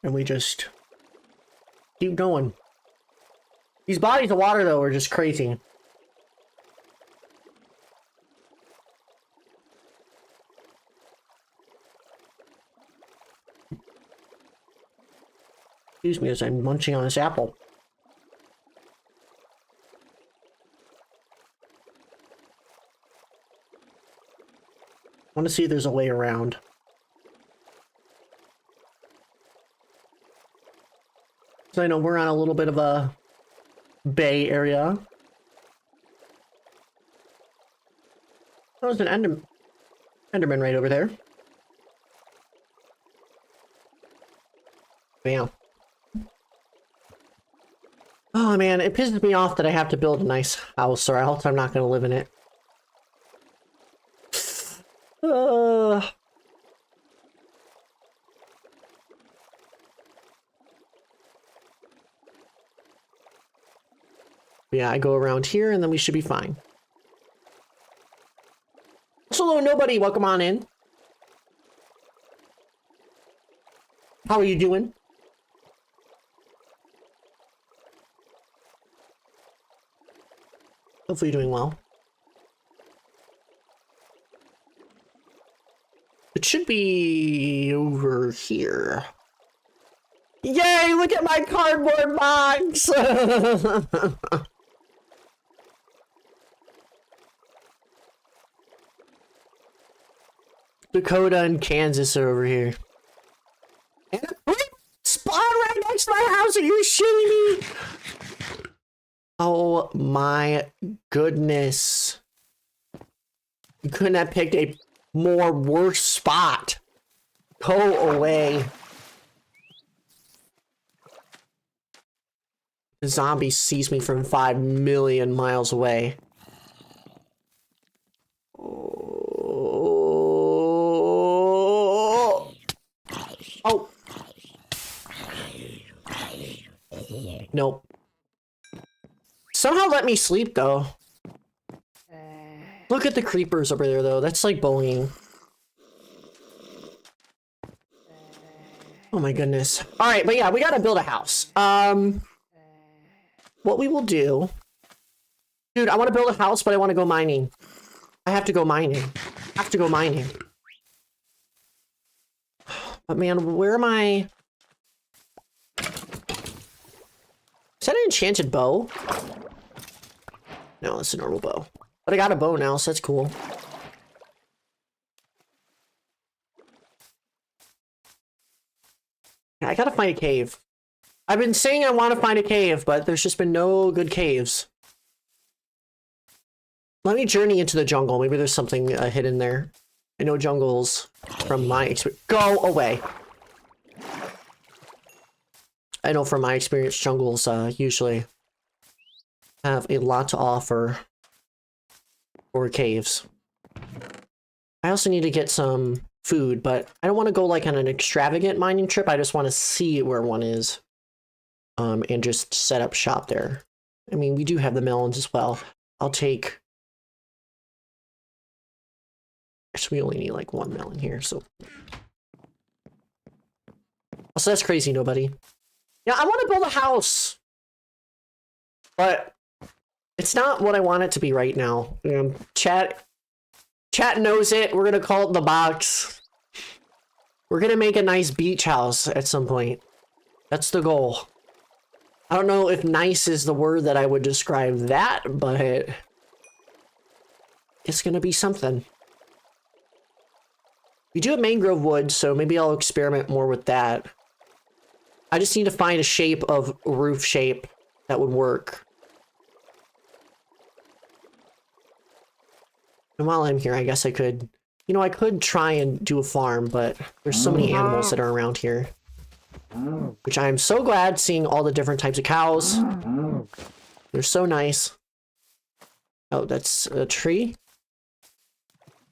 And we just keep going. These bodies of water, though, are just crazy. Excuse me as I'm munching on this apple. I want to see if there's a way around. So I know we're on a little bit of a bay area. Oh, there's an Enderman right over there. Bam. Oh man, it pisses me off that I have to build a nice house, or else I'm not gonna live in it. Yeah, I go around here and then we should be fine. Hello, nobody. Welcome on in. How are you doing? Hopefully you're doing well. It should be over here. Yay, look at my cardboard box! Dakota and Kansas are over here. And a spawn right next to my house, are you shitting me? Oh my goodness. You couldn't have picked a more worse spot. Go away. The zombie sees me from 5 million miles away. Oh. Nope. Somehow let me sleep though. Look at the creepers over there though. That's like bullying. Oh my goodness. All right, but yeah, we gotta build a house. What we will do, dude, I want to build a house, but I want to go mining. I have to go mining. I have to go mining. But man, where am I? Is that an enchanted bow? No, it's a normal bow. But I got a bow now, so that's cool. I gotta find a cave. I've been saying I want to find a cave, but there's just been no good caves. Let me journey into the jungle. Maybe there's something hidden there. I know jungles from my experience. Go away. I know from my experience, jungles usually have a lot to offer for caves. I also need to get some food, but I don't want to go like on an extravagant mining trip. I just want to see where one is. And just set up shop there. I mean, we do have the melons as well. I'll take... Actually, we only need like 1 melon here, so... Also, that's crazy, nobody. Yeah, I want to build a house! But... it's not what I want it to be right now. Chat knows it. We're gonna call it the box. We're gonna make a nice beach house at some point. That's the goal. I don't know if nice is the word that I would describe that, but it's gonna be something. We do have mangrove wood, so maybe I'll experiment more with that. I just need to find a shape of roof shape that would work. And while I'm here, I guess I could, you know, I could try and do a farm, but there's so many animals that are around here. Which I am so glad seeing all the different types of cows. They're so nice. Oh, that's a tree.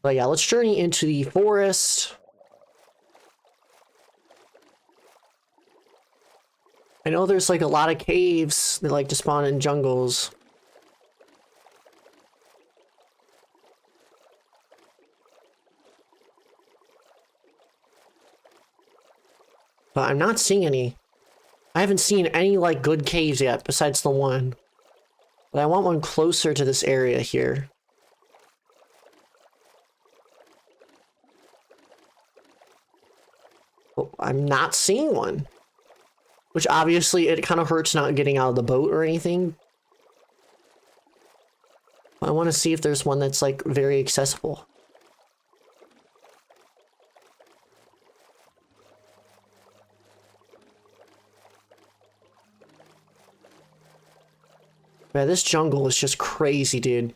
But yeah, let's journey into the forest. I know there's like a lot of caves that like to spawn in jungles. But I'm not seeing any. I haven't seen any like good caves yet besides the one. But I want one closer to this area here. Well, I'm not seeing one. Which obviously it kind of hurts not getting out of the boat or anything. I want to see if there's one that's like very accessible. Man, this jungle is just crazy, dude.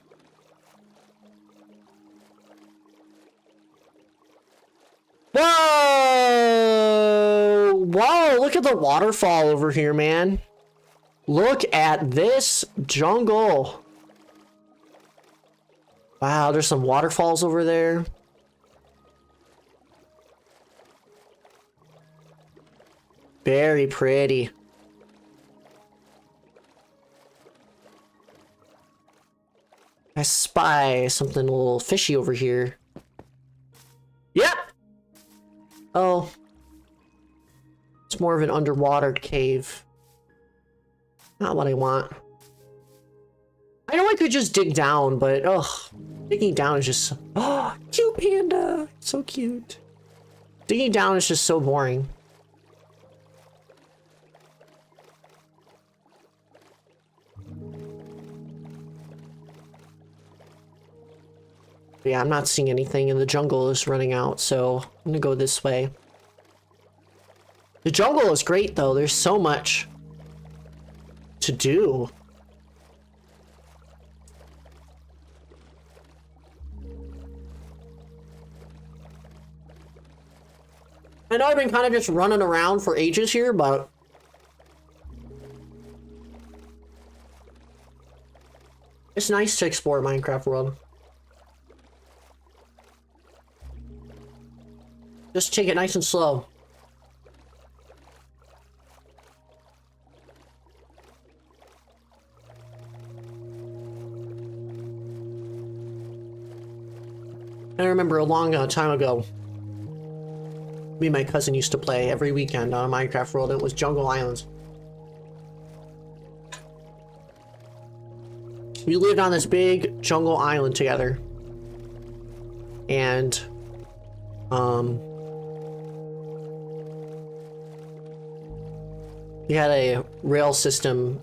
Whoa! Whoa, look at the waterfall over here, man. Look at this jungle. Wow, there's some waterfalls over there. Very pretty. I spy something a little fishy over here. Yep! Oh. It's more of an underwater cave. Not what I want. I know I could just dig down, but ugh. Digging down is just... Oh, cute panda! So cute. Digging down is just so boring. Yeah, I'm not seeing anything and the jungle is running out, so I'm gonna go this way. The jungle is great though, there's so much to do. I know I've been kind of just running around for ages here, but it's nice to explore Minecraft world. Just take it nice and slow. I remember a long time ago, me and my cousin used to play every weekend on a Minecraft world. It was Jungle Islands. We lived on this big jungle island together. And, we had a rail system.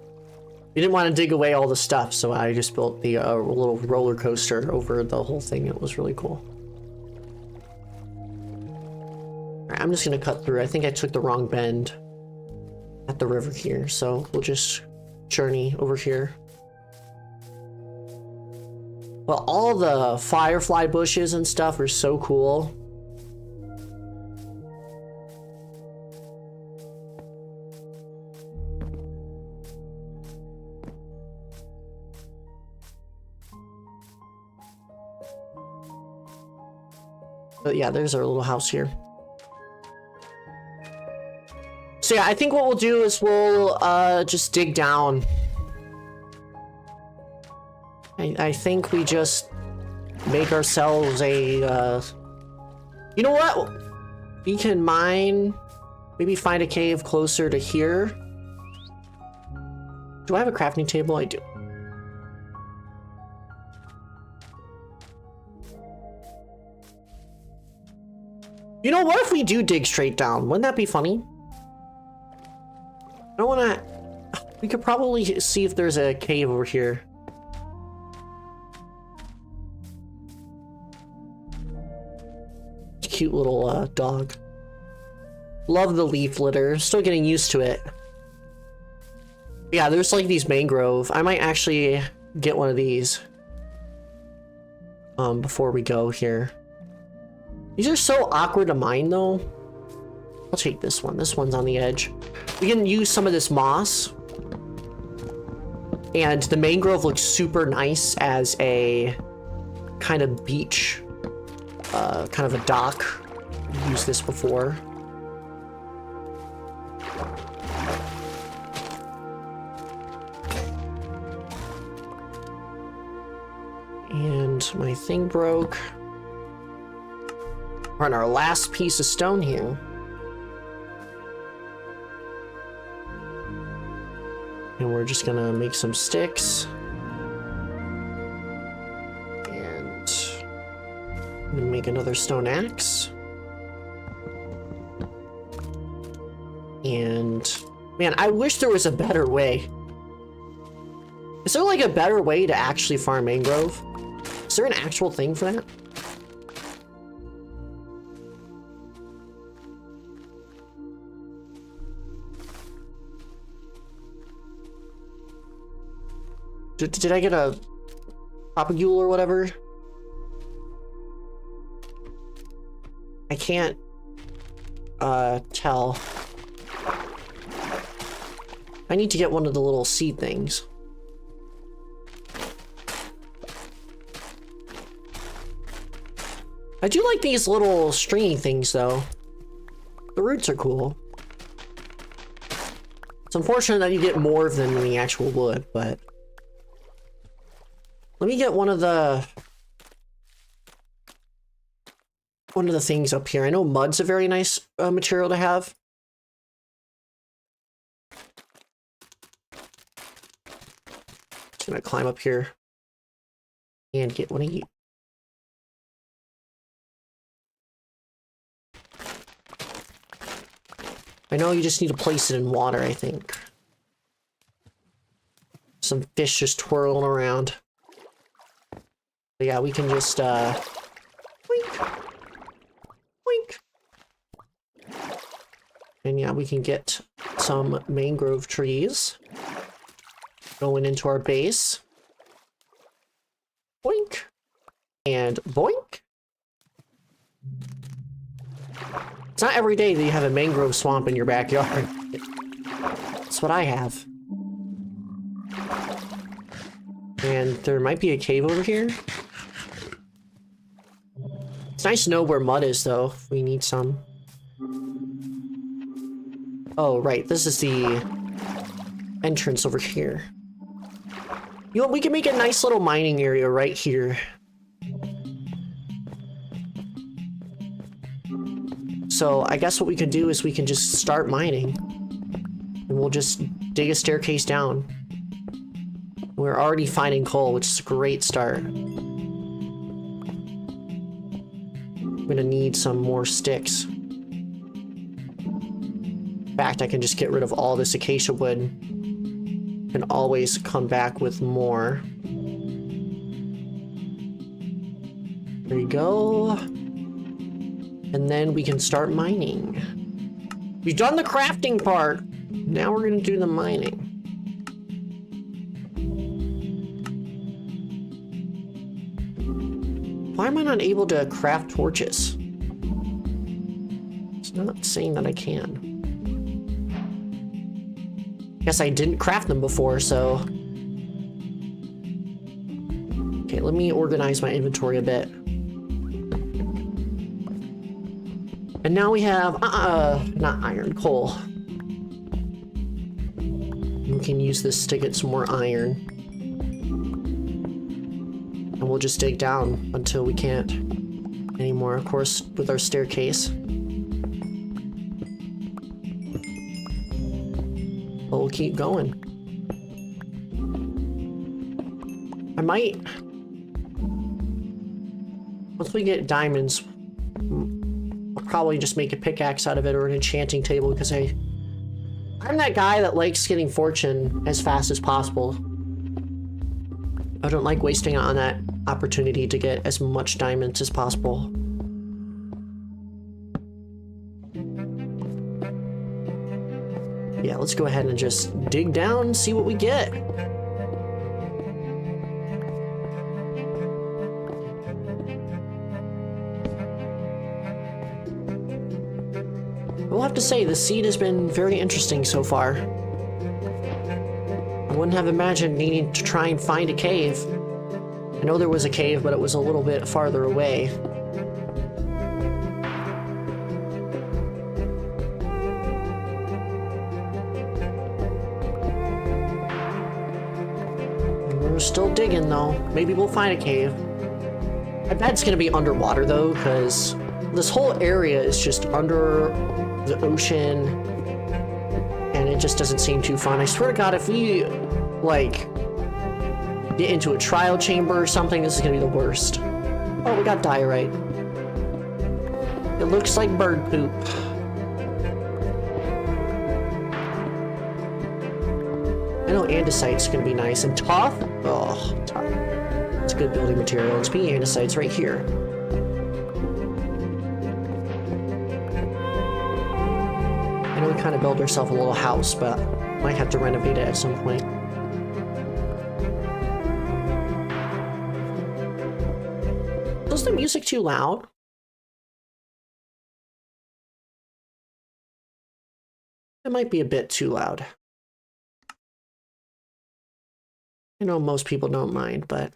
We didn't want to dig away all the stuff, so I just built the little roller coaster over the whole thing. It was really cool. Alright, I'm just gonna cut through. I think I took the wrong bend at the river here, so we'll just journey over here. Well, all the firefly bushes and stuff are so cool. But yeah, there's our little house here. So yeah, I think what we'll do is we'll just dig down. I think we just make ourselves a you know what? We can mine, maybe find a cave closer to here. Do I have a crafting table? I do. You know, what if we do dig straight down? Wouldn't that be funny? I don't wanna... We could probably see if there's a cave over here. Cute little dog. Love the leaf litter. Still getting used to it. Yeah, there's like these mangrove. I might actually get one of these before we go here. These are so awkward to mine though. I'll take this one. This one's on the edge. We can use some of this moss. And the mangrove looks super nice as a kind of beach, kind of a dock. I've used this before. And my thing broke. We're on our last piece of stone here. And we're just gonna make some sticks. And I'm gonna make another stone axe. And man, I wish there was a better way. Is there like a better way to actually farm mangrove? Is there an actual thing for that? Did I get a propagule or whatever? I can't tell. I need to get one of the little seed things. I do like these little stringy things though. The roots are cool. It's unfortunate that you get more of them than the actual wood, but... Let me get one of the things up here. I know mud's a very nice material to have. Just gonna climb up here and get one of you. I know you just need to place it in water, I think. Some fish just twirling around. But yeah, we can just, wink. Wink. And yeah, we can get some mangrove trees going into our base. Boink. And boink. It's not every day that you have a mangrove swamp in your backyard. That's what I have. And there might be a cave over here. It's nice to know where mud is, though, if we need some. Oh, right, this is the entrance over here. You know, we can make a nice little mining area right here. So I guess what we could do is we can just start mining. And we'll just dig a staircase down. We're already finding coal, which is a great start. I'm gonna need some more sticks. In fact, I can just get rid of all this acacia wood. Can always come back with more. There you go. And then we can start mining. We've done the crafting part. Now we're gonna do the mining. Why am I not able to craft torches? It's not saying that I can. Guess I didn't craft them before, so... Okay, let me organize my inventory a bit. And now we have, not iron, coal. We can use this to get some more iron. And we'll just dig down until we can't anymore, of course, with our staircase. But we'll keep going. I might... Once we get diamonds, I'll probably just make a pickaxe out of it or an enchanting table because I'm that guy that likes getting fortune as fast as possible. I don't like wasting on that opportunity to get as much diamonds as possible. Yeah, let's go ahead and just dig down and see what we get. We'll have to say, the seed has been very interesting so far. I wouldn't have imagined needing to try and find a cave. I know there was a cave, but it was a little bit farther away. We're still digging, though. Maybe we'll find a cave. I bet it's gonna be underwater, though, because this whole area is just under the ocean, and it just doesn't seem too fun. I swear to God, if we, like, get into a trial chamber or something, this is gonna be the worst. Oh, we got diorite. It looks like bird poop. I know andesite's gonna be nice. And tough? Oh, tough. It's a good building material. It's being andesite's right here. I know we kind of built ourselves a little house, but might have to renovate it at some point. Was the music too loud? It might be a bit too loud. I know most people don't mind, but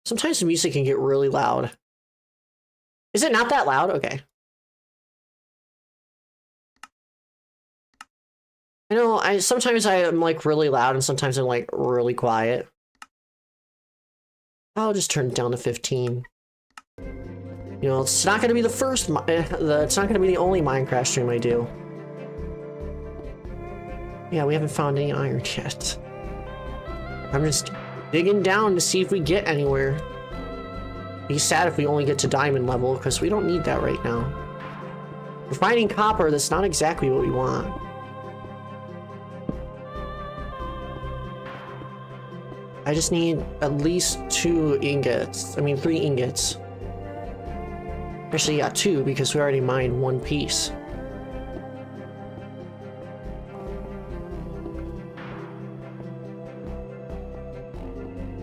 sometimes the music can get really loud. Is it not that loud? Okay. I know sometimes I'm like really loud and sometimes I'm like really quiet. I'll just turn it down to 15. You know, it's not gonna be the first, it's not gonna be the only Minecraft stream I do. Yeah, we haven't found any iron yet. I'm just digging down to see if we get anywhere. Be sad if we only get to diamond level, because we don't need that right now. We're finding copper, that's not exactly what we want. I just need at least 2 ingots. I mean, 3 ingots. Actually, yeah, 2, because we already mined 1 piece.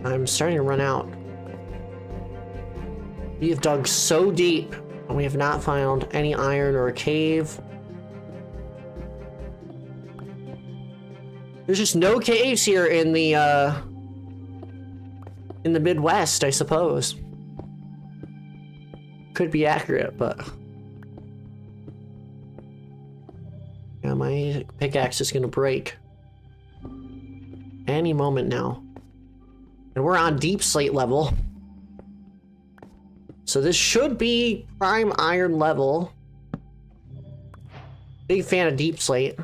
I'm starting to run out. We have dug so deep, and we have not found any iron or a cave. There's just no caves here in the Midwest, I suppose. Could be accurate, but yeah, my pickaxe is gonna break any moment now. And we're on deep slate level. So this should be prime iron level. Big fan of deep slate.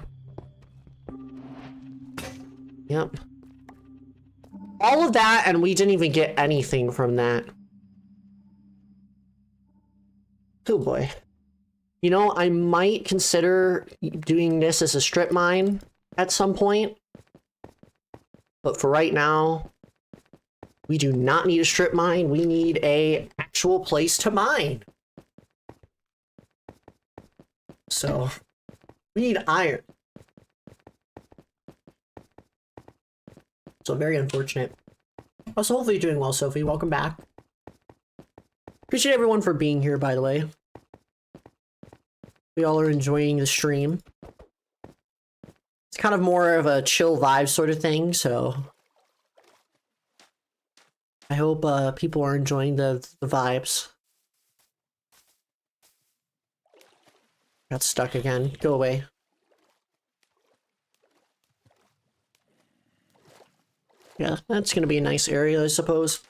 Yep. All of that, and we didn't even get anything from that. Oh boy. You know, I might consider doing this as a strip mine at some point. But for right now, we do not need a strip mine. We need an actual place to mine. So, we need iron. So very unfortunate. Also, hopefully you're doing well, Sophie. Welcome back. Appreciate everyone for being here, by the way. We all are enjoying the stream. It's kind of more of a chill vibe sort of thing, so I hope people are enjoying the vibes. Got stuck again. Go away. Yeah, that's gonna be a nice area, I suppose.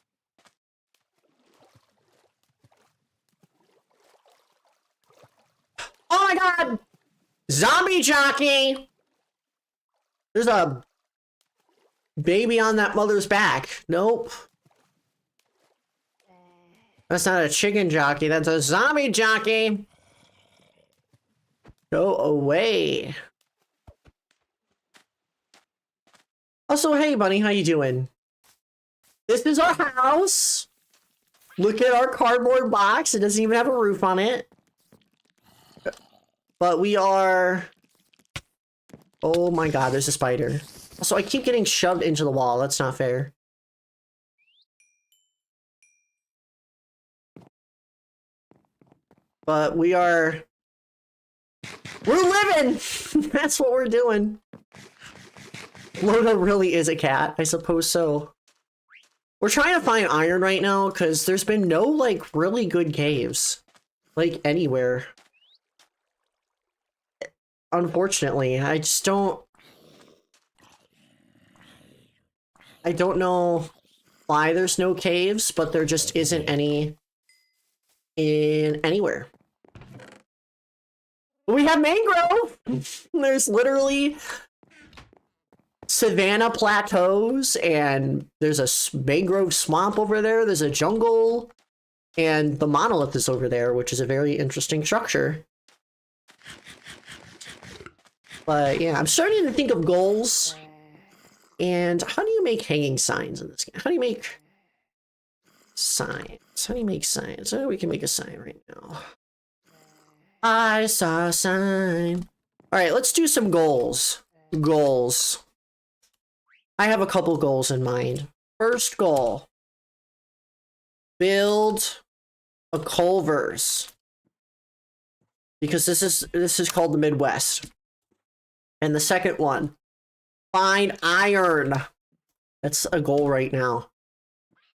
Oh my god! Zombie jockey! There's a baby on that mother's back. Nope. That's not a chicken jockey, that's a zombie jockey! Go away. Also, hey bunny, how you doing? This is our house. Look at our cardboard box. It doesn't even have a roof on it. But we are... Oh my god, there's a spider. Also, I keep getting shoved into the wall. That's not fair. But we are... We're living! That's what we're doing. Loda really is a cat. I suppose so. We're trying to find iron right now because there's been no, like, really good caves. Like, anywhere. Unfortunately, I just don't... I don't know why there's no caves, but there just isn't any in anywhere. We have mangrove! There's literally savanna plateaus, and there's a mangrove swamp over there, there's a jungle, and the monolith is over there, which is a very interesting structure. But yeah, I'm starting to think of goals. And how do you make hanging signs in this game? How do you make signs? How do you make signs? Oh, we can make a sign right now. I saw a sign. All right, let's do some goals. Goals. I have a couple goals in mind. First goal. Build a Culver's. Because this is called the Midwest. And the second one. Find iron. That's a goal right now.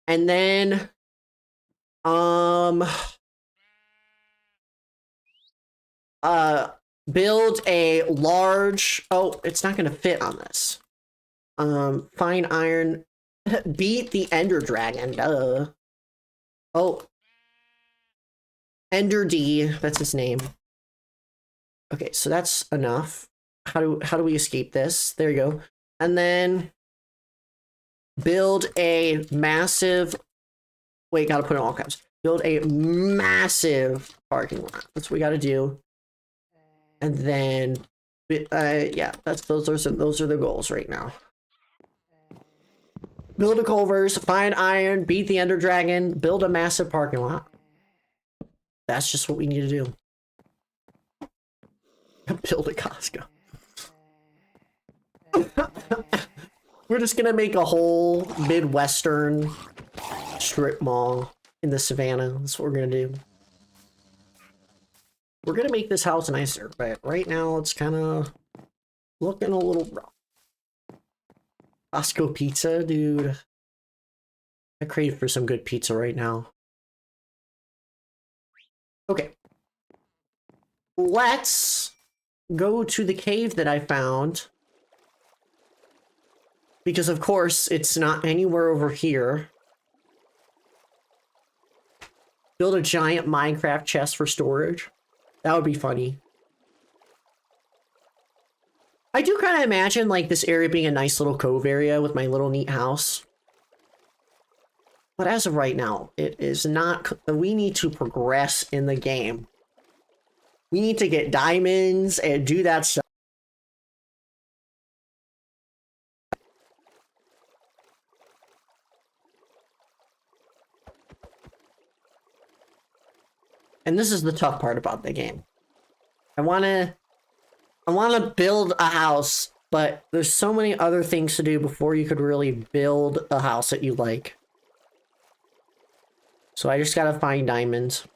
And then, build a large, oh, it's not gonna fit on this. Find iron, beat the Ender Dragon, duh. Oh, Ender D, that's his name. Okay, so that's enough. How do we escape this? There you go. And then build a massive, wait, gotta put it in all caps. Build a massive parking lot. That's what we gotta do. And then, yeah, those are the goals right now. Build a Culver's, find iron, beat the Ender Dragon, build a massive parking lot. That's just what we need to do. Build a Costco. We're just gonna make a whole Midwestern strip mall in the savannah. That's what we're gonna do. We're gonna make this house nicer, but right now it's kind of looking a little rough. Costco pizza, dude. I crave for some good pizza right now. Okay. Let's go to the cave that I found. Because of course, it's not anywhere over here. Build a giant Minecraft chest for storage. That would be funny. I do kind of imagine like this area being a nice little cove area with my little neat house. But as of right now, it is not. We need to progress in the game. We need to get diamonds and do that stuff. And this is the tough part about the game. I want to build a house, but there's so many other things to do before you could really build a house that you like. So I just gotta find diamonds.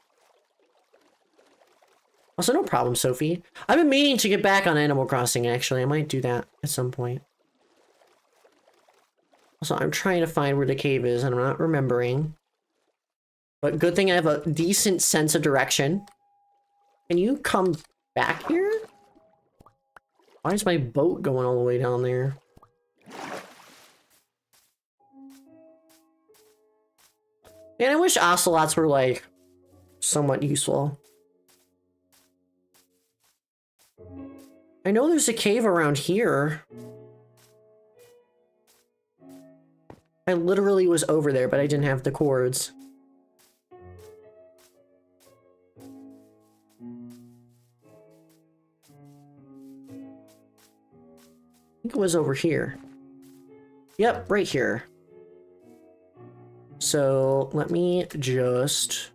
Also, no problem, Sophie. I've been meaning to get back on Animal Crossing, actually. I might do that at some point. Also, I'm trying to find where the cave is, and I'm not remembering. But good thing I have a decent sense of direction. Can you come back here? Why is my boat going all the way down there? Man, I wish ocelots were, like, somewhat useful. I know there's a cave around here. I literally was over there, but I didn't have the cords. I think it was over here. Yep, right here. So let me just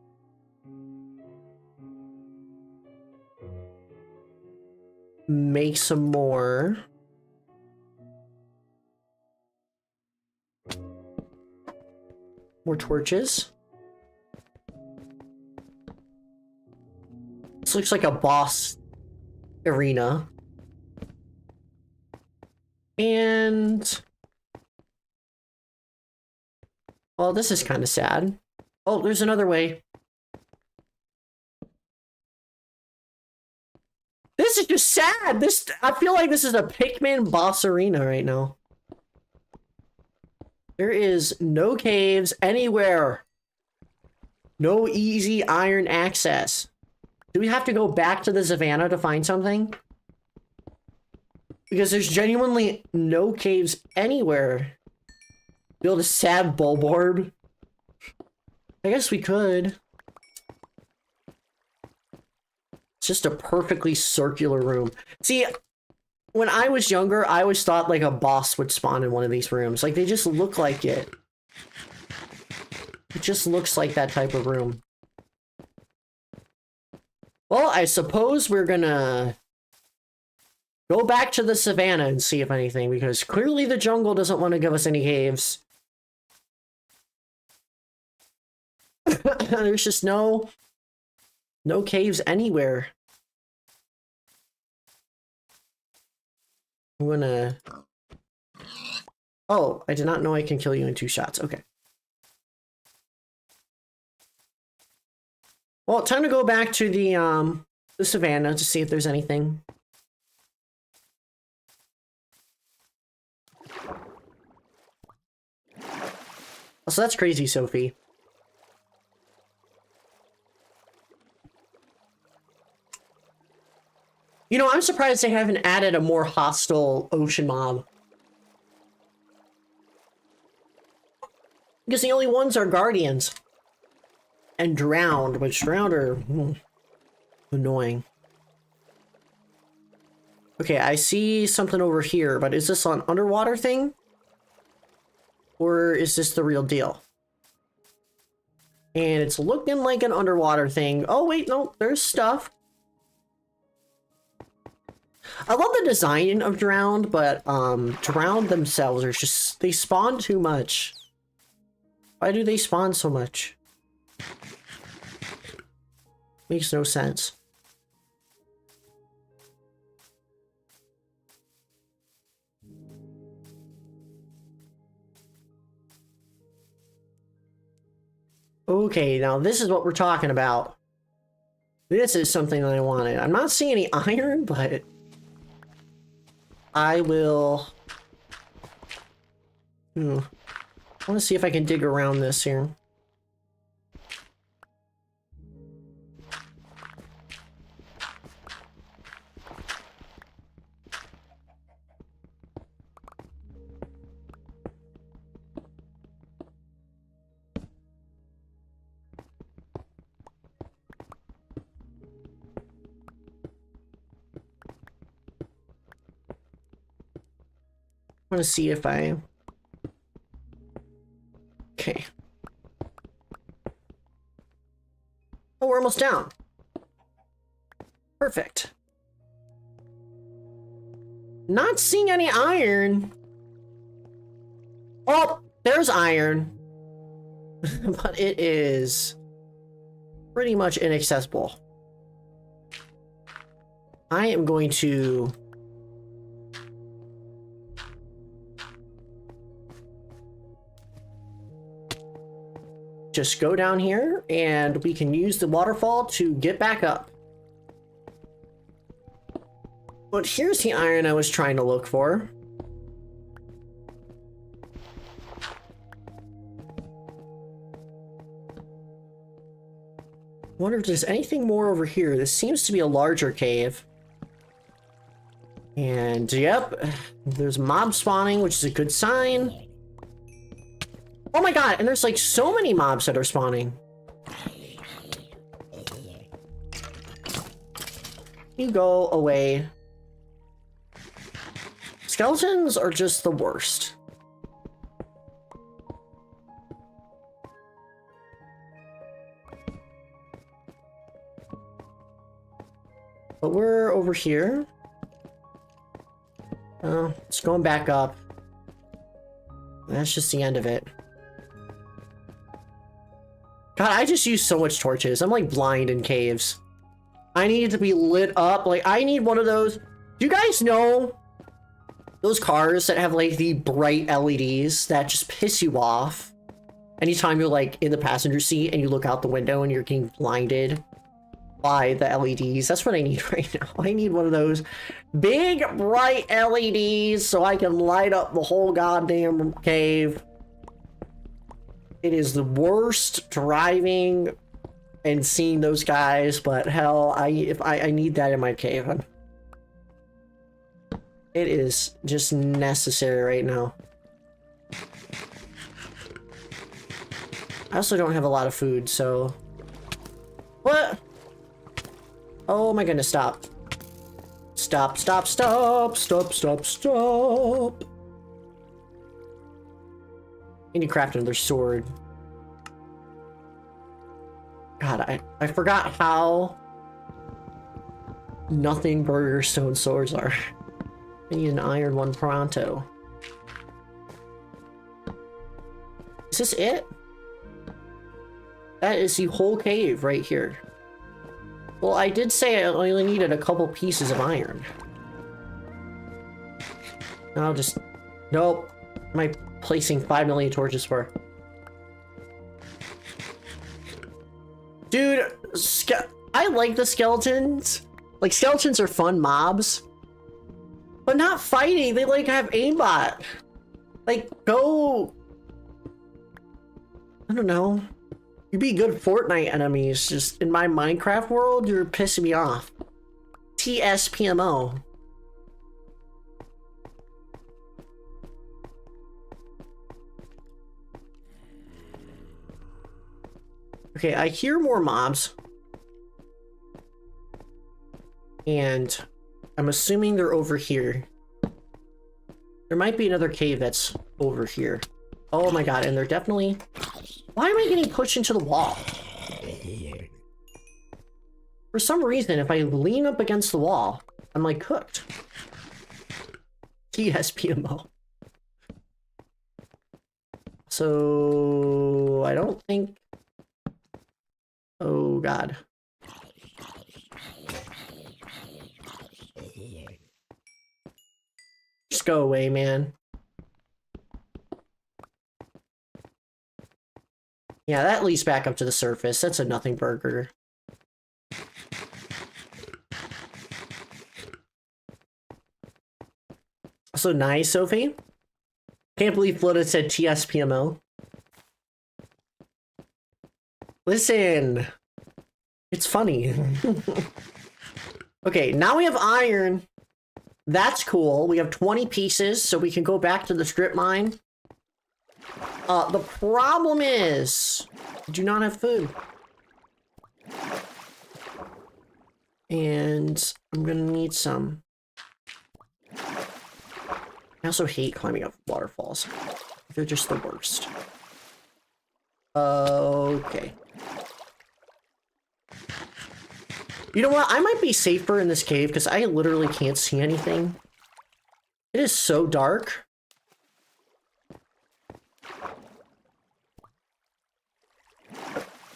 make some more. More torches. This looks like a boss arena. And well, this is kind of sad. Oh, there's another way. This is just sad. I feel like this is a Pikmin boss arena right now. There is no caves anywhere. No easy iron access. Do we have to go back to the savannah to find something? Because there's genuinely no caves anywhere. Build a sad bulborb. I guess we could. It's just a perfectly circular room. See, when I was younger, I always thought like a boss would spawn in one of these rooms. Like they just look like it. It just looks like that type of room. Well, I suppose we're gonna go back to the savannah and see if anything, because clearly the jungle doesn't want to give us any caves. There's just no caves anywhere. I'm gonna Oh, I did not know I can kill you in 2 shots. Okay. Well, time to go back to the savannah to see if there's anything. So that's crazy, Sophie. You know, I'm surprised they haven't added a more hostile ocean mob. Because the only ones are guardians. And drowned, which drowned are annoying. Okay, I see something over here, but is this an underwater thing? Or is this the real deal? And it's looking like an underwater thing. Oh, wait, no, there's stuff. I love the design of Drowned, but Drowned themselves are just, they spawn too much. Why do they spawn so much? Makes no sense. Okay, now this is what we're talking about. This is something that I wanted. I'm not seeing any iron, but I will... I want to see if I can dig around this here. I want to see if I... Okay. Oh, we're almost down. Perfect. Not seeing any iron. Oh, there's iron. But it is pretty much inaccessible. I am going to... just go down here, and we can use the waterfall to get back up. But here's the iron I was trying to look for. Wonder if there's anything more over here. This seems to be a larger cave. And yep, there's mob spawning, which is a good sign. Oh my god, and there's like so many mobs that are spawning. You go away. Skeletons are just the worst. But we're over here. Oh, it's going back up. That's just the end of it. God, I just use so much torches. I'm like blind in caves. I need to be lit up. Like, I need one of those. Do you guys know those cars that have like the bright LEDs that just piss you off anytime you're like in the passenger seat and you look out the window and you're getting blinded by the LEDs? That's what I need right now. I need one of those big bright LEDs so I can light up the whole goddamn cave. It is the worst driving and seeing those guys, but hell, I need that in my cave. It is just necessary right now. I also don't have a lot of food, so... What? Oh my goodness, stop. Stop, stop, stop, stop, stop, stop. I need to craft another sword. God, I forgot how nothing burger stone swords are. I need an iron one pronto. Is this it? That is the whole cave right here. Well, I did say I only needed a couple pieces of iron. I'll just Nope. Am I placing 5 million torches for? Dude, I like the skeletons. Like, skeletons are fun mobs. But not fighting. They, like, have aimbot. Like, go... I don't know. You'd be good Fortnite enemies. Just in my Minecraft world, you're pissing me off. TSPMO. Okay, I hear more mobs. And I'm assuming they're over here. There might be another cave that's over here. Oh my god, and they're definitely... Why am I getting pushed into the wall? For some reason, if I lean up against the wall, I'm like cooked. TSPMO. So... I don't think... Oh god. Just go away, man. Yeah, that leads back up to the surface. That's a nothing burger. So nice, Sophie. Can't believe Floda said TSPMO. Listen. It's funny. Okay, now we have iron. That's cool. We have 20 pieces, so we can go back to the strip mine. The problem is, I do not have food. And I'm gonna need some. I also hate climbing up waterfalls. They're just the worst. Okay. You know what? I might be safer in this cave because I literally can't see anything. It is so dark.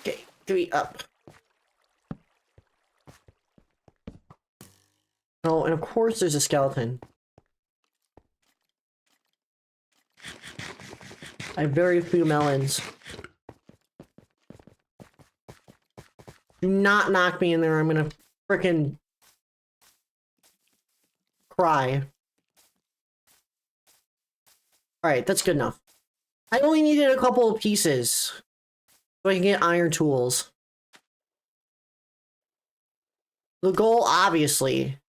Okay, 3 up. Oh, and of course there's a skeleton. I have very few melons. Do not knock me in there. I'm gonna frickin' cry. Alright, that's good enough. I only needed a couple of pieces so I can get iron tools. The goal, obviously,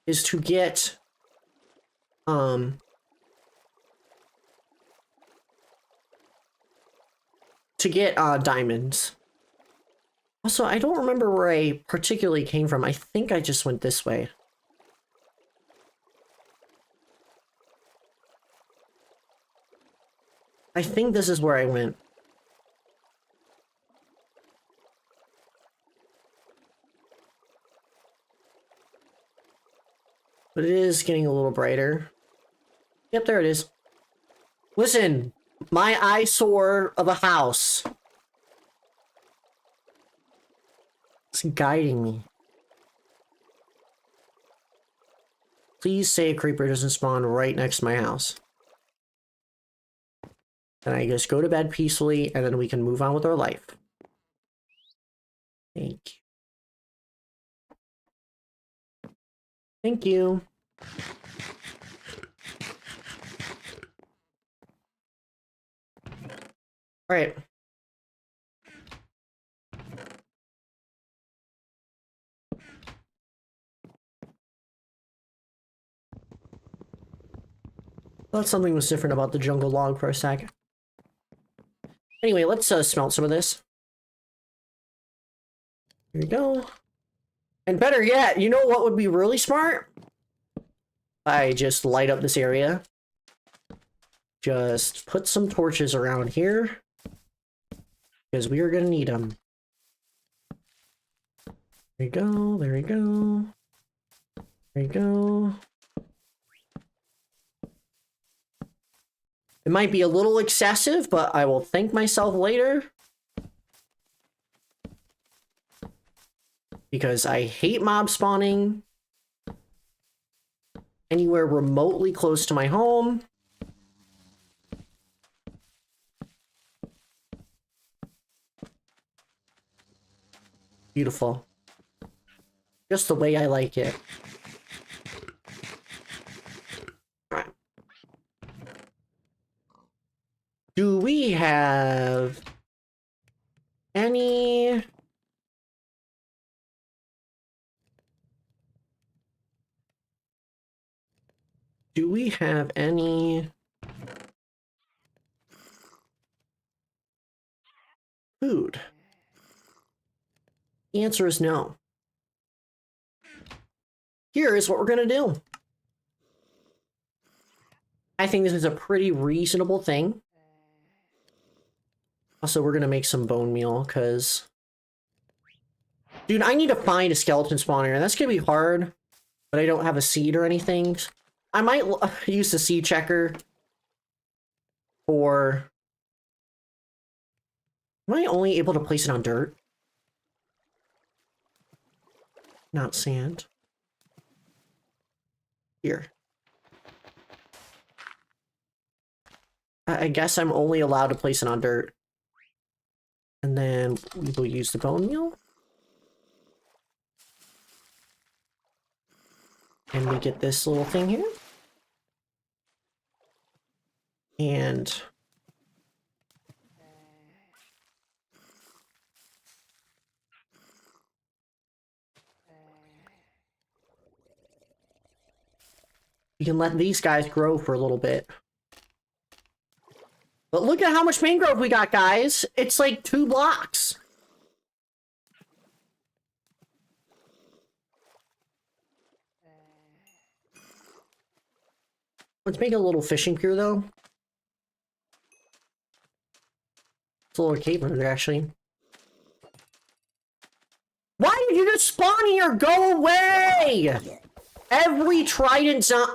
is to get diamonds. Also, I don't remember where I particularly came from. I think I just went this way. I think this is where I went. But it is getting a little brighter. Yep, there it is. Listen, my eyesore of a house. It's guiding me. Please say a creeper doesn't spawn right next to my house. And I just go to bed peacefully, and then we can move on with our life. Thank you. Thank you. All right. Thought something was different about the jungle log for a sec. Anyway, let's smelt some of this. Here we go. And better yet, you know what would be really smart? I just light up this area. Just put some torches around here. Because we are going to need them. There we go, there we go. There we go. It might be a little excessive, but I will thank myself later. Because I hate mob spawning. anywhere remotely close to my home. Beautiful. Just the way I like it. All right. Do we have any... Do we have any food? The answer is no. Here is what we're gonna do. I think this is a pretty reasonable thing. Also, we're gonna make some bone meal, because... Dude, I need to find a skeleton spawner, and that's gonna be hard, but I don't have a seed or anything. I might use the seed checker for... Am I only able to place it on dirt? Not sand. Here. I guess I'm only allowed to place it on dirt. And then we will use the bone meal. And we get this little thing here. And we can let these guys grow for a little bit. But look at how much mangrove we got, guys. It's like 2 blocks. Let's make a little fishing pier, though. It's a little cave under there, actually. Why did you just spawn here? Go away! Every trident zombie...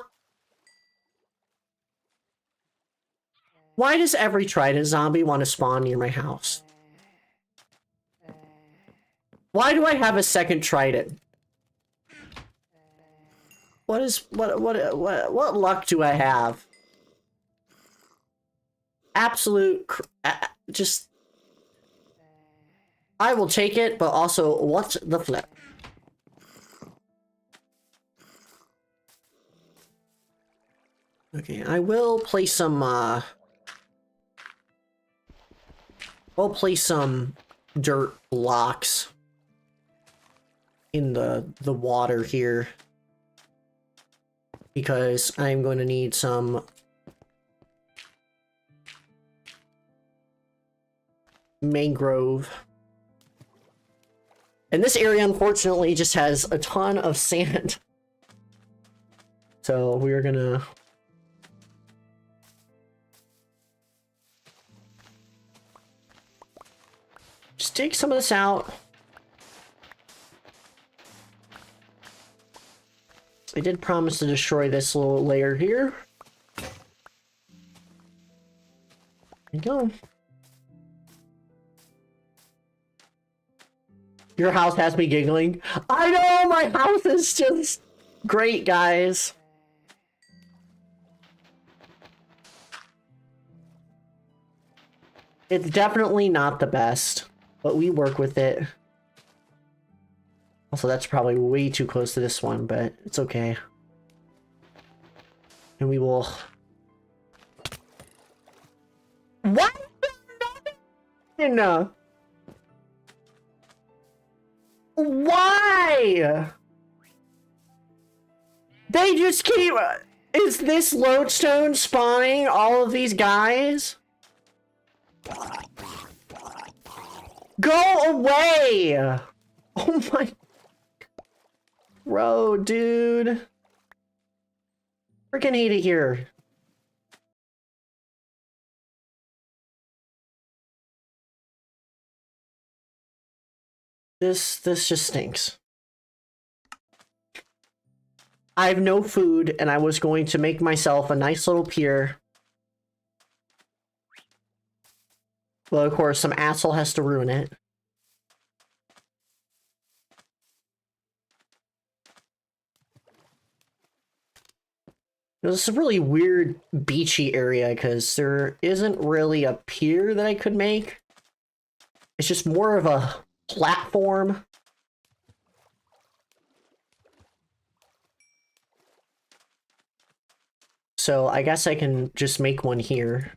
Why does every trident zombie want to spawn near my house? Why do I have a second trident? What luck do I have? Absolute just... I will take it, but also, what's the flip? Okay, I will place some, I'll place some dirt blocks in the water here, because I'm going to need some mangrove. And this area, unfortunately, just has a ton of sand. So we're gonna... just take some of this out. I did promise to destroy this little layer here. There you go. Your house has me giggling. I know, my house is just great, guys. It's definitely not the best, but we work with it. Also, that's probably way too close to this one, but it's okay. And we will... What? No. Why? They just keep... Is this lodestone spawning all of these guys? Go away! Oh my... Bro, dude. Freaking hate it here. This just stinks. I have no food, and I was going to make myself a nice little pier. Well, of course, some asshole has to ruin it. This is a really weird beachy area because there isn't really a pier that I could make. It's just more of a platform. So I guess I can just make one here.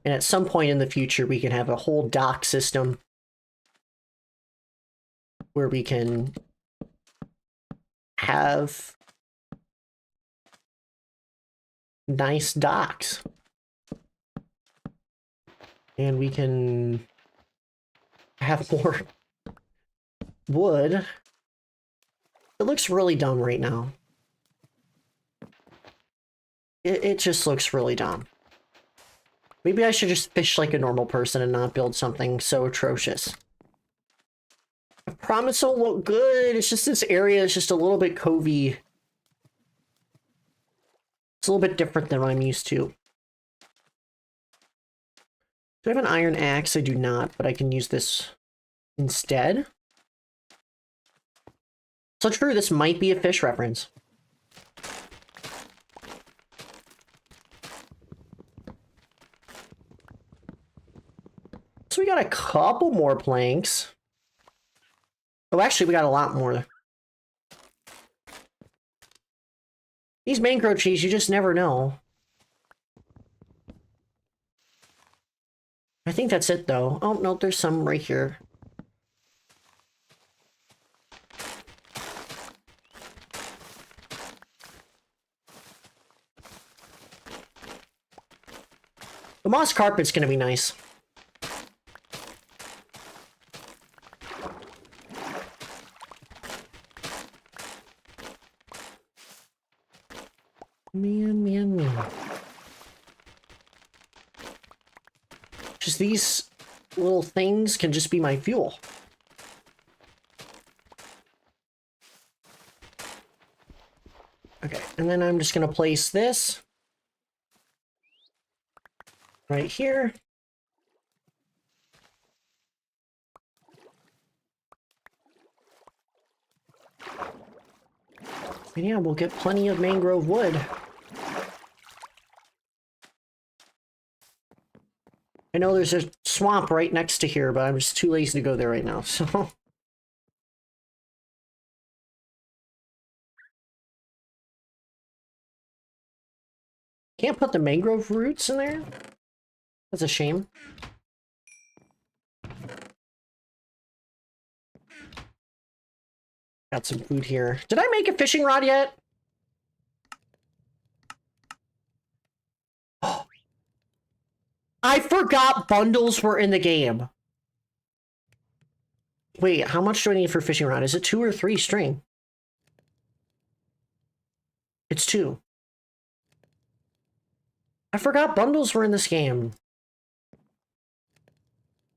And at some point in the future, we can have a whole dock system where we can have nice docks. And we can have more wood. It looks really dumb right now. It just looks really dumb. Maybe I should just fish like a normal person and not build something so atrocious. I promise it'll look good. It's just this area is just a little bit covey. It's a little bit different than what I'm used to. Do I have an iron axe? I do not, but I can use this instead. So true, this might be a fish reference. So we got a couple more planks. Oh, actually, we got a lot more. These mangrove trees, you just never know. I think that's it, though. Oh, no, there's some right here. The moss carpet's gonna be nice. Man. Just these little things can just be my fuel. Okay, and then I'm just gonna place this right here. And yeah, we'll get plenty of mangrove wood. I know there's a swamp right next to here, but I'm just too lazy to go there right now, so... Can't put the mangrove roots in there? That's a shame. Got some food here. Did I make a fishing rod yet? I forgot bundles were in the game. Wait, how much do I need for fishing rod? Is it 2 or 3 string? It's 2. I forgot bundles were in this game.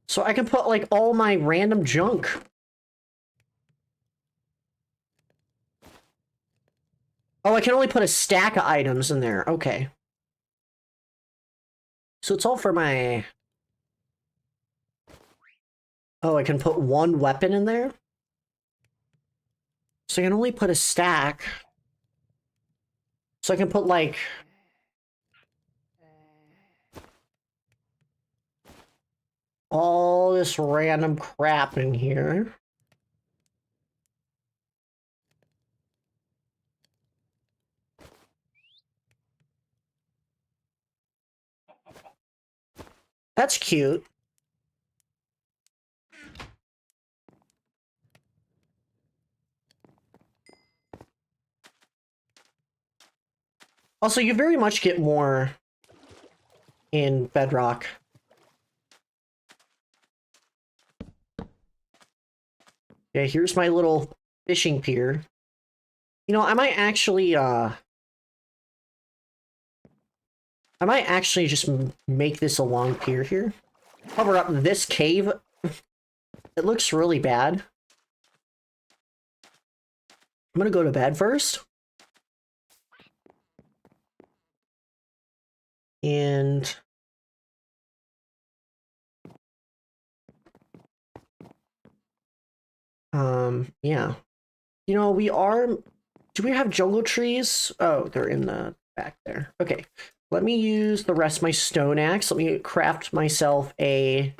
So I can put, like, all my random junk. Oh, I can only put a stack of items in there. Okay. So it's all for my... Oh, I can put 1 weapon in there? So I can only put a stack. So I can put, like... all this random crap in here. That's cute. Also, you very much get more in Bedrock. Okay, here's my little fishing pier. You know, I might actually just make this a long pier here. Cover up this cave. It looks really bad. I'm gonna go to bed first. And... yeah. You know, we are... Do we have jungle trees? Oh, they're in the back there. Okay, let me use the rest of my stone axe. Let me craft myself a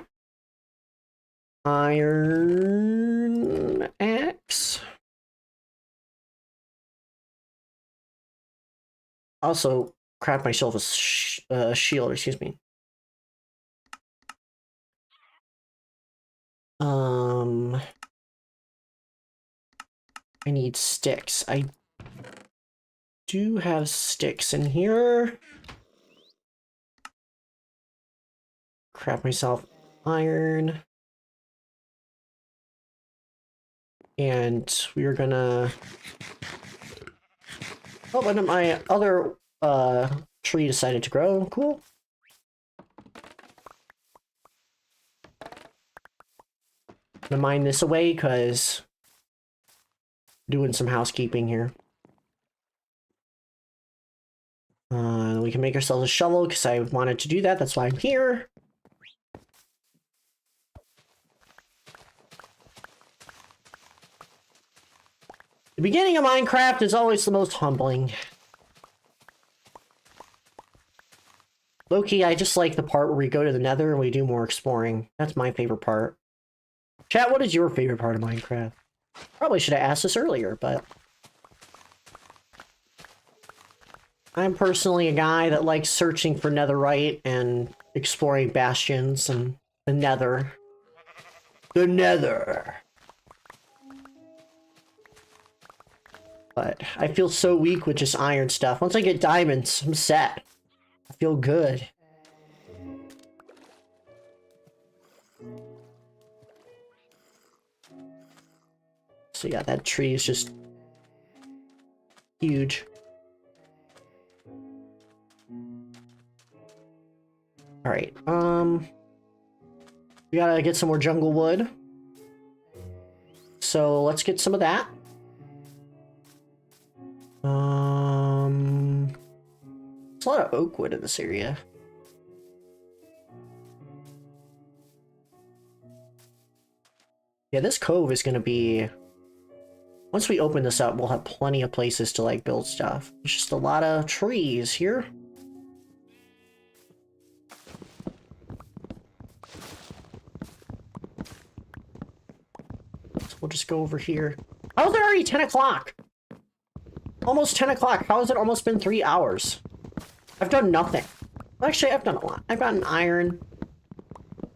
iron axe. Also, craft myself a shield, excuse me. I need sticks. I do have sticks in here. Craft myself iron. And we're gonna... Oh, and my other tree decided to grow. Cool. I'm gonna mine this away because doing some housekeeping here. We can make ourselves a shovel because I wanted to do that. That's why I'm here. The beginning of Minecraft is always the most humbling. Low-key, I just like the part where we go to the Nether and we do more exploring. That's my favorite part. Chat, what is your favorite part of Minecraft? Probably should have asked this earlier, but... I'm personally a guy that likes searching for netherite and exploring bastions and the Nether. The Nether! But I feel so weak with just iron stuff. Once I get diamonds, I'm set. I feel good. So yeah, that tree is just huge. Alright, we gotta get some more jungle wood. So let's get some of that. There's a lot of oak wood in this area. Yeah, this cove is gonna be... Once we open this up, we'll have plenty of places to, like, build stuff. There's just a lot of trees here. So we'll just go over here. How is it already 10 o'clock? Almost 10 o'clock. How has it almost been 3 hours? I've done nothing. Actually, I've done a lot. I've gotten iron.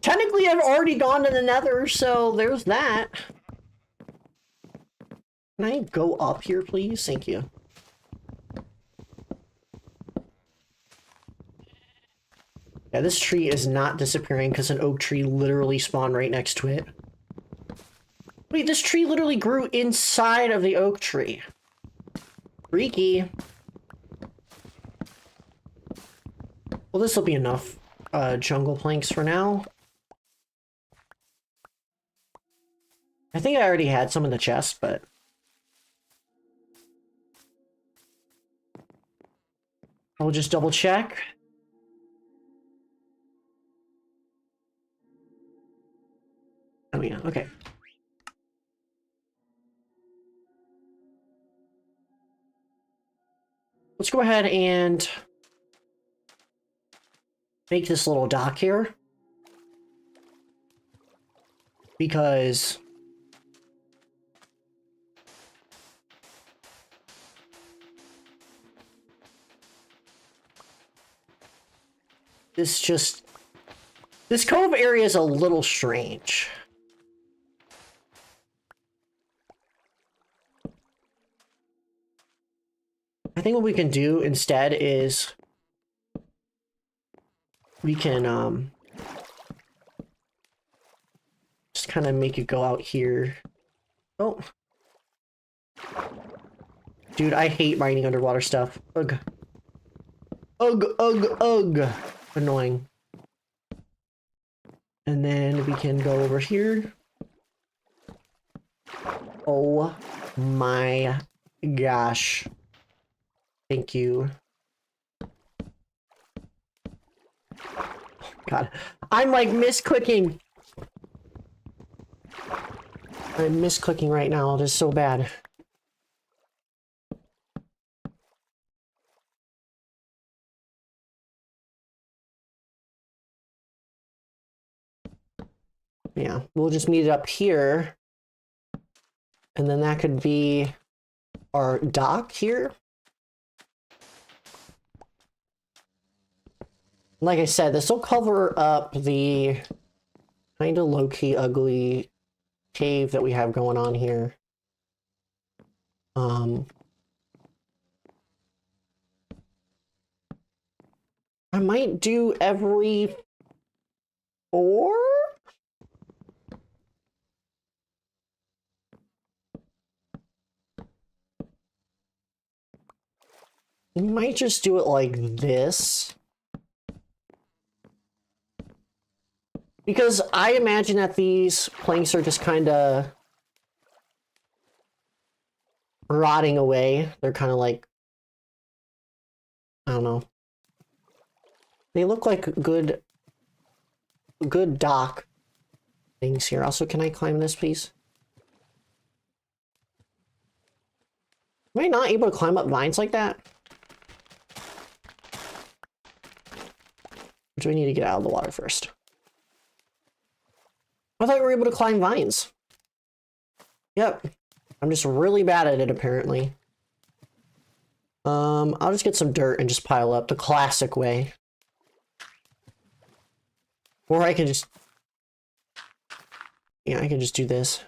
Technically, I've already gone to the Nether, so there's that. Can I go up here, please? Thank you. Yeah, this tree is not disappearing because an oak tree literally spawned right next to it. Wait, this tree literally grew inside of the oak tree. Freaky. Well, this will be enough jungle planks for now. I think I already had some in the chest, but... I'll just double check. Oh yeah, okay. Let's go ahead and make this little dock here. Because this cove area is a little strange. I think what we can do instead is we can just kind of make it go out here. Oh. Dude, I hate mining underwater stuff. Ugh. Ugh, ugh, ugh. Annoying. And then we can go over here. Oh my gosh. Thank you. God, I'm like misclicking. I'm misclicking right now. It is so bad. Yeah, we'll just meet it up here. And then that could be our dock here. Like I said, this will cover up the kind of low-key ugly cave that we have going on here. I might do every 4? We might just do it like this. Because I imagine that these planks are just kind of rotting away. They're kind of like, I don't know. They look like good dock things here. Also, can I climb this, please? Am I not able to climb up vines like that? Or do we need to get out of the water first? I thought we were able to climb vines. Yep. I'm just really bad at it, apparently. I'll just get some dirt and just pile up the classic way. Or I can just... Yeah, I can just do this.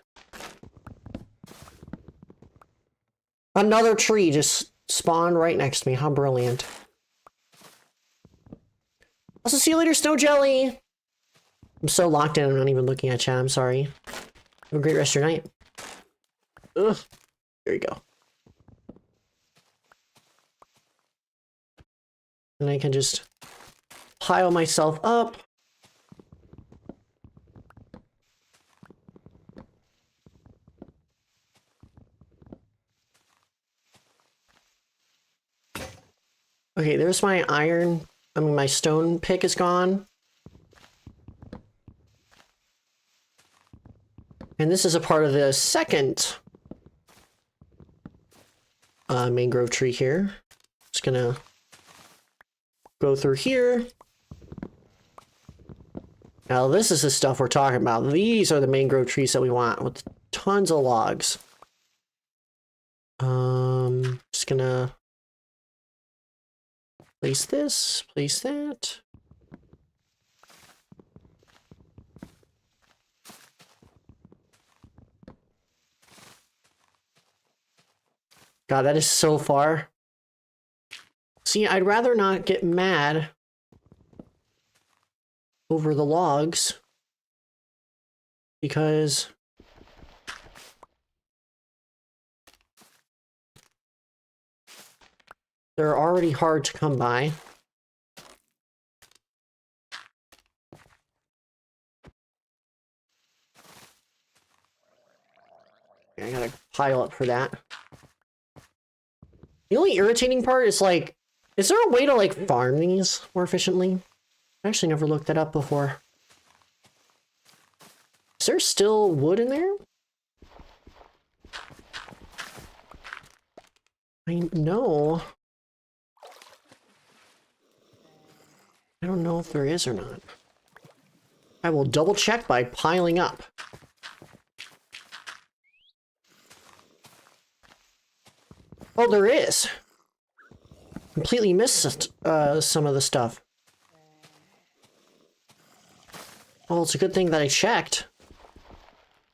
Another tree just spawned right next to me. How brilliant. Also, see you later, Snow Jelly! I'm so locked in, I'm not even looking at chat, I'm sorry. Have a great rest of your night. Ugh. There you go. And I can just pile myself up. Okay, there's my iron. I mean, my stone pick is gone. And this is a part of the second mangrove tree here. Just gonna go through here. Now this is the stuff we're talking about. These are the mangrove trees that we want with tons of logs. Just gonna place this, place that. God, that is so far. See, I'd rather not get mad over the logs because they're already hard to come by. I gotta pile up for that. The only irritating part is like, is there a way to like farm these more efficiently? I actually never looked that up before. Is there still wood in there? I know. I don't know if there is or not. I will double check by piling up. Oh, there is. Completely missed some of the stuff. Well, it's a good thing that I checked.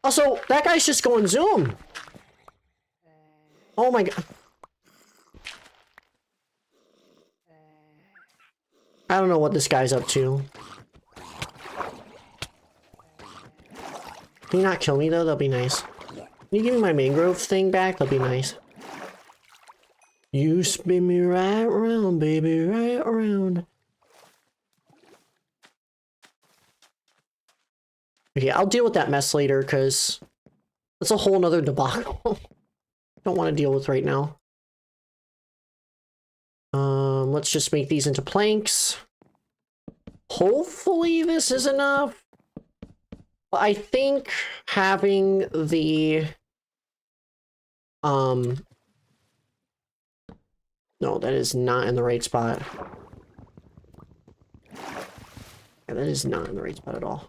Also, that guy's just going zoom. Oh my god. I don't know what this guy's up to. Can you not kill me though? That'll be nice. Can you give me my mangrove thing back? That'll be nice. You spin me right around, baby, right around. Okay, I'll deal with that mess later, because that's a whole nother debacle. Don't want to deal with right now. Let's just make these into planks. Hopefully this is enough. I think having the... No, that is not in the right spot. Yeah, that is not in the right spot at all.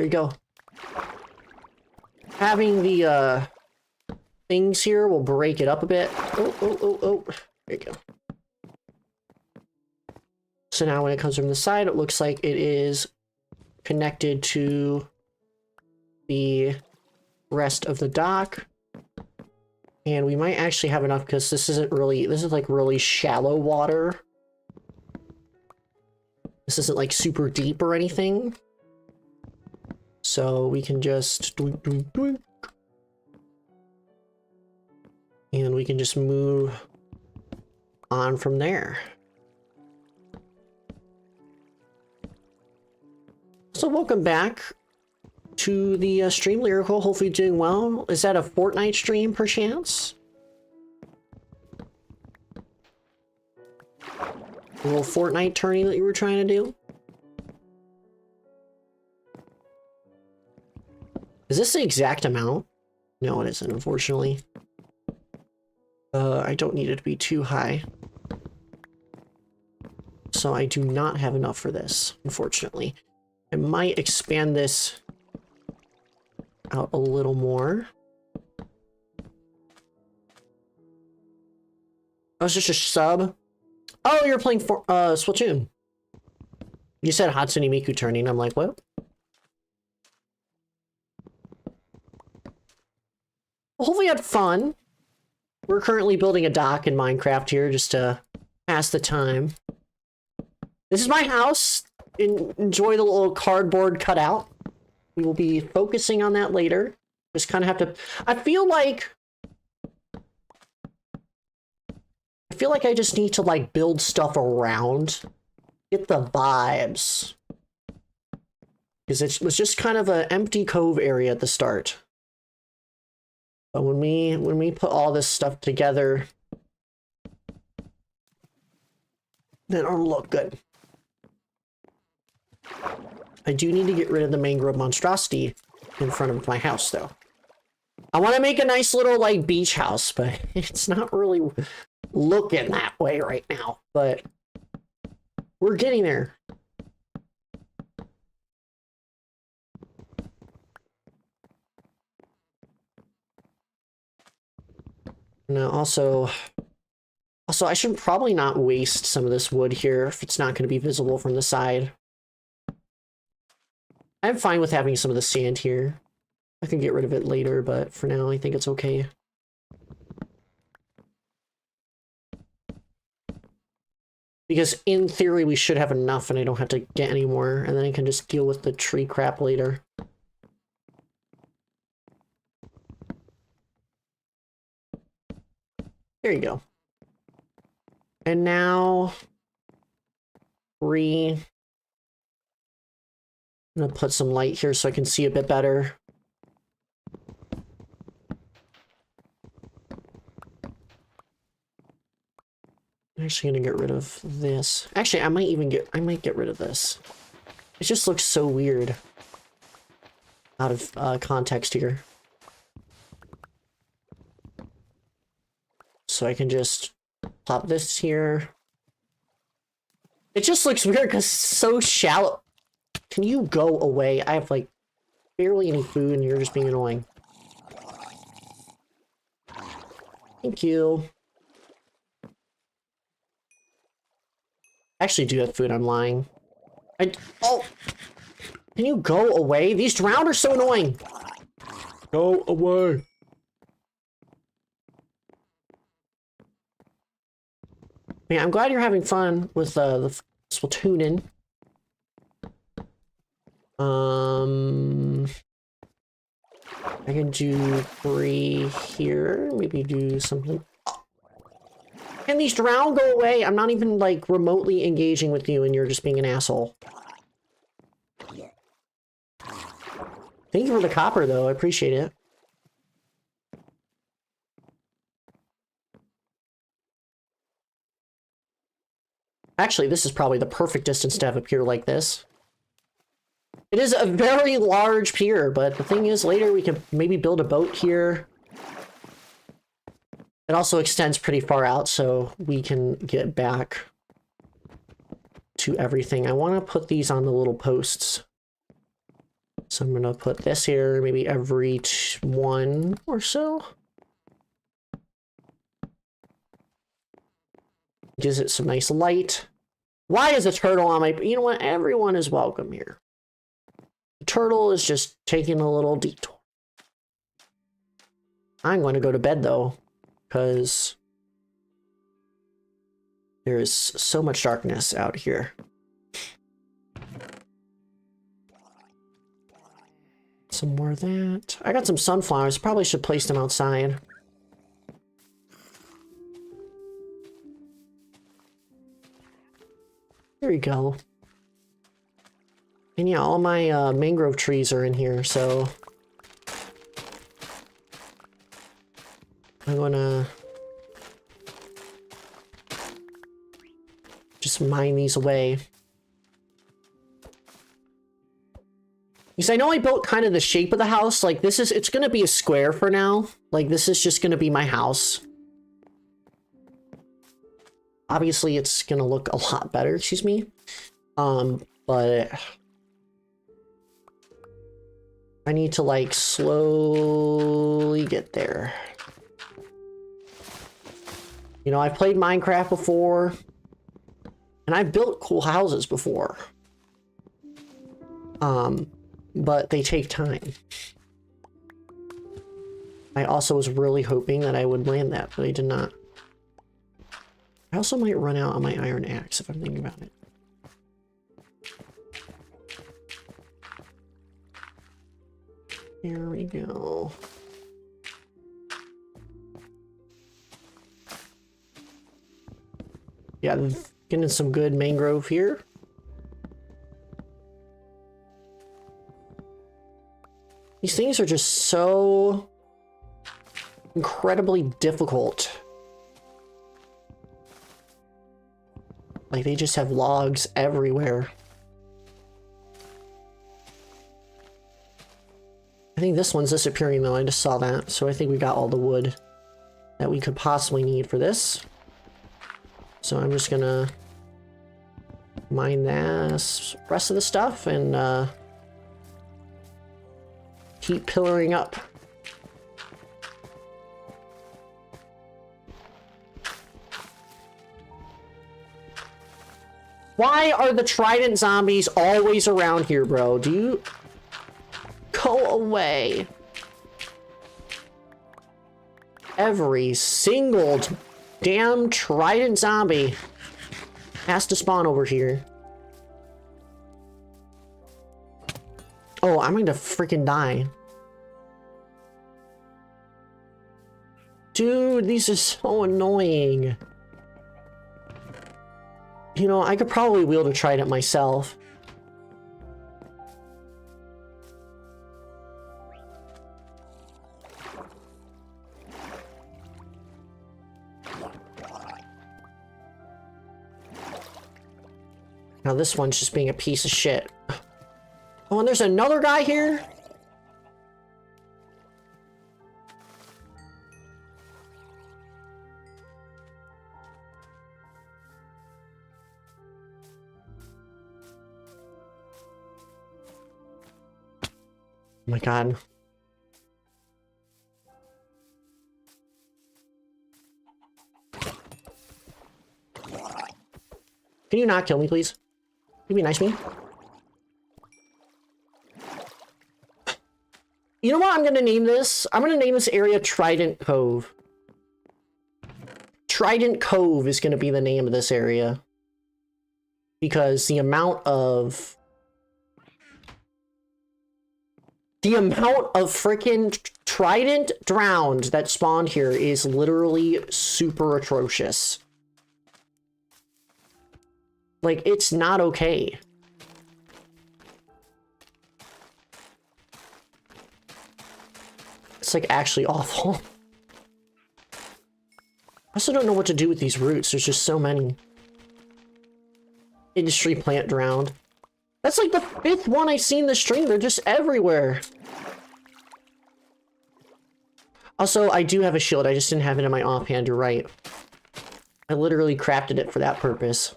There you go. Having the things here will break it up a bit. Oh. There you go. So now when it comes from the side, it looks like it is connected to the rest of the dock. And we might actually have enough because this is like really shallow water. This isn't like super deep or anything. So we can just doink, doink, doink. And we can just move on from there. So welcome back to the stream, Lyrical. Hopefully you're doing well. Is that a Fortnite stream, perchance? A little Fortnite tourney that you were trying to do? Is this the exact amount? No, it isn't, unfortunately. I don't need it to be too high. So I do not have enough for this, unfortunately. I might expand this out a little more. Oh, it's just a sub? Oh, you're playing for Splatoon. You said Hatsune Miku turning. I'm like, what? Well, hopefully you had fun. We're currently building a dock in Minecraft here just to pass the time. This is my house. Enjoy the little cardboard cutout. We will be focusing on that later. Just kind of have to... I feel like I just need to like build stuff around. Get the vibes. Because it was just kind of an empty cove area at the start. But when we put all this stuff together, then it'll look good. I do need to get rid of the mangrove monstrosity in front of my house, though. I want to make a nice little, like, beach house, but it's not really looking that way right now. But we're getting there. Now, also, I should probably not waste some of this wood here if it's not going to be visible from the side. I'm fine with having some of the sand here. I can get rid of it later, but for now, I think it's okay. Because in theory, we should have enough and I don't have to get any more, and then I can just deal with the tree crap later. There you go. And now, I'm gonna put some light here so I can see a bit better. I'm actually gonna get rid of this. Actually, I might get rid of this. It just looks so weird out of context here. So I can just plop this here. It just looks weird because it's so shallow. Can you go away? I have like barely any food and you're just being annoying. Thank you. I actually do have food, I'm lying. Oh! Can you go away? These drowned are so annoying! Go away! Yeah, I'm glad you're having fun with the Splatooning. I can do 3 here. Maybe do something. Oh. Can these drown go away? I'm not even like remotely engaging with you and you're just being an asshole. Thank you for the copper though, I appreciate it. Actually, this is probably the perfect distance to have a pier like this. It is a very large pier, but the thing is, later we can maybe build a boat here. It also extends pretty far out, so we can get back to everything. I want to put these on the little posts So I'm gonna put this here maybe every one or so. Gives it some nice light. Why is a turtle on my... You know what? Everyone is welcome here. The turtle is just taking a little detour. I'm going to go to bed, though, because there is so much darkness out here. Some more of that. I got some sunflowers. Probably should place them outside. There you go. And yeah, all my mangrove trees are in here, so I'm gonna just mine these away. Because I know I built kind of the shape of the house. Like this is, it's gonna be a square for now. Like this is just gonna be my house. Obviously it's gonna look a lot better, excuse me. But I need to like slowly get there. You know, I've played Minecraft before, and I've built cool houses before. But they take time. I also was really hoping that I would land that, but I did not. I also might run out on my iron axe if I'm thinking about it. Here we go. Yeah, getting some good mangrove here. These things are just so incredibly difficult. Like, they just have logs everywhere. I think this one's disappearing, though. I just saw that. So I think we got all the wood that we could possibly need for this. So I'm just gonna mine this rest of the stuff and keep pillaring up. Why are the trident zombies always around here, bro? Do you... Go away. Every single damn trident zombie has to spawn over here. Oh, I'm going to freaking die. Dude, these are so annoying. You know, I could probably wield a trident myself. Now this one's just being a piece of shit. Oh, and there's another guy here? Oh my god. Can you not kill me, please? Can you be nice to me? You know what I'm gonna name this? I'm gonna name this area Trident Cove. Trident Cove is gonna be the name of this area. Because the amount of freaking trident drowned that spawned here is literally super atrocious. Like, it's not okay. It's like actually awful. I also don't know what to do with these roots. There's just so many. Industry plant drowned. That's like the 5th one I've seen this stream. They're just everywhere. Also, I do have a shield. I just didn't have it in my offhand. You're right. I literally crafted it for that purpose.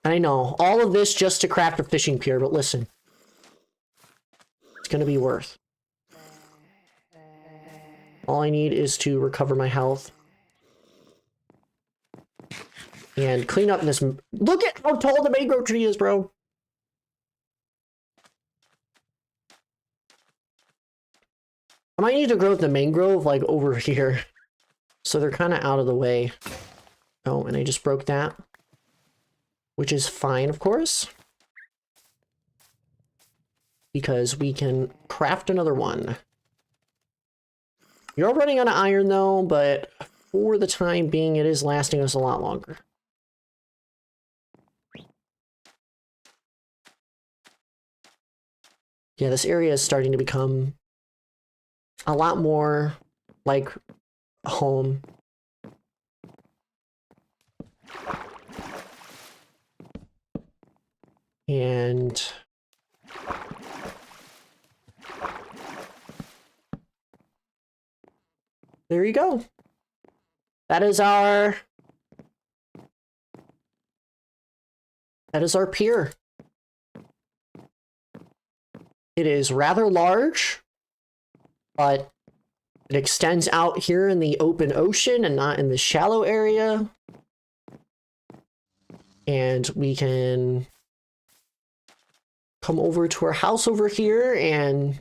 I know, all of this just to craft a fishing pier, but listen. It's gonna be worth. All I need is to recover my health. And clean up this... Look at how tall the mangrove tree is, bro! I might need to grow the mangrove, like, over here. So they're kind of out of the way. Oh, and I just broke that. Which is fine, of course. Because we can craft another one. You're running out of iron, though, but for the time being, it is lasting us a lot longer. Yeah, this area is starting to become a lot more like home. And there you go. That is our pier. It is rather large, but it extends out here in the open ocean and not in the shallow area. And we can come over to our house over here, and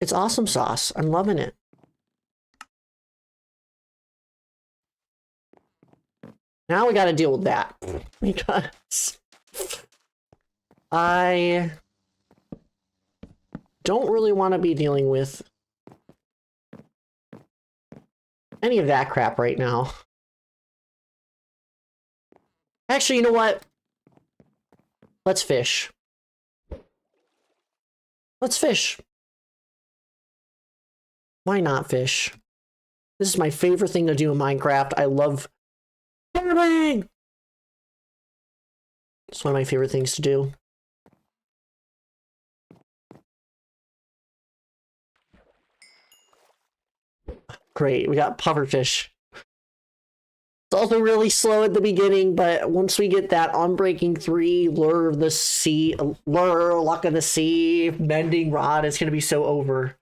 it's awesome sauce. I'm loving it. Now we got to deal with that because I don't really want to be dealing with any of that crap right now. Actually, you know what? Let's fish. Let's fish. Why not fish? This is my favorite thing to do in Minecraft. I love farming. It's one of my favorite things to do. Great, we got pufferfish. It's also really slow at the beginning, but once we get that Unbreaking 3, Lure of the Sea, Lure, Luck of the Sea, Mending Rod, it's gonna be so over.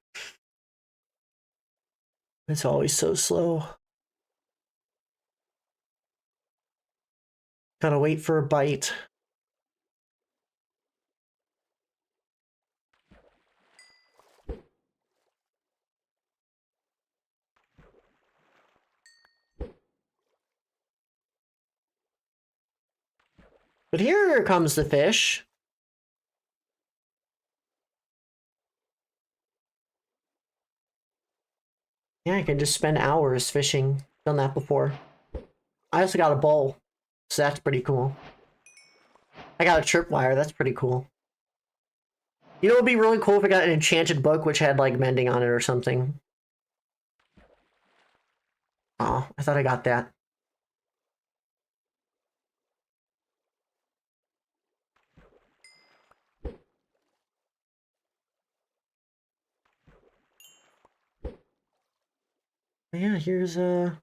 It's always so slow. Gotta wait for a bite. But here comes the fish. Yeah, I can just spend hours fishing. Done that before. I also got a bowl, so that's pretty cool. I got a tripwire, that's pretty cool. You know, it would be really cool if I got an enchanted book which had, like, mending on it or something. Oh, I thought I got that. Yeah, here's the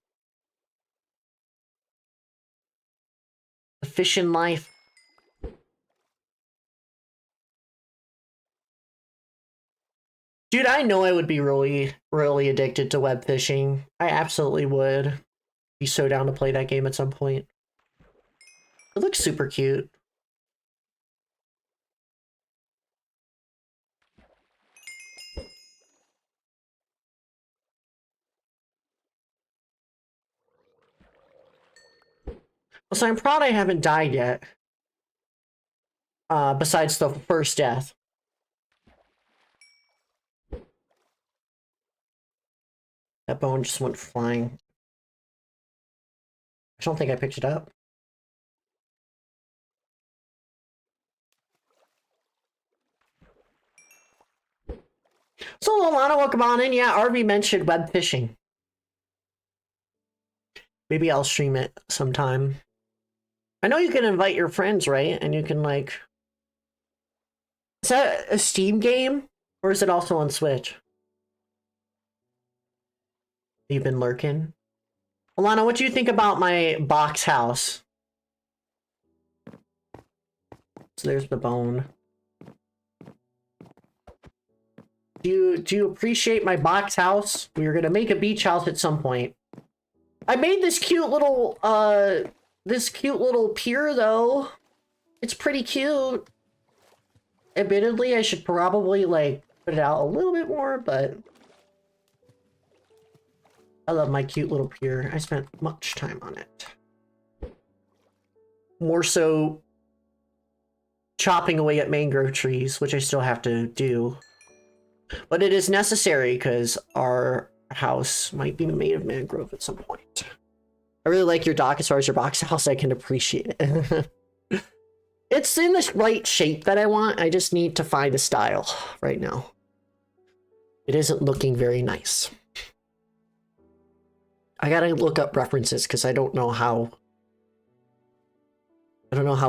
fishing life. Dude, I know I would be really, really addicted to web fishing. I absolutely would be so down to play that game at some point. It looks super cute. So I'm proud I haven't died yet. Besides the first death. That bone just went flying. I don't think I picked it up. So Alana, welcome on in. Yeah, RV mentioned web fishing. Maybe I'll stream it sometime. I know you can invite your friends, right? And you can, like... Is that a Steam game? Or is it also on Switch? You've been lurking? Alana, what do you think about my box house? So there's the bone. Do you appreciate my box house? We were gonna make a beach house at some point. I made this cute little pier though. It's pretty cute. Admittedly, I should probably like put it out a little bit more, but I love my cute little pier. I spent much time on it. More so chopping away at mangrove trees, which I still have to do. But it is necessary because our house might be made of mangrove at some point. I really like your dock as far as your box house. I can appreciate it. It's in the right shape that I want. I just need to find a style right now. It isn't looking very nice. I gotta look up references because I don't know how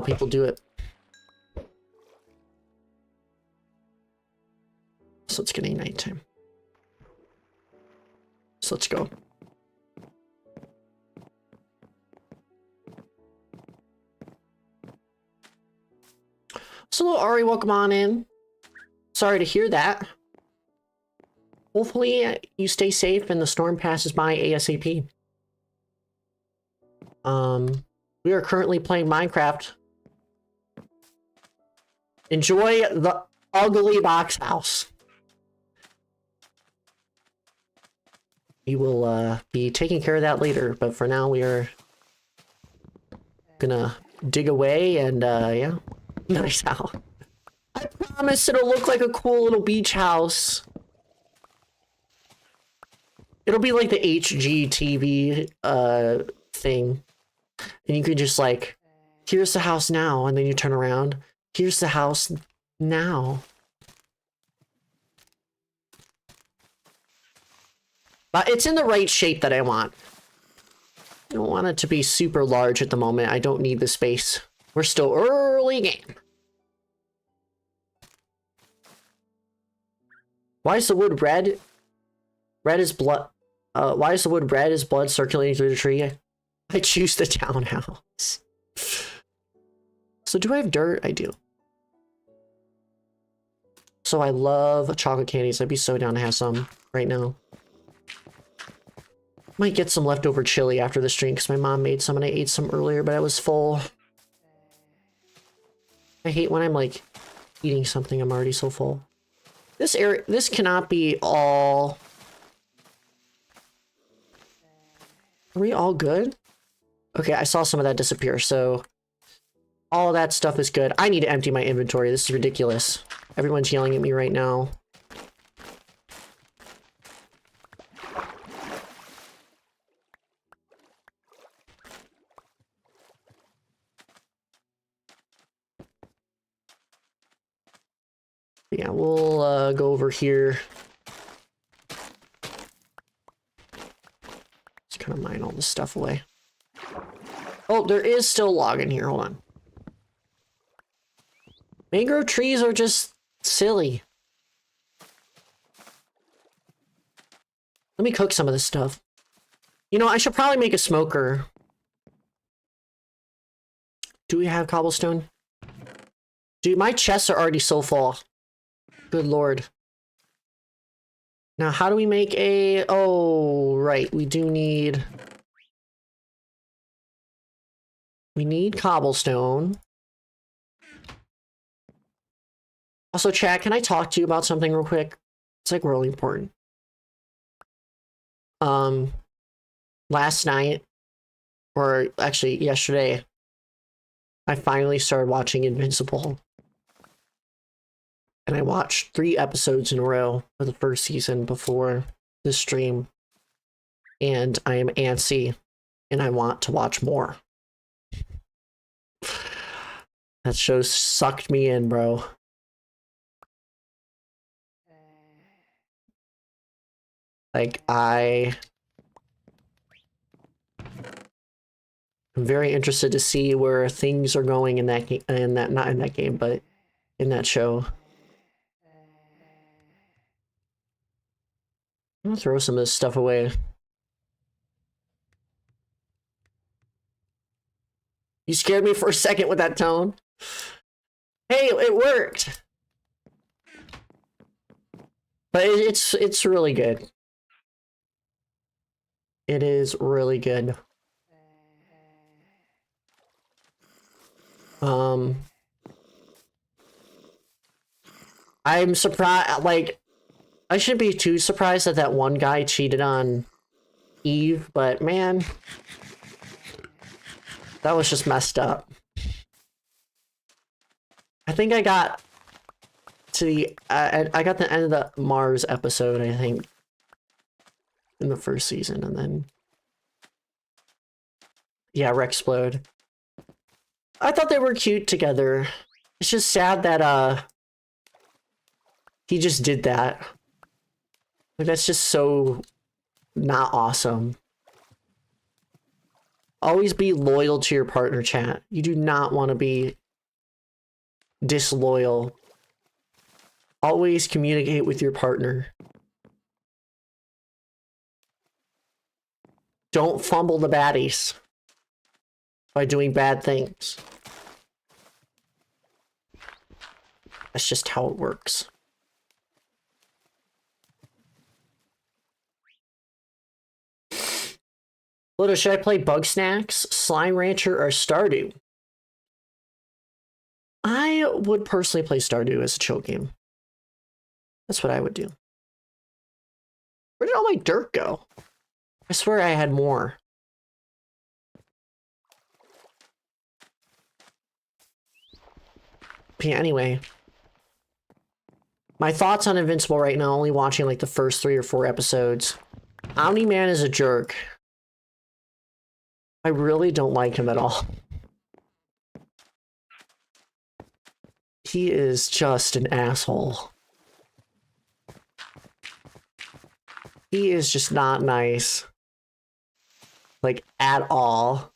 people do it. So it's getting nighttime. So let's go. So hello, Ari, welcome on in. Sorry to hear that. Hopefully you stay safe and the storm passes by ASAP. We are currently playing Minecraft. Enjoy the ugly box house. We will be taking care of that later, but for now we are gonna dig away and yeah. Nice house. I promise it'll look like a cool little beach house. It'll be like the HGTV thing. And you can just like, here's the house now, and then you turn around. Here's the house now. But it's in the right shape that I want. I don't want it to be super large at the moment. I don't need the space. We're still early game. Why is the wood red? Red is blood. Why is the wood red? Is blood circulating through the tree? I choose the townhouse. So do I have dirt? I do. So I love chocolate candies. I'd be so down to have some right now. Might get some leftover chili after the stream because my mom made some and I ate some earlier, but I was full. I hate when I'm like eating something I'm already so full. This cannot be all. Are we all good? Okay, I saw some of that disappear, so all of that stuff is good. I need to empty my inventory. This is ridiculous. Everyone's yelling at me right now. Yeah, we'll go over here. Just kind of mine all this stuff away. Oh, there is still log in here. Hold on. Mangrove trees are just silly. Let me cook some of this stuff. You know, I should probably make a smoker. Do we have cobblestone? Dude, my chests are already so full. Good lord. Now, how do we make a... Oh, right. We do need... We need cobblestone. Also, chat, can I talk to you about something real quick? It's like really important. Last night, or actually yesterday, I finally started watching Invincible. And I watched 3 episodes in a row of the first season before this stream. And I am antsy, and I want to watch more. That show sucked me in, bro. Like, I'm very interested to see where things are going in that game, not in that game, but in that show. I'm gonna throw some of this stuff away. You scared me for a second with that tone. Hey, it worked. But it's really good. It is really good. I'm surprised, like, I shouldn't be too surprised that that one guy cheated on Eve, but man, that was just messed up. I think I got to the, I got the end of the Mars episode, I think, in the first season, and then, yeah, Rexplode. I thought they were cute together. It's just sad that, he just did that. Like, that's just so not awesome. Always be loyal to your partner, chat. You do not want to be disloyal. Always communicate with your partner. Don't fumble the baddies by doing bad things. That's just how it works. Pluto, should I play Bug Snacks, Slime Rancher, or Stardew? I would personally play Stardew as a chill game. That's what I would do. Where did all my dirt go? I swear I had more. But yeah, anyway. My thoughts on Invincible right now, only watching like the first 3 or 4 episodes. Omni-Man is a jerk. I really don't like him at all. He is just an asshole. He is just not nice. Like, at all.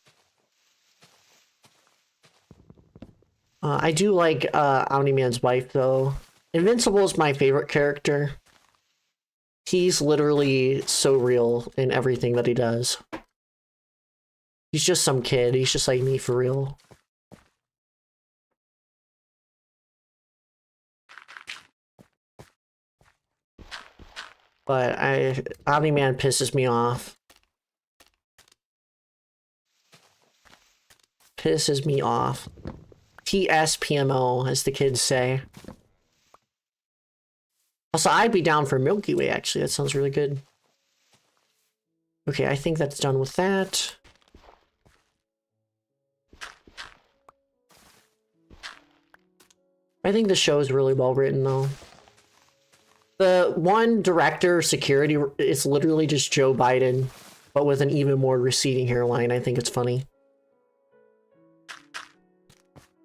I do like Omni-Man's wife, though. Invincible is my favorite character. He's literally so real in everything that he does. He's just some kid. He's just like me for real. But Omni-Man pisses me off. Pisses me off. TSPMO, as the kids say. Also, I'd be down for Milky Way, actually. That sounds really good. Okay, I think that's done with that. I think the show is really well written, though. The one director, security, is literally just Joe Biden, but with an even more receding hairline. I think it's funny.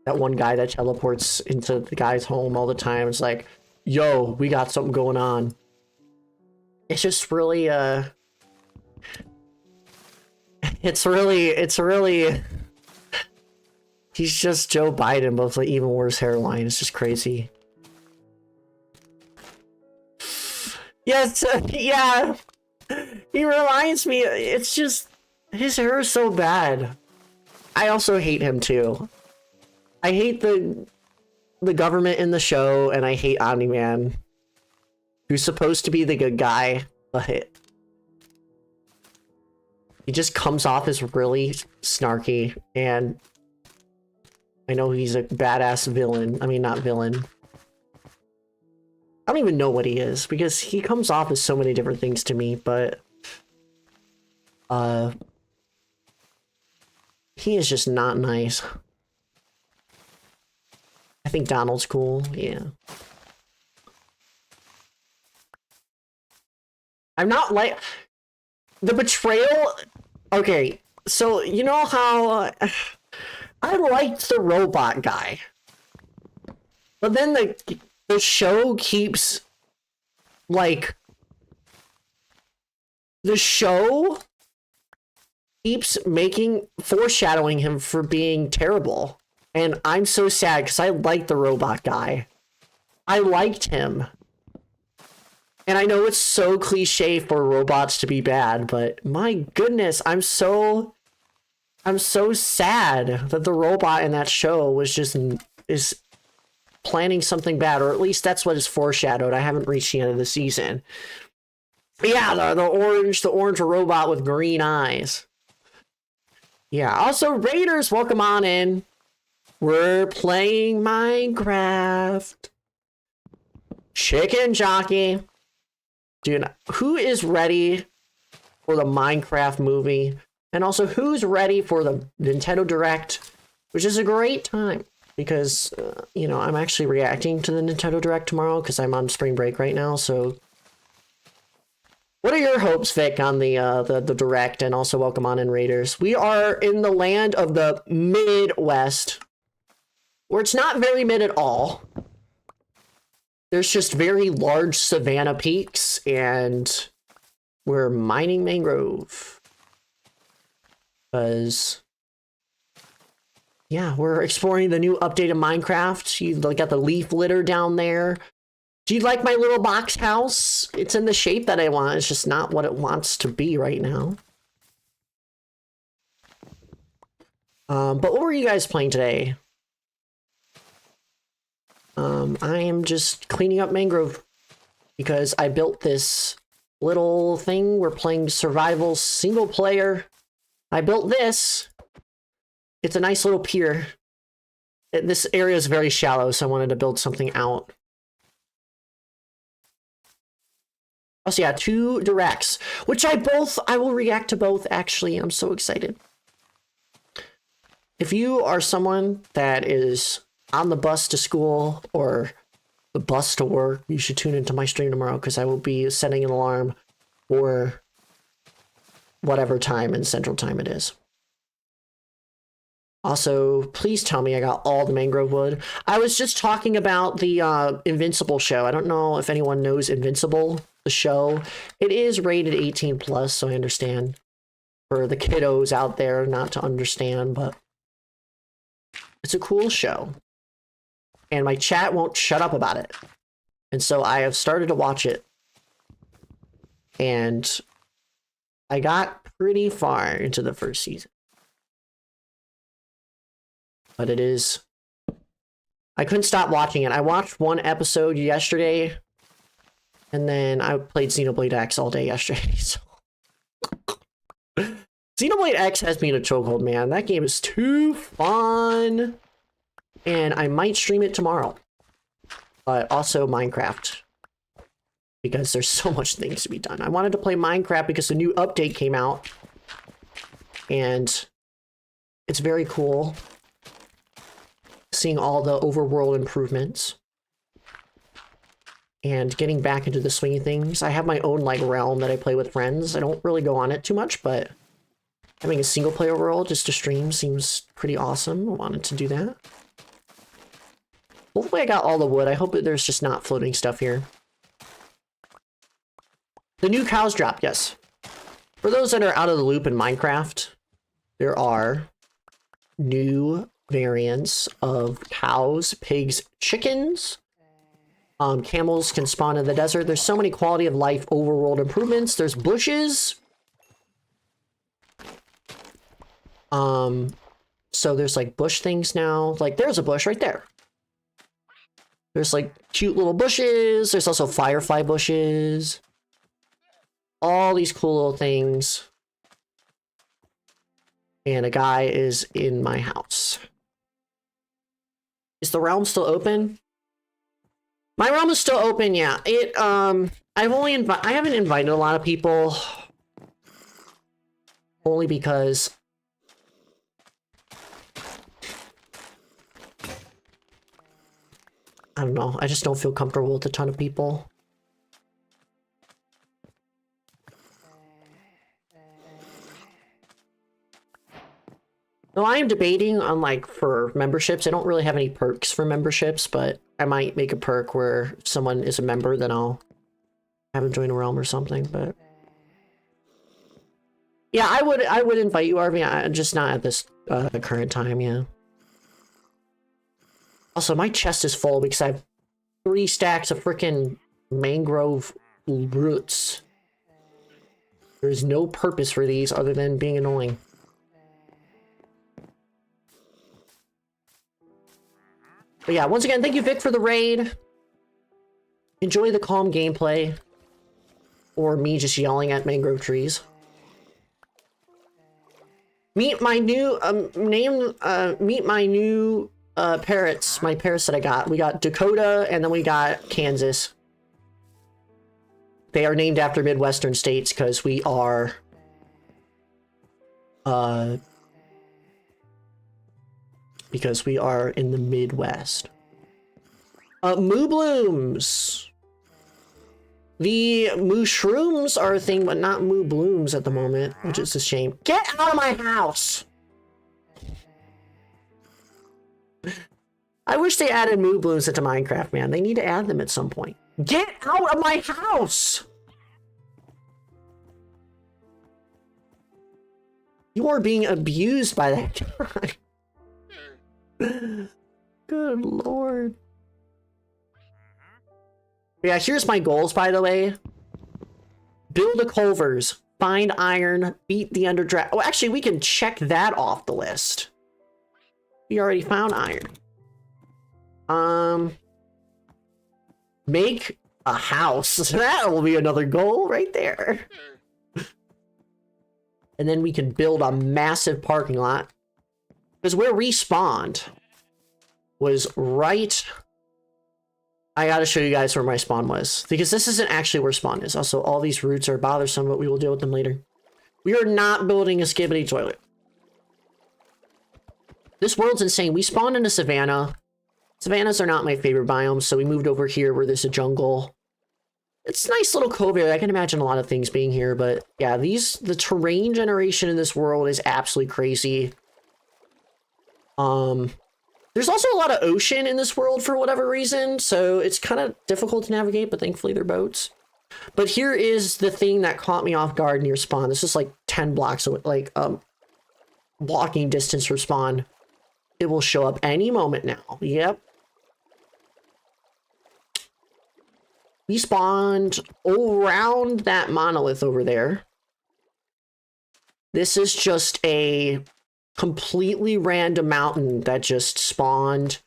That one guy that teleports into the guy's home all the time is like, yo, we got something going on. It's just really, it's really, he's just Joe Biden, but with an even worse hairline. It's just crazy. Yes, yeah. He reminds me, it's just, his hair is so bad. I also hate him too. I hate the government in the show, and I hate Omni-Man, who's supposed to be the good guy, but he just comes off as really snarky, and I know he's a badass villain. I mean, not villain. I don't even know what he is, because he comes off as so many different things to me, but he is just not nice. I think Donald's cool, yeah. I'm not like... The betrayal... Okay, so you know how... I liked the robot guy. But then the show keeps... Like... The show keeps foreshadowing him for being terrible. And I'm so sad because I liked the robot guy. I liked him. And I know it's so cliche for robots to be bad, but my goodness, I'm so sad that the robot in that show was just planning something bad, or at least that's what is foreshadowed. I haven't reached the end of the season. But yeah, the orange robot with green eyes. Yeah, also Raiders, welcome on in. We're playing Minecraft. Chicken jockey. Dude, who is ready for the Minecraft movie? And also, who's ready for the Nintendo Direct? Which is a great time because, you know, I'm actually reacting to the Nintendo Direct tomorrow because I'm on spring break right now. So, what are your hopes, Vic, on the Direct? And also, welcome on in, Raiders. We are in the land of the Midwest, where it's not very mid at all. There's just very large savanna peaks, and we're mining mangrove. Because, yeah, we're exploring the new updated Minecraft. You got the leaf litter down there. Do you like my little box house? It's in the shape that I want. It's just not what it wants to be right now. But what were you guys playing today? I am just cleaning up mangrove because I built this little thing. We're playing survival single player. I built this. It's a nice little pier. This area is very shallow, so I wanted to build something out. Also, yeah, 2 directs, which I will react to both, actually. I'm so excited. If you are someone that is on the bus to school or the bus to work, you should tune into my stream tomorrow because I will be setting an alarm for whatever time in Central Time it is. Also, please tell me I got all the mangrove wood. I was just talking about the Invincible show. I don't know if anyone knows Invincible, the show. It is rated 18 plus, so I understand for the kiddos out there not to understand, but it's a cool show. And my chat won't shut up about it. And so I have started to watch it. And I got pretty far into the first season. But it is... I couldn't stop watching it. I watched 1 episode yesterday. And then I played Xenoblade X all day yesterday. So Xenoblade X has me in a chokehold, man. That game is too fun. And I might stream it tomorrow. But also Minecraft. Because there's so much things to be done. I wanted to play Minecraft because the new update came out. And it's very cool. Seeing all the overworld improvements. And getting back into the swing of things. I have my own like realm that I play with friends. I don't really go on it too much, but having a single player world just to stream seems pretty awesome. I wanted to do that. Hopefully I got all the wood. I hope that there's just not floating stuff here. The new cows drop, yes. For those that are out of the loop in Minecraft, there are new variants of cows, pigs, chickens. Camels can spawn in the desert. There's so many quality of life overworld improvements. There's bushes. So there's like bush things now. Like there's a bush right there. There's like cute little bushes. There's also firefly bushes. All these cool little things. And a guy is in my house. Is the realm still open? My realm is still open, yeah. It I haven't invited a lot of people. Only because I don't know. I just don't feel comfortable with a ton of people. No, I am debating on like for memberships. I don't really have any perks for memberships, but I might make a perk where if someone is a member, then I'll have them join a realm or something. But yeah, I would invite you, RV. I'm just not at this current time. Yeah. Also, my chest is full because I have 3 stacks of freaking mangrove roots. There's no purpose for these other than being annoying. But yeah, once again, thank you, Vic, for the raid. Enjoy the calm gameplay. Or me just yelling at mangrove trees. Meet my new, meet my new, parrots. My parrots that I got. We got Dakota, and then we got Kansas. They are named after Midwestern states, because we are, because we are in the Midwest. Moo blooms. The mushrooms are a thing, but not moo blooms at the moment, which is a shame. Get out of my house! I wish they added moo blooms into Minecraft, man. They need to add them at some point. Get out of my house! You are being abused by that guy. Good lord. Yeah, here's my goals, by the way. Build a Culvers, find iron, beat the Underdraft. Oh, actually, we can check that off the list. We already found iron. Make a house. That will be another goal right there. And then we can build a massive parking lot. Because where we spawned was right... I gotta show you guys where my spawn was, because this isn't actually where spawn is. Also, all these roots are bothersome, but we will deal with them later. We are not building a skibbity toilet. This world's insane. We spawned in a savanna. Savannas are not my favorite biome, so we moved over here where there's a jungle. It's a nice little cove area. I can imagine a lot of things being here, but yeah, the terrain generation in this world is absolutely crazy. There's also a lot of ocean in this world for whatever reason, so it's kind of difficult to navigate, but thankfully they're boats. But here is the thing that caught me off guard near spawn. This is like 10 blocks away, like walking distance from spawn. It will show up any moment now. Yep. We spawned around that monolith over there. This is just a completely random mountain that just spawned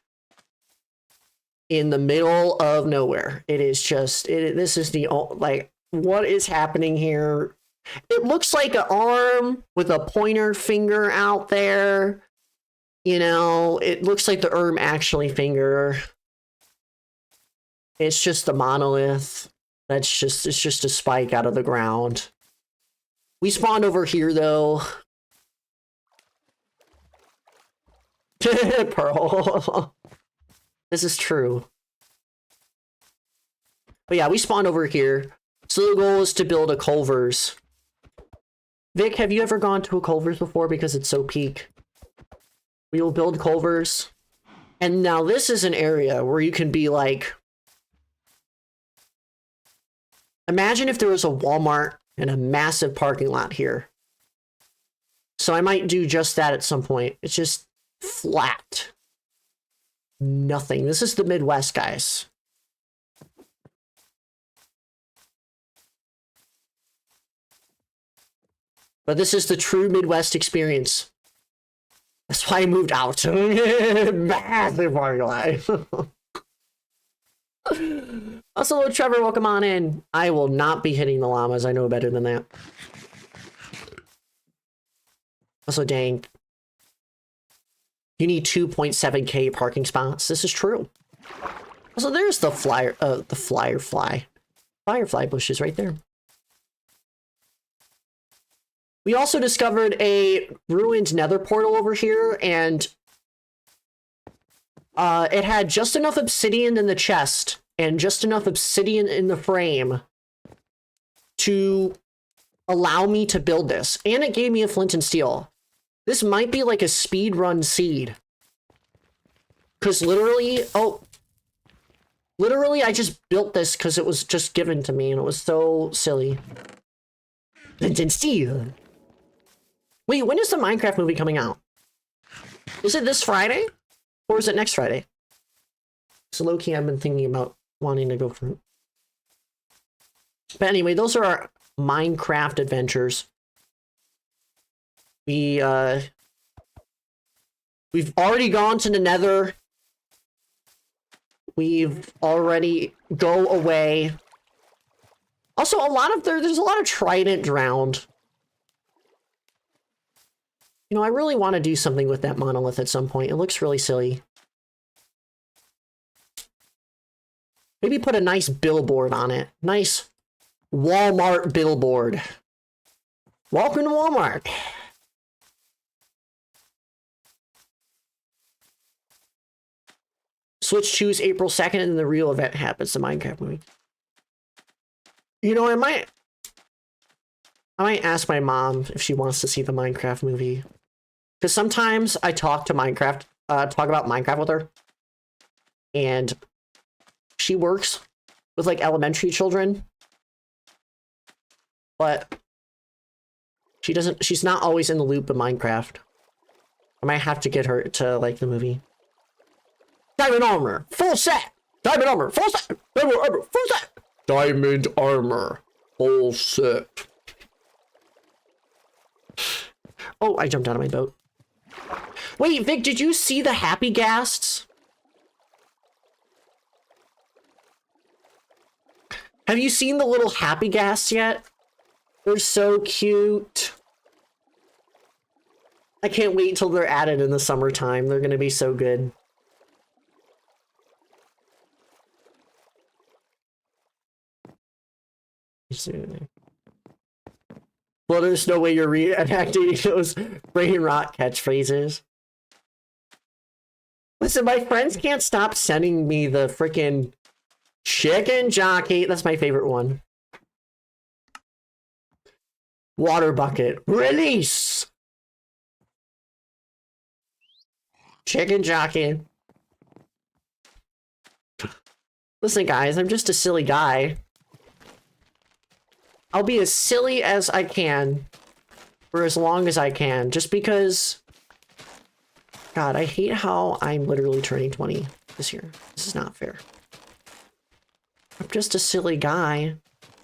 in the middle of nowhere. It is just, this is the, like, what is happening here? It looks like an arm with a pointer finger out there. You know, it looks like the actually finger. It's just the monolith. It's just a spike out of the ground. We spawned over here though. Pearl. This is true. But yeah, we spawned over here. So the goal is to build a Culvers. Vic, have you ever gone to a Culvers before? Because it's so peak. We will build Culvers. And now this is an area where you can be like... Imagine if there was a Walmart and a massive parking lot here. So I might do just that at some point. It's just flat. Nothing. This is the Midwest, guys. But this is the true Midwest experience. That's why I moved out. Massive parking lot. Also, Trevor, welcome on in. I will not be hitting the llamas. I know better than that. Also, dang. You need 2.7K parking spots. This is true. Also, there's the firefly bushes right there. We also discovered a ruined nether portal over here, and it had just enough obsidian in the chest and just enough obsidian in the frame to allow me to build this. And it gave me a flint and steel. This might be like a speed run seed. Because literally, literally I just built this because it was just given to me and it was so silly. Flint and steel. Wait, when is the Minecraft movie coming out? Is it this Friday? Or is it next Friday? So low-key, I've been thinking about wanting to go for it. But anyway, those are our Minecraft adventures. We've already gone to the Nether. We've already go away. Also, there's a lot of trident drowned. You know, I really want to do something with that monolith at some point. It looks really silly. Maybe put a nice billboard on it. Nice Walmart billboard. Welcome to Walmart. Switch choose April 2nd and the real event happens, the Minecraft movie. You know, I might ask my mom if she wants to see the Minecraft movie. Because sometimes I talk about Minecraft with her. And she works with like elementary children. But she's not always in the loop of Minecraft. I might have to get her to like the movie. Diamond armor, full set! Diamond armor, full set! Diamond armor, full set! Diamond armor, full set. Oh, I jumped out of my boat. Wait, Vic, did you see the happy ghasts? Have you seen the little happy ghasts yet? They're so cute. I can't wait till they're added in the summertime. They're gonna be so good. Well, there's no way you're reenacting those brain rot catchphrases. Listen, my friends can't stop sending me the freaking chicken jockey. That's my favorite one. Water bucket. Release! Chicken jockey. Listen, guys, I'm just a silly guy. I'll be as silly as I can for as long as I can, just because, God, I hate how I'm literally turning 20 this year. This is not fair. I'm just a silly guy.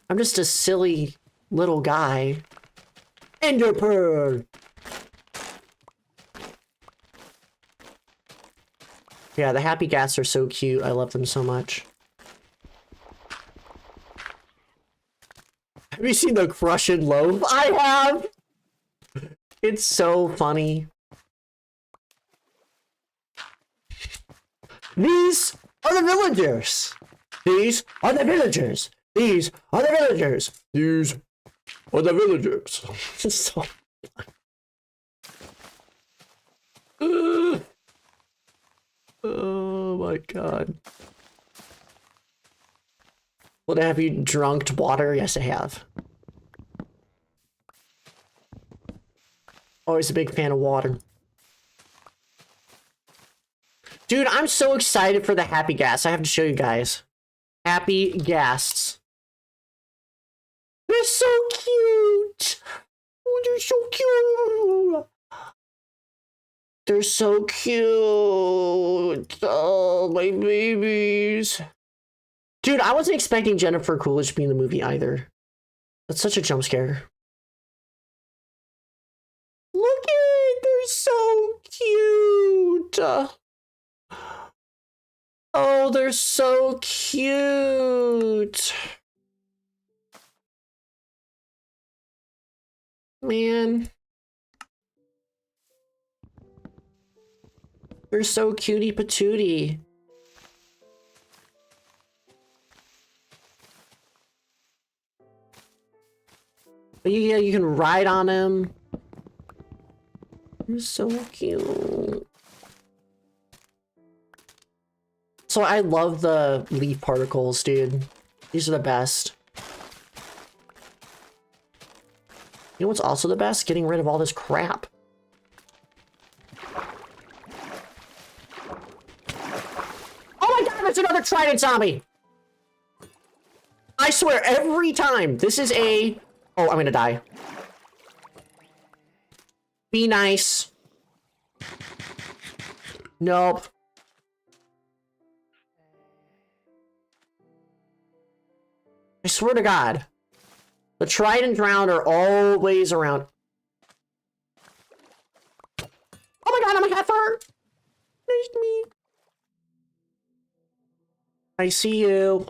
I'm just a silly little guy. Ender pearl. Yeah, the happy ghasts are so cute. I love them so much. Have you seen the Crushing Loaf? I have! It's so funny. These are the villagers! These are the villagers! These are the villagers! These are the villagers! It's so oh my god. Well, have you drunk water? Yes, I have. Always a big fan of water. Dude, I'm so excited for the happy gas. I have to show you guys. Happy ghasts. They're so cute. Oh, they're so cute. They're so cute. Oh, my babies. Dude, I wasn't expecting Jennifer Coolidge to be in the movie either. That's such a jump scare. Look at it! They're so cute! Oh, they're so cute! Man. They're so cutie patootie. But yeah, you can ride on him. You're so cute. So I love the leaf particles, dude. These are the best. You know what's also the best? Getting rid of all this crap. Oh my god, that's another trident zombie! I swear, every time. This is a... Oh, I'm gonna die. Be nice. Nope. I swear to God. The trident drowned are always around. Oh my god, I'm a heifer! Nice to meet. I see you.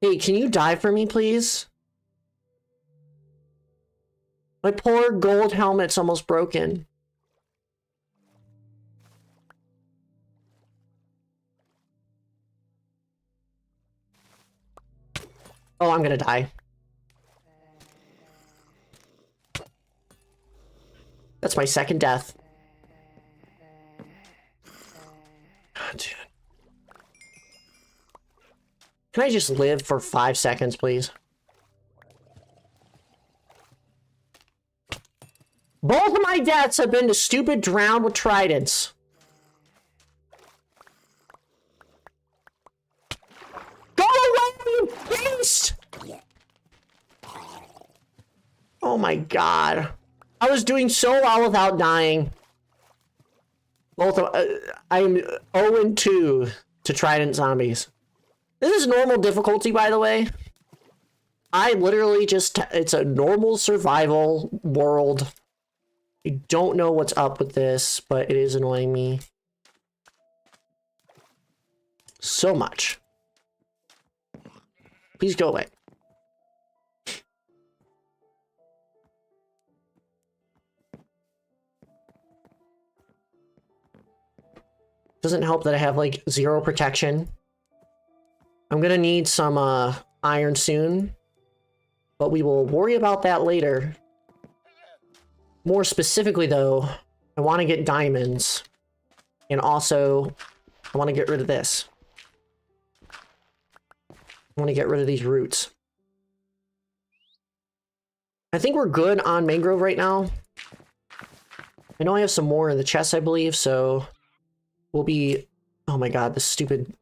Hey, can you die for me, please? My poor gold helmet's almost broken. Oh, I'm gonna die. That's my second death. Oh, dude. Can I just live for 5 seconds, please? Both of my deaths have been to stupid drowned with tridents. Go away, you beast! Oh my god. I was doing so well without dying. Both of I'm 0-2 to trident zombies. This is normal difficulty, by the way. I literally just, it's a normal survival world. I don't know what's up with this, but it is annoying me so much. Please go away. Doesn't help that I have like 0 protection. I'm gonna need some iron soon, but we will worry about that later. More specifically though, I want to get diamonds, and also I want to get rid of this. I want to get rid of these roots. I think we're good on mangrove right now. I know I have some more in the chest, I believe, so we'll be... Oh my god, this stupid...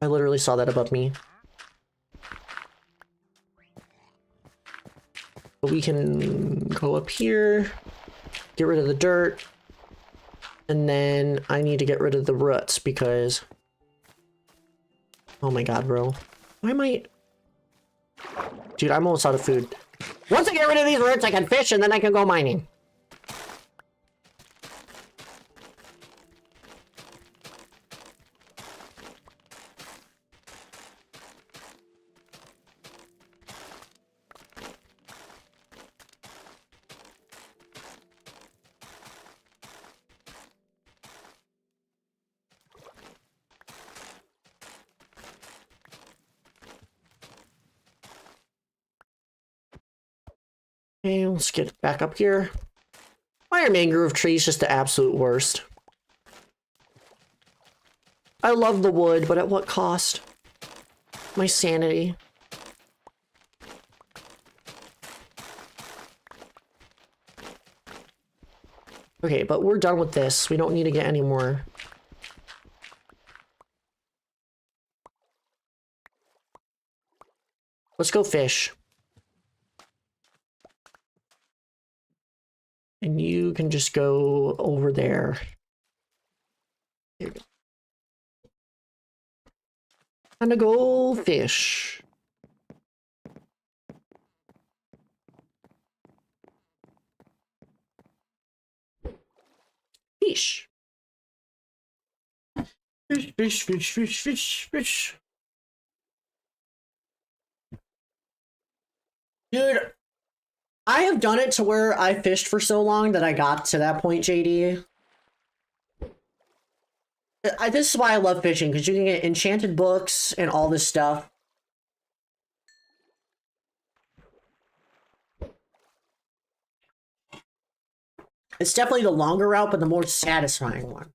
I literally saw that above me. But we can go up here, get rid of the dirt, and then I need to get rid of the roots because... Oh my god, bro. Why am I... Dude, I'm almost out of food. Once I get rid of these roots, I can fish and then I can go mining. Okay, let's get back up here. Why are mangrove trees just the absolute worst? I love the wood, but at what cost? My sanity. Okay, but we're done with this. We don't need to get any more. Let's go fish. And you can just go over there. Time to go fish. Fish. Fish, fish, fish, fish, fish, fish. Dude, I have done it to where I fished for so long that I got to that point, JD. This is why I love fishing, because you can get enchanted books and all this stuff. It's definitely the longer route, but the more satisfying one.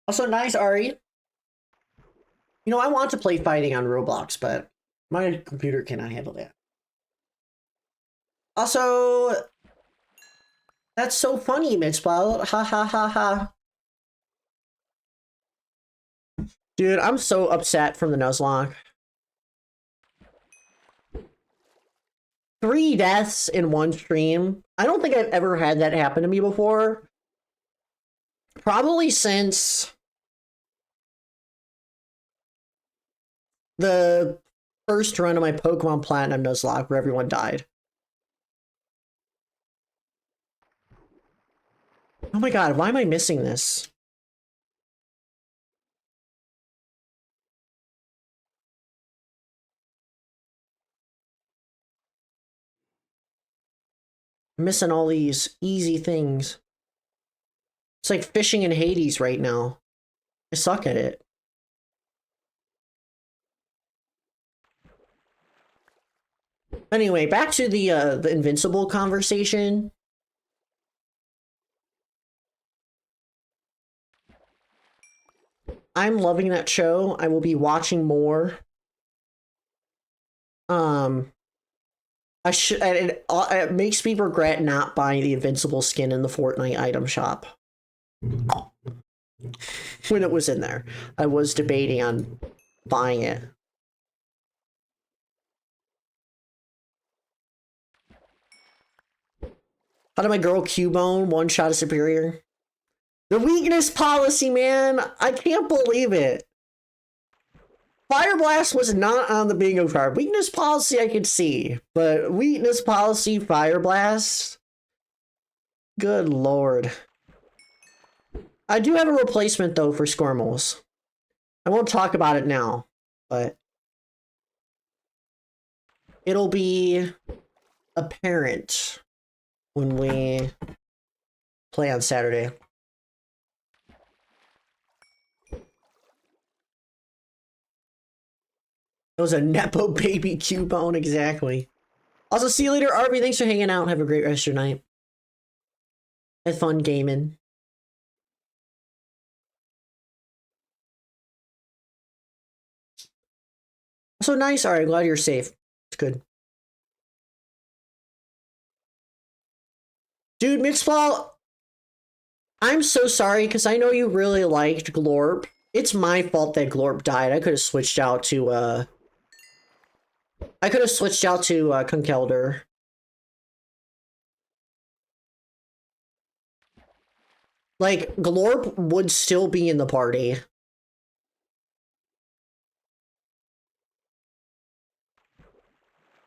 Also, nice, Ari. You know, I want to play fighting on Roblox, but my computer cannot handle that. Also, that's so funny, Mixploud. Ha ha ha ha. Dude, I'm so upset from the Nuzlocke. 3 deaths in one stream. I don't think I've ever had that happen to me before. Probably since... the first run of my Pokemon Platinum Nuzlocke where everyone died. Oh my god, why am I missing this? I'm missing all these easy things. It's like fishing in Hades right now. I suck at it. Anyway, back to the Invincible conversation. I'm loving that show. I will be watching more. It makes me regret not buying the Invincible skin in the Fortnite item shop. When it was in there, I was debating on buying it. How did my girl Cubone one-shot a superior? The weakness policy, man! I can't believe it! Fire Blast was not on the bingo card. Weakness policy I could see, but weakness policy Fire Blast? Good lord. I do have a replacement though for Squirmals. I won't talk about it now, but it'll be apparent when we play on Saturday. It was a Nepo baby Cubone, exactly. Also, see you later, RB. Thanks for hanging out. Have a great rest of your night. Have fun gaming. So nice. Alright, glad you're safe. It's good. Dude, Mitzball, I'm so sorry, because I know you really liked Glorp. It's my fault that Glorp died. I could have switched out to, Conkeldurr. Like, Glorp would still be in the party.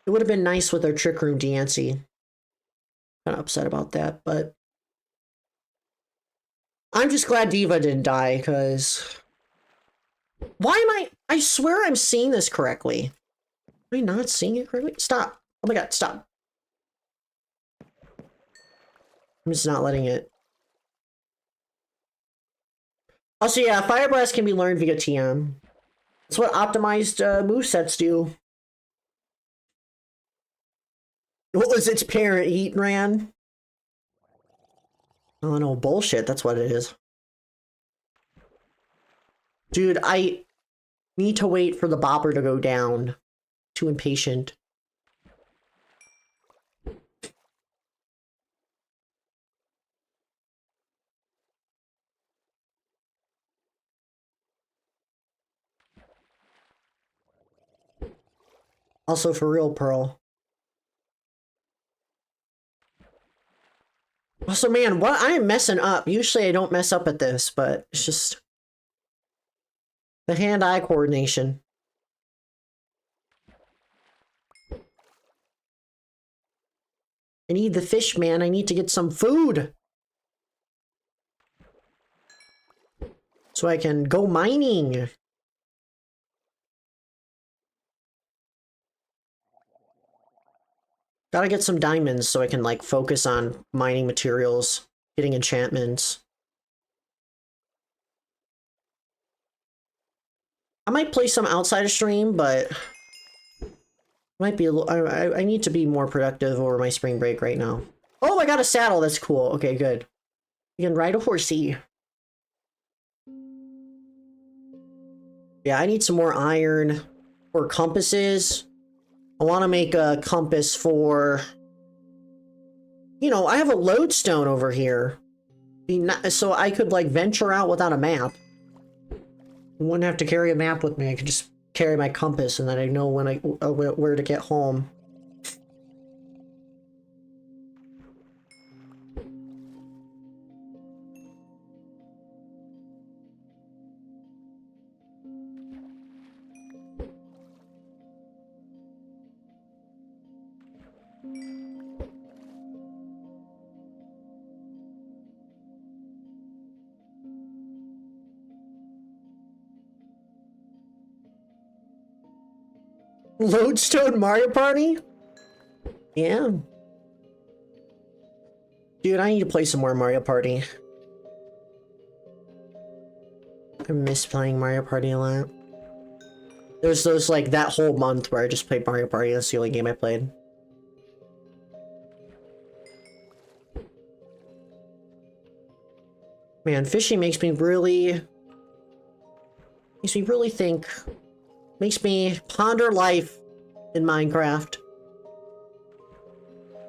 It would have been nice with our Trick Room Deancey. Kind of upset about that, but I'm just glad Diva didn't die, because why am I swear I'm seeing this correctly. Am I not seeing it correctly? Stop. Oh my god, stop. I'm just not letting it. Also, yeah, Fire Blast can be learned via TM. That's what optimized movesets do. What was its parent, Heatran? Oh no, bullshit, that's what it is. Dude, I need to wait for the bopper to go down. Too impatient. Also, for real, Pearl. Also, man, what I am messing up. Usually I don't mess up at this, but it's just the hand-eye coordination. I need the fish, man. I need to get some food. So I can go mining. Gotta get some diamonds so I can, like, focus on mining materials, getting enchantments. I might play some outside of stream, but might be a little. I need to be more productive over my spring break right now. Oh, I got a saddle. That's cool. Okay, good. You can ride a horsey. Yeah, I need some more iron or compasses. I want to make a compass for, you know, I have a lodestone over here. So I could, like, venture out without a map. I wouldn't have to carry a map with me. I could just carry my compass and then I know when where to get home. Lodestone Mario Party? Yeah. Dude, I need to play some more Mario Party. I miss playing Mario Party a lot. There's those, like, that whole month where I just played Mario Party. That's the only game I played. Man, fishing makes me really think. Makes me ponder life in Minecraft.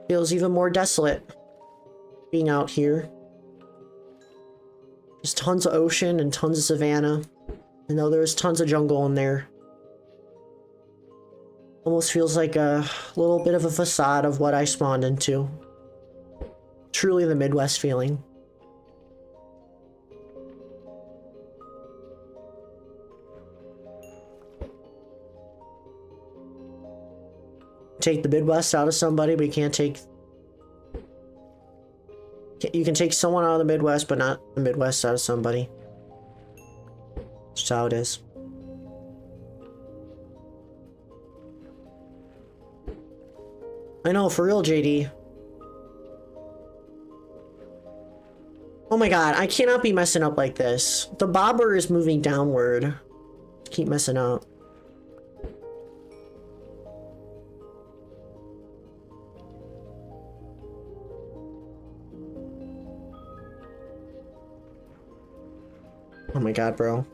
Feels even more desolate being out here. There's tons of ocean and tons of savanna. I know there's tons of jungle in there. Almost feels like a little bit of a facade of what I spawned into. Truly the Midwest feeling. Take the Midwest out of somebody, but you can't take... You can take someone out of the Midwest, but not the Midwest out of somebody. That's how it is. I know, for real, JD. Oh my god, I cannot be messing up like this. The bobber is moving downward. Keep messing up. Oh my god, bro.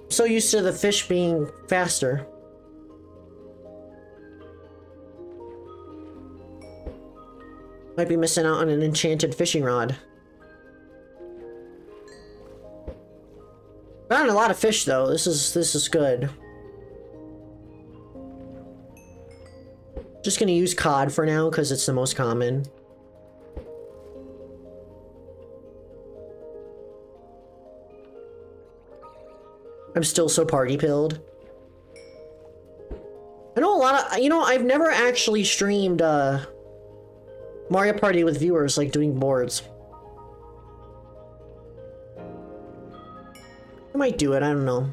I'm so used to the fish being faster. Might be missing out on an enchanted fishing rod. Not a lot of fish though. This is good. Just gonna use cod for now because it's the most common. I'm still so party pilled. I know a lot of, you know, I've never actually streamed Mario Party with viewers, like doing boards. I might do it, I don't know.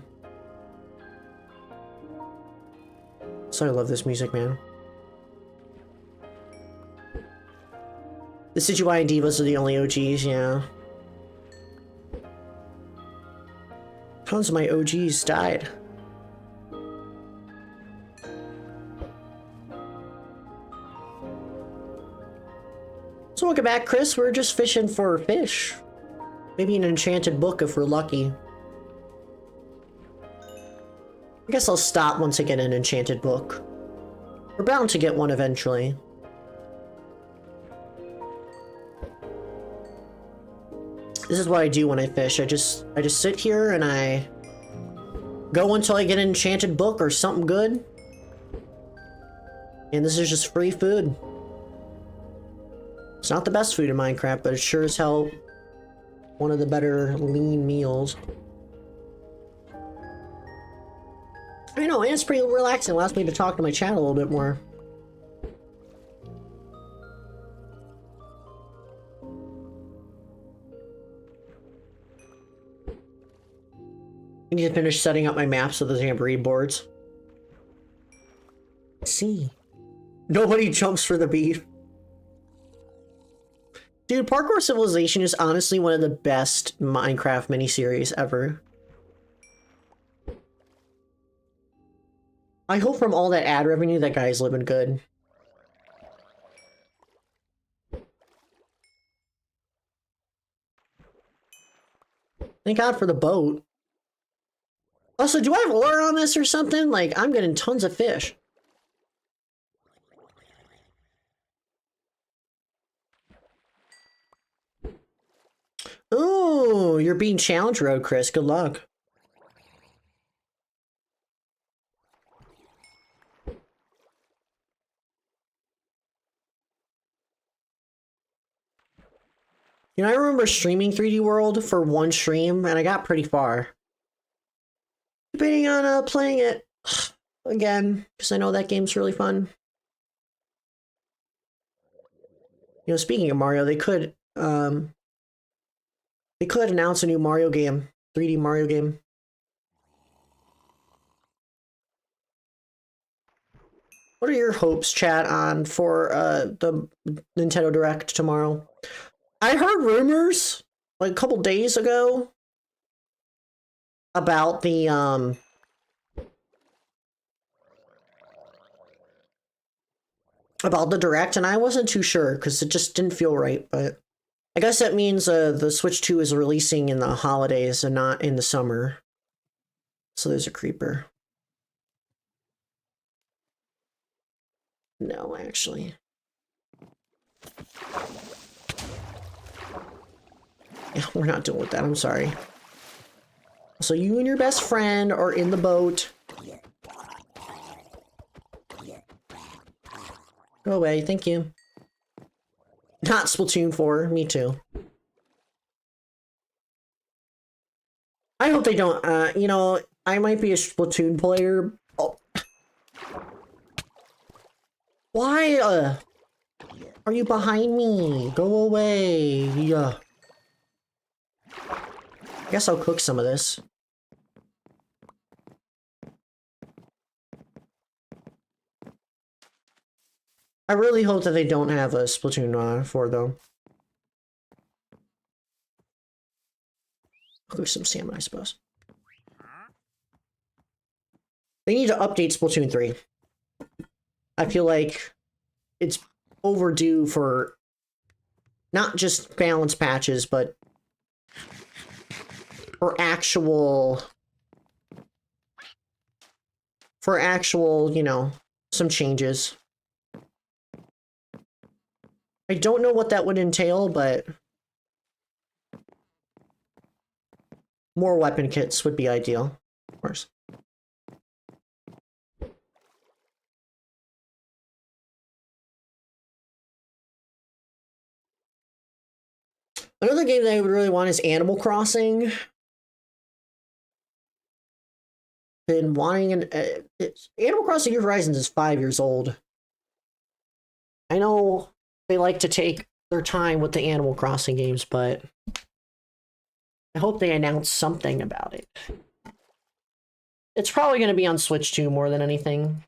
So I love this music, man. The Situai and Divas are the only OGs, yeah. Tons of my OGs died. So welcome back, Chris. We're just fishing for fish. Maybe an enchanted book if we're lucky. I guess I'll stop once I get an enchanted book. We're bound to get one eventually. This is what I do when I fish. I just sit here and I go until I get an enchanted book or something good. And this is just free food. It's not the best food in Minecraft, but it's sure as hell one of the better lean meals. I know, and it's pretty relaxing. It allows me to talk to my chat a little bit more. I need to finish setting up my maps of the Jamboree boards. See. Nobody jumps for the beef. Dude, Parkour Civilization is honestly one of the best Minecraft miniseries ever. I hope from all that ad revenue that guy's living good. Thank God for the boat. Also, do I have lure on this or something? Like, I'm getting tons of fish. Ooh, you're being challenged, Road Chris. Good luck. You know, I remember streaming 3D World for one stream, and I got pretty far. Debating on playing it again, because I know that game's really fun. You know, speaking of Mario, they could announce a new Mario game, 3D Mario game. What are your hopes, chat, on for the Nintendo Direct tomorrow? I heard rumors like a couple days ago about the Direct, and I wasn't too sure because it just didn't feel right, but I guess that means the Switch 2 is releasing in the holidays and not in the summer. So there's a creeper. No, actually. Yeah, we're not dealing with that, I'm sorry. So you and your best friend are in the boat. Go away, thank you. Not Splatoon 4, me too. I hope they don't, you know, I might be a Splatoon player. Oh. Why, are you behind me? Go away. Yeah. I guess I'll cook some of this. I really hope that they don't have a Splatoon 4 though. Cook some salmon, I suppose. They need to update Splatoon 3. I feel like it's overdue for not just balance patches, but for actual, you know, some changes. I don't know what that would entail, but more weapon kits would be ideal, of course. Another game that I would really want is Animal Crossing. Been wanting Animal Crossing New Horizons is 5 years old. I know they like to take their time with the Animal Crossing games, but I hope they announce something about it. It's probably going to be on Switch 2 more than anything.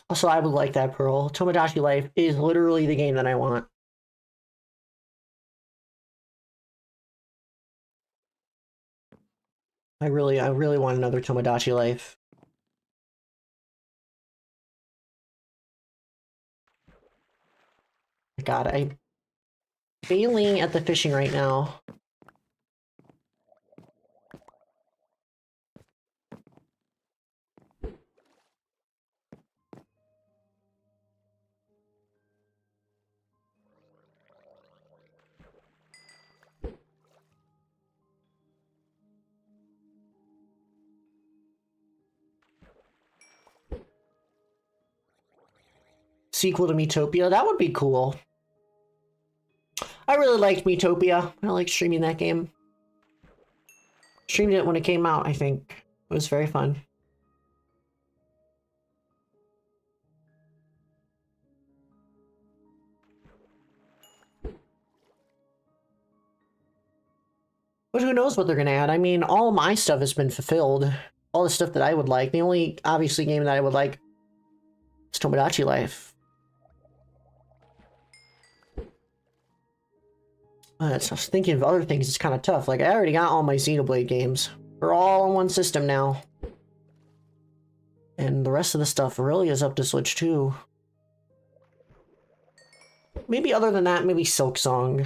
Also, I would like that, Pearl. Tomodachi Life is literally the game that I want. I really want another Tomodachi Life. God, I'm failing at the fishing right now. Sequel to Miitopia, that would be cool. I really liked Miitopia. I like streaming that game. Streamed it when it came out, I think. It was very fun. But who knows what they're gonna add? I mean, all my stuff has been fulfilled. All the stuff that I would like. The only, obviously, game that I would like is Tomodachi Life. It's just thinking of other things, it's kind of tough. Like, I already got all my Xenoblade games. They're all on one system now. And the rest of the stuff really is up to Switch 2. Maybe other than that, maybe Silksong.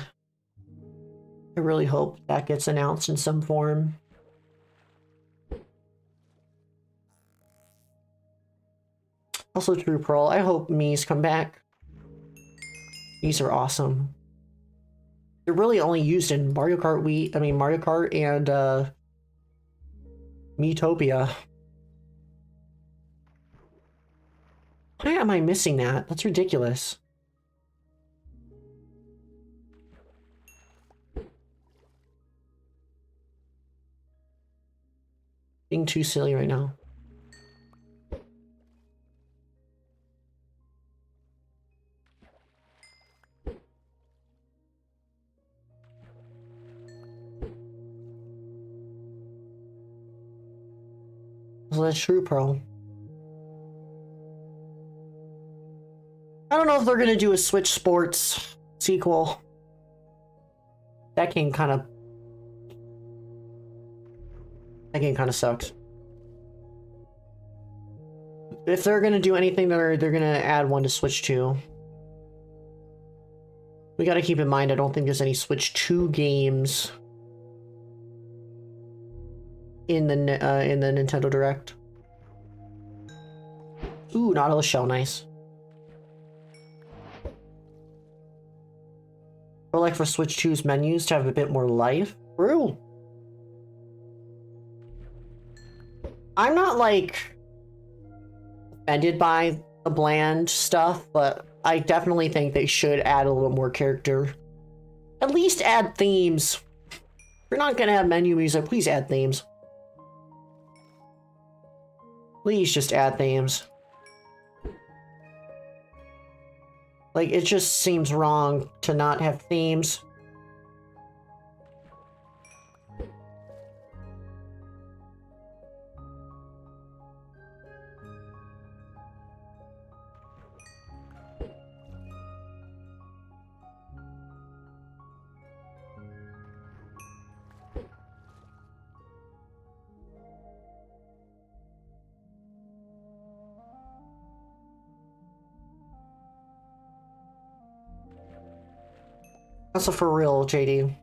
I really hope that gets announced in some form. Also true, Pearl. I hope Mii's come back. These are awesome. They're really only used in Mario Kart Wii, I mean Mario Kart and Miitopia. Why am I missing that? That's ridiculous. Being too silly right now. Well, that's true, Pearl. I don't know if they're gonna do a Switch Sports sequel. That game kind of sucks. If they're gonna do anything, they're gonna add one to Switch 2. We gotta keep in mind, I don't think there's any Switch 2 games in the Nintendo Direct. Ooh, Nautilus Shell, nice. Or like for Switch 2's menus to have a bit more life. True. I'm not like offended by the bland stuff, but I definitely think they should add a little more character. At least add themes. If you're not gonna have menu music, please add themes. Please just add themes. Like, it just seems wrong to not have themes. Also for real, JD.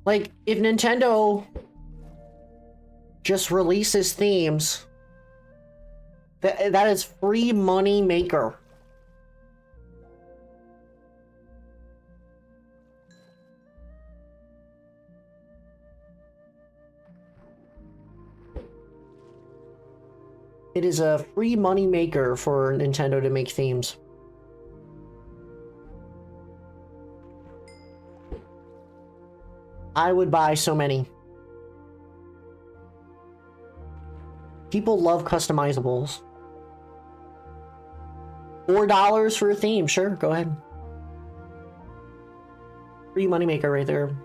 Like, if Nintendo just releases themes, that is free money maker. It is a free money maker for Nintendo to make themes. I would buy so many. People love customizables. $4 for a theme, sure, go ahead. Free moneymaker right there.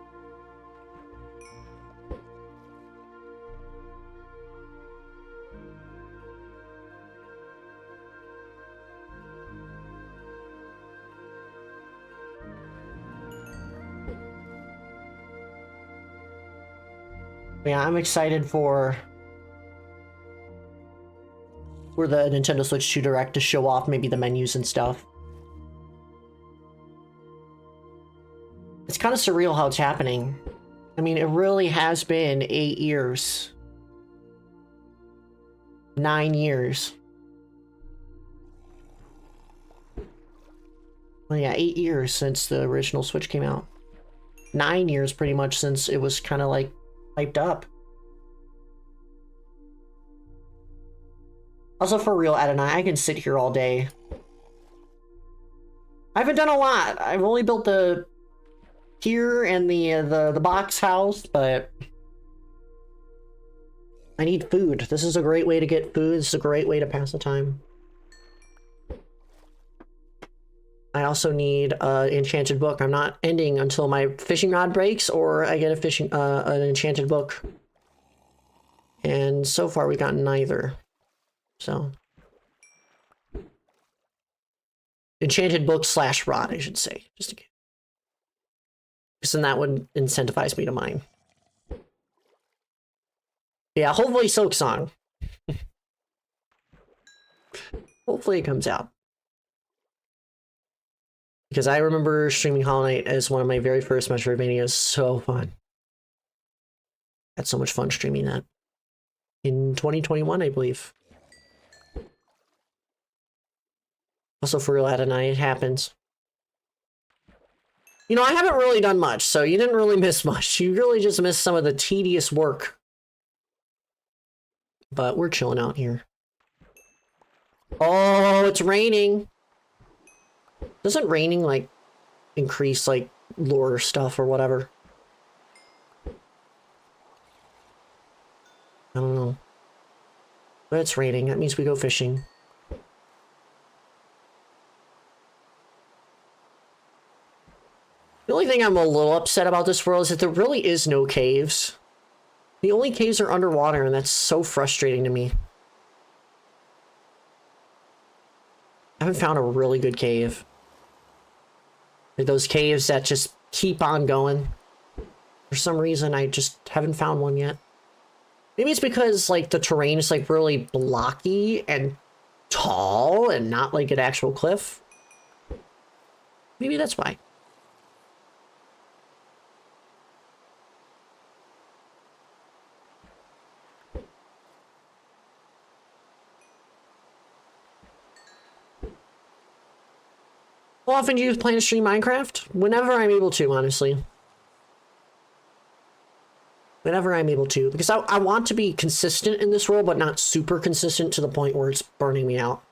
Yeah, I'm excited for the Nintendo Switch 2 Direct to show off maybe the menus and stuff. It's kind of surreal how it's happening. I mean, it really has been 8 years. 9 years. Well, yeah, 8 years since the original Switch came out. 9 years pretty much since it was kind of like hyped up. Also, for real, Adonai, I can sit here all day. I haven't done a lot. I've only built the pier and the box house, but I need food. This is a great way to get food. This is a great way to pass the time. I also need an enchanted book. I'm not ending until my fishing rod breaks or I get a an enchanted book. And so far we got neither. So enchanted book / rod, I should say, just in case. Because then that would incentivize me to mine. Yeah, hopefully Silk Song. Hopefully it comes out. Because I remember streaming Hollow Knight as one of my very first Metroidvanias. So fun. Had so much fun streaming that. In 2021, I believe. Also for real, Adonai, it happens. You know, I haven't really done much, so you didn't really miss much. You really just missed some of the tedious work. But we're chilling out here. Oh, it's raining. Doesn't raining, like, increase, like, lore stuff or whatever? I don't know. But it's raining. That means we go fishing. The only thing I'm a little upset about this world is that there really is no caves. The only caves are underwater, and that's so frustrating to me. I haven't found a really good cave. Like those caves that just keep on going. For some reason, I just haven't found one yet. Maybe it's because, like, the terrain is, like, really blocky and tall and not like an actual cliff. Maybe that's why. How often do you plan to stream Minecraft? Whenever I'm able to, honestly. Whenever I'm able to. Because I want to be consistent in this world, but not super consistent to the point where it's burning me out.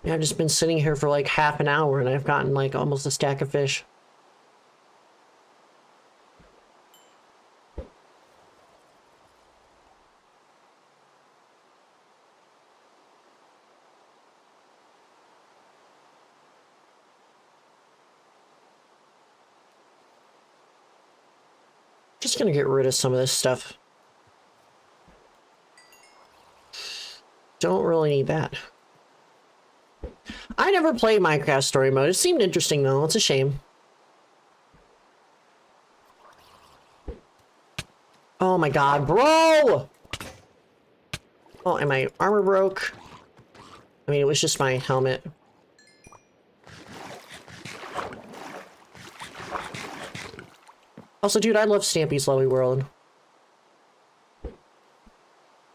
Yeah, I've just been sitting here for like half an hour and I've gotten like almost a stack of fish. Just gonna get rid of some of this stuff. Don't really need that. I never played Minecraft story mode. It seemed interesting though. It's a shame. Oh my god, bro! Oh, and my armor broke. I mean, it was just my helmet. Also, dude, I love Stampy's Lovely World.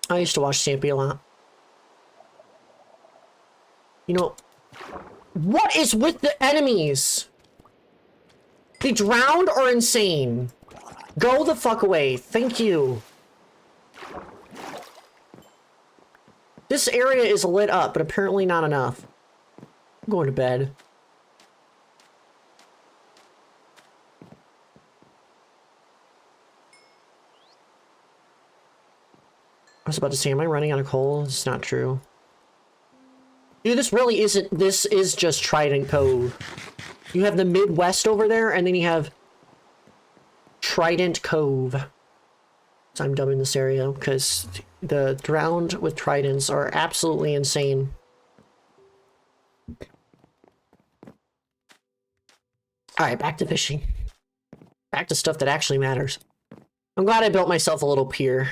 I used to watch Stampy a lot. You know, what is with the enemies? They drowned or insane? Go the fuck away. Thank you. This area is lit up, but apparently not enough. I'm going to bed. I was about to say, am I running out of coal? It's not true. Dude, this really isn't. This is just Trident Cove. You have the Midwest over there, and then you have Trident Cove. So I'm dubbing this area because the drowned with tridents are absolutely insane. Alright, back to fishing. Back to stuff that actually matters. I'm glad I built myself a little pier.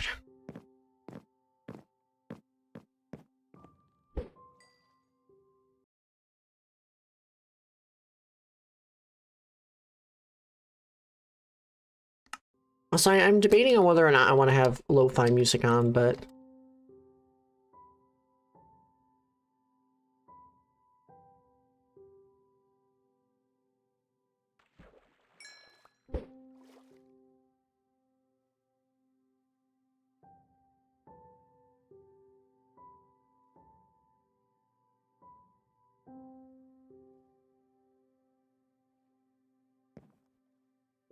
Also, I'm debating on whether or not I want to have lo-fi music on, but...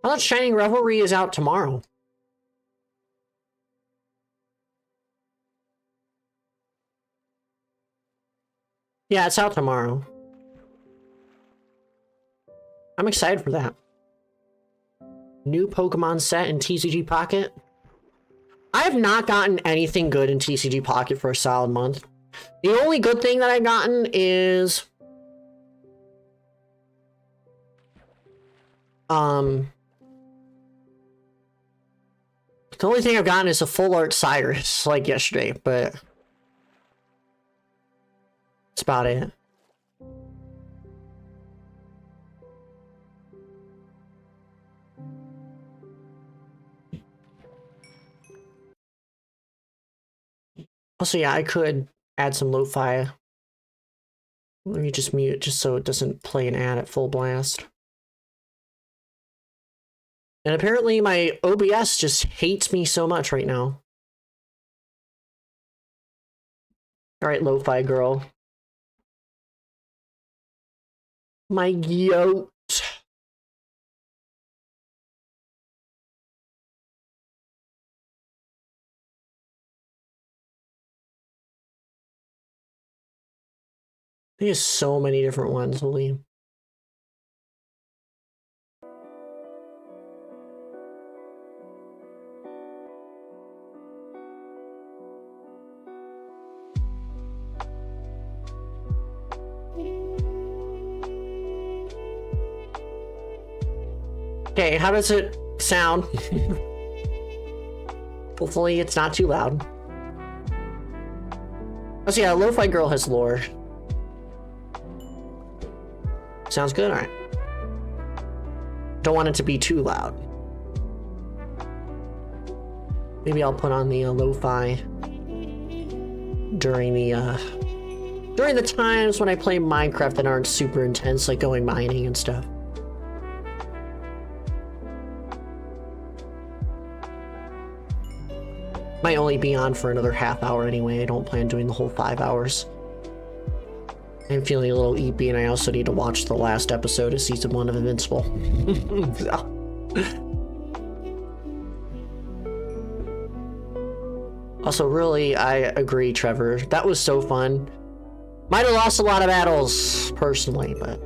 I thought Shining Revelry is out tomorrow. Yeah, it's out tomorrow. I'm excited for that. New Pokemon set in TCG Pocket. I have not gotten anything good in TCG Pocket for a solid month. The only good thing that I've gotten is... The only thing I've gotten is a full art Cyrus, like yesterday, but... That's about it. Also, yeah, I could add some lo-fi. Let me just mute just so it doesn't play an ad at full blast. And apparently my OBS just hates me so much right now. Alright, lo-fi girl. My goat. There's so many different ones, holy. Okay, how does it sound? Hopefully it's not too loud. Oh, so yeah, Lo-Fi Girl has lore. Sounds good, alright. Don't want it to be too loud. Maybe I'll put on the lo-fi during the times when I play Minecraft that aren't super intense, like going mining and stuff. Might only be on for another half hour anyway. I don't plan doing the whole 5 hours. I'm feeling a little eepy, and I also need to watch the last episode of season 1 of Invincible. Also, really, I agree, Trevor. That was so fun. Might have lost a lot of battles, personally, but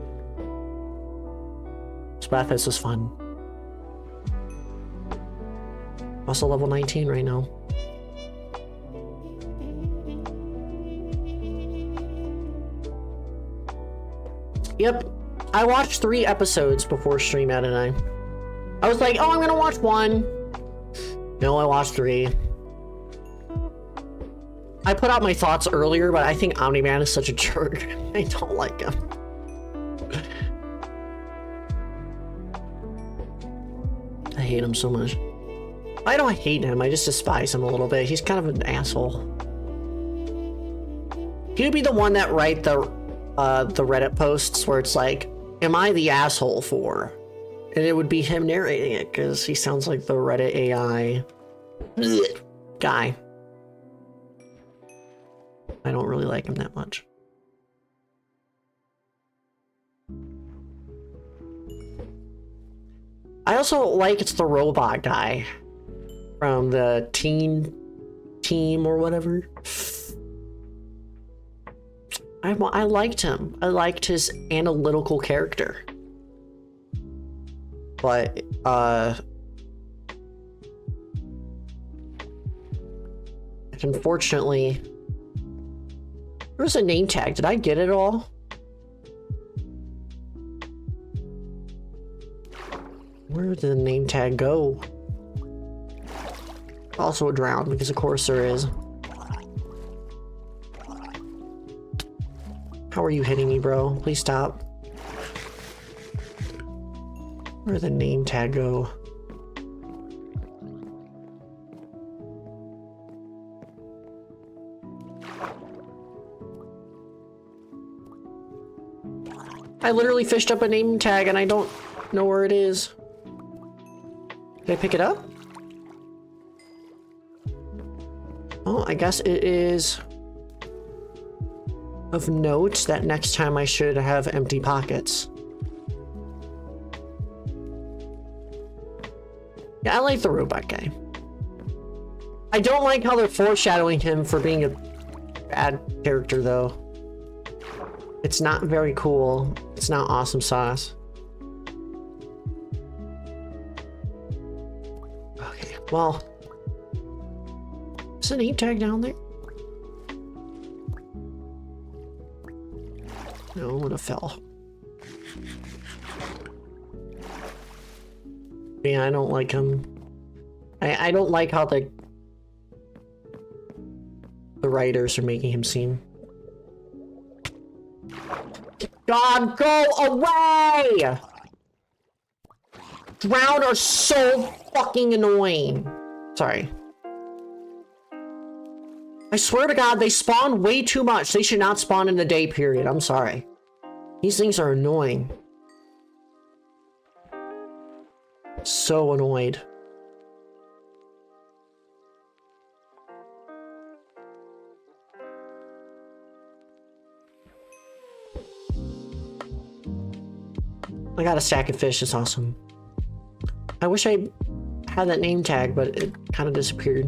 Splatfest was fun. Also level 19 right now. Yep, I watched 3 episodes before stream at and I was like, oh, I'm gonna watch 1. No, I watched 3. I put out my thoughts earlier, but I think Omni-Man is such a jerk. I don't like him. I hate him so much. I don't hate him, I just despise him a little bit. He's kind of an asshole. He would be the one that write the Reddit posts where it's like, am I the asshole for? And it would be him narrating it, because he sounds like the Reddit AI guy. I don't really like him that much. I also like it's the robot guy from the teen team or whatever. I liked him. I liked his analytical character. But, unfortunately, there was a name tag. Did I get it all? Where did the name tag go? Also a drown, because of course there is. How are you hitting me, bro? Please stop. Where did the name tag go? I literally fished up a name tag and I don't know where it is. Did I pick it up? Oh, I guess it is of note that next time I should have empty pockets. Yeah, I like the robot guy. I don't like how they're foreshadowing him for being a bad character, though. It's not very cool. It's not awesome sauce. Okay, well, is a name tag down there? No, it would have fell. Yeah, I don't like him. I don't like how the writers are making him seem. God, go away! Drown are so fucking annoying. Sorry. I swear to God, they spawn way too much. They should not spawn in the day period. I'm sorry. These things are annoying. So annoyed. I got a stack of fish. It's awesome. I wish I had that name tag, but it kind of disappeared.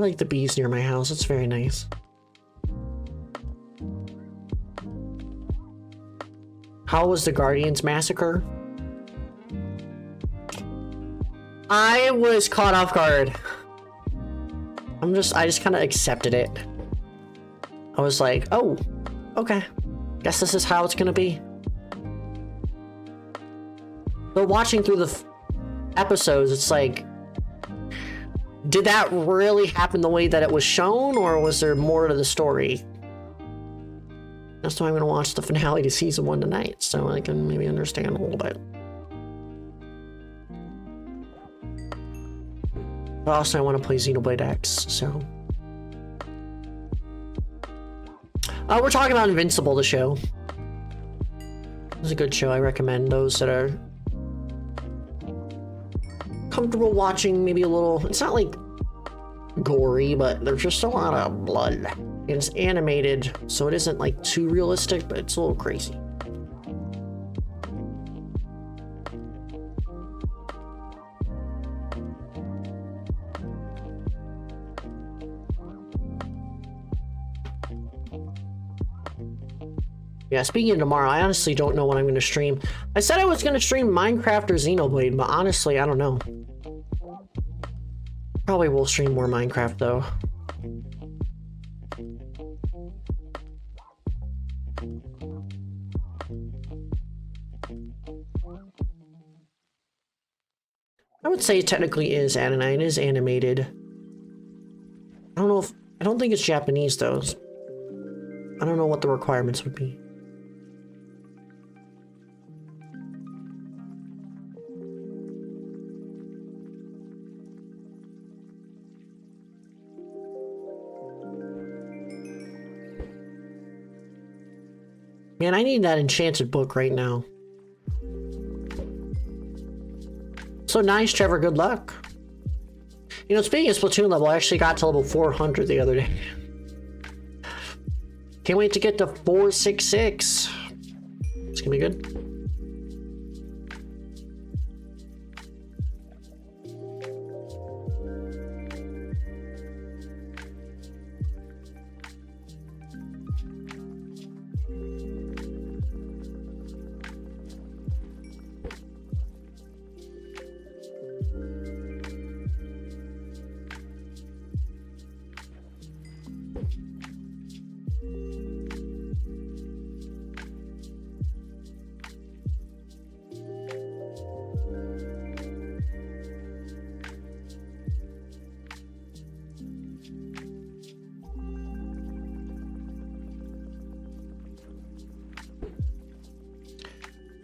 like the bees near my house. It's very nice. How was the Guardians massacre? I was caught off guard. I just kind of accepted it. I was like, oh, okay. Guess this is how it's gonna be. But watching through the episodes, it's like, did that really happen the way that it was shown, or was there more to the story? That's why I'm gonna watch the finale to season 1 tonight, so I can maybe understand a little bit. But also, I want to play Xenoblade X, so. We're talking about Invincible, the show. It's a good show. I recommend those that are comfortable watching maybe a little. It's not like gory, but there's just a lot of blood. It is animated, so it isn't like too realistic, but it's a little crazy. Yeah, speaking of tomorrow, I honestly don't know what I'm going to stream. I said I was going to stream Minecraft or Xenoblade, but honestly, I don't know. Probably will stream more Minecraft, though. I would say it technically is anime. It is animated. I don't think it's Japanese, though. I don't know what the requirements would be. Man, I need that enchanted book right now. So nice, Trevor. Good luck. You know, speaking of Splatoon level, I actually got to level 400 the other day. Can't wait to get to 466. It's gonna be good.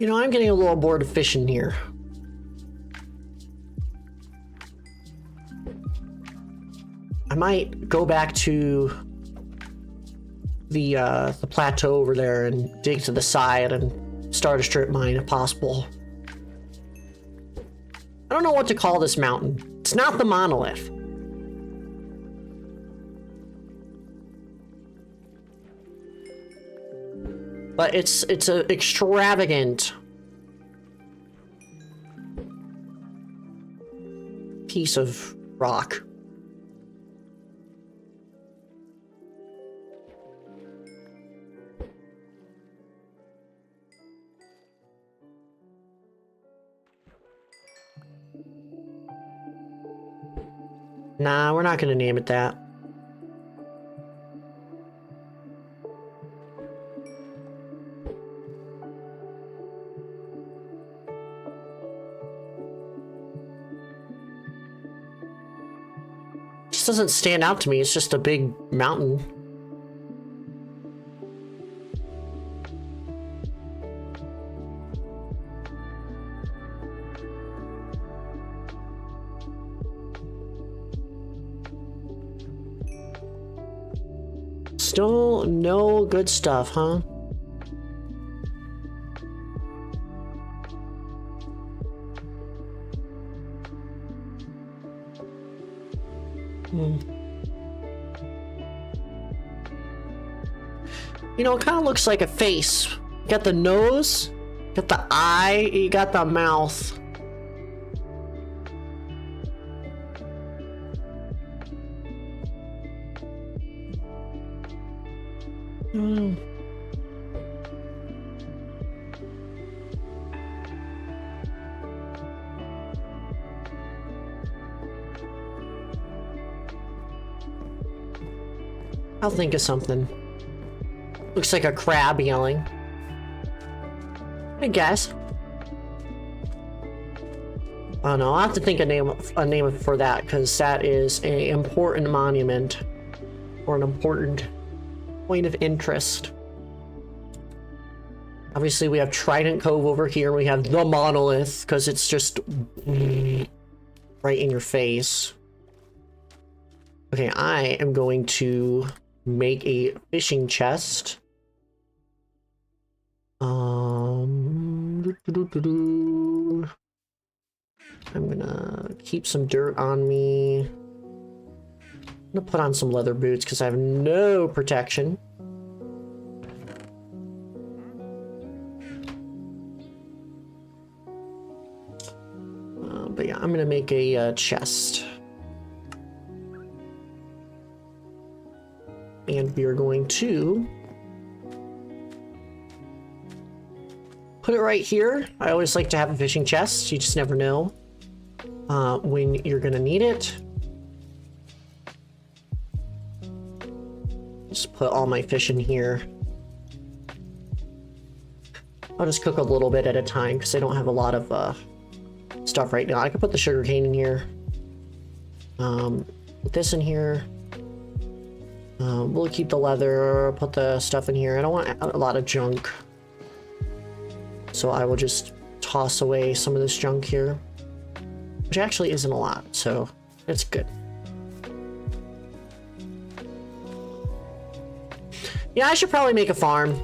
You know, I'm getting a little bored of fishing here. I might go back to the plateau over there and dig to the side and start a strip mine if possible. I don't know what to call this mountain. It's not the monolith. But it's an extravagant piece of rock. Nah, we're not gonna name it that. Doesn't stand out to me. It's just a big mountain. Still no good stuff, huh? You know, it kind of looks like a face. You got the nose, you got the eye, you got the mouth. I'll think of something. Looks like a crab yelling. I guess. Oh no, I'll have to think of a name for that, because that is an important monument or an important point of interest. Obviously, we have Trident Cove over here. We have the monolith, because it's just right in your face. Okay, I am going to make a fishing chest. I'm gonna keep some dirt on me. I'm gonna put on some leather boots because I have no protection. But yeah, I'm gonna make a chest. And we are going to put it right here. I always like to have a fishing chest. You just never know when you're gonna need it. Just put all my fish in here. I'll just cook a little bit at a time because I don't have a lot of stuff right now. I could put the sugarcane in here. Put this in here. We'll keep the leather, put the stuff in here. I don't want a lot of junk. So I will just toss away some of this junk here. Which actually isn't a lot, so it's good. Yeah, I should probably make a farm.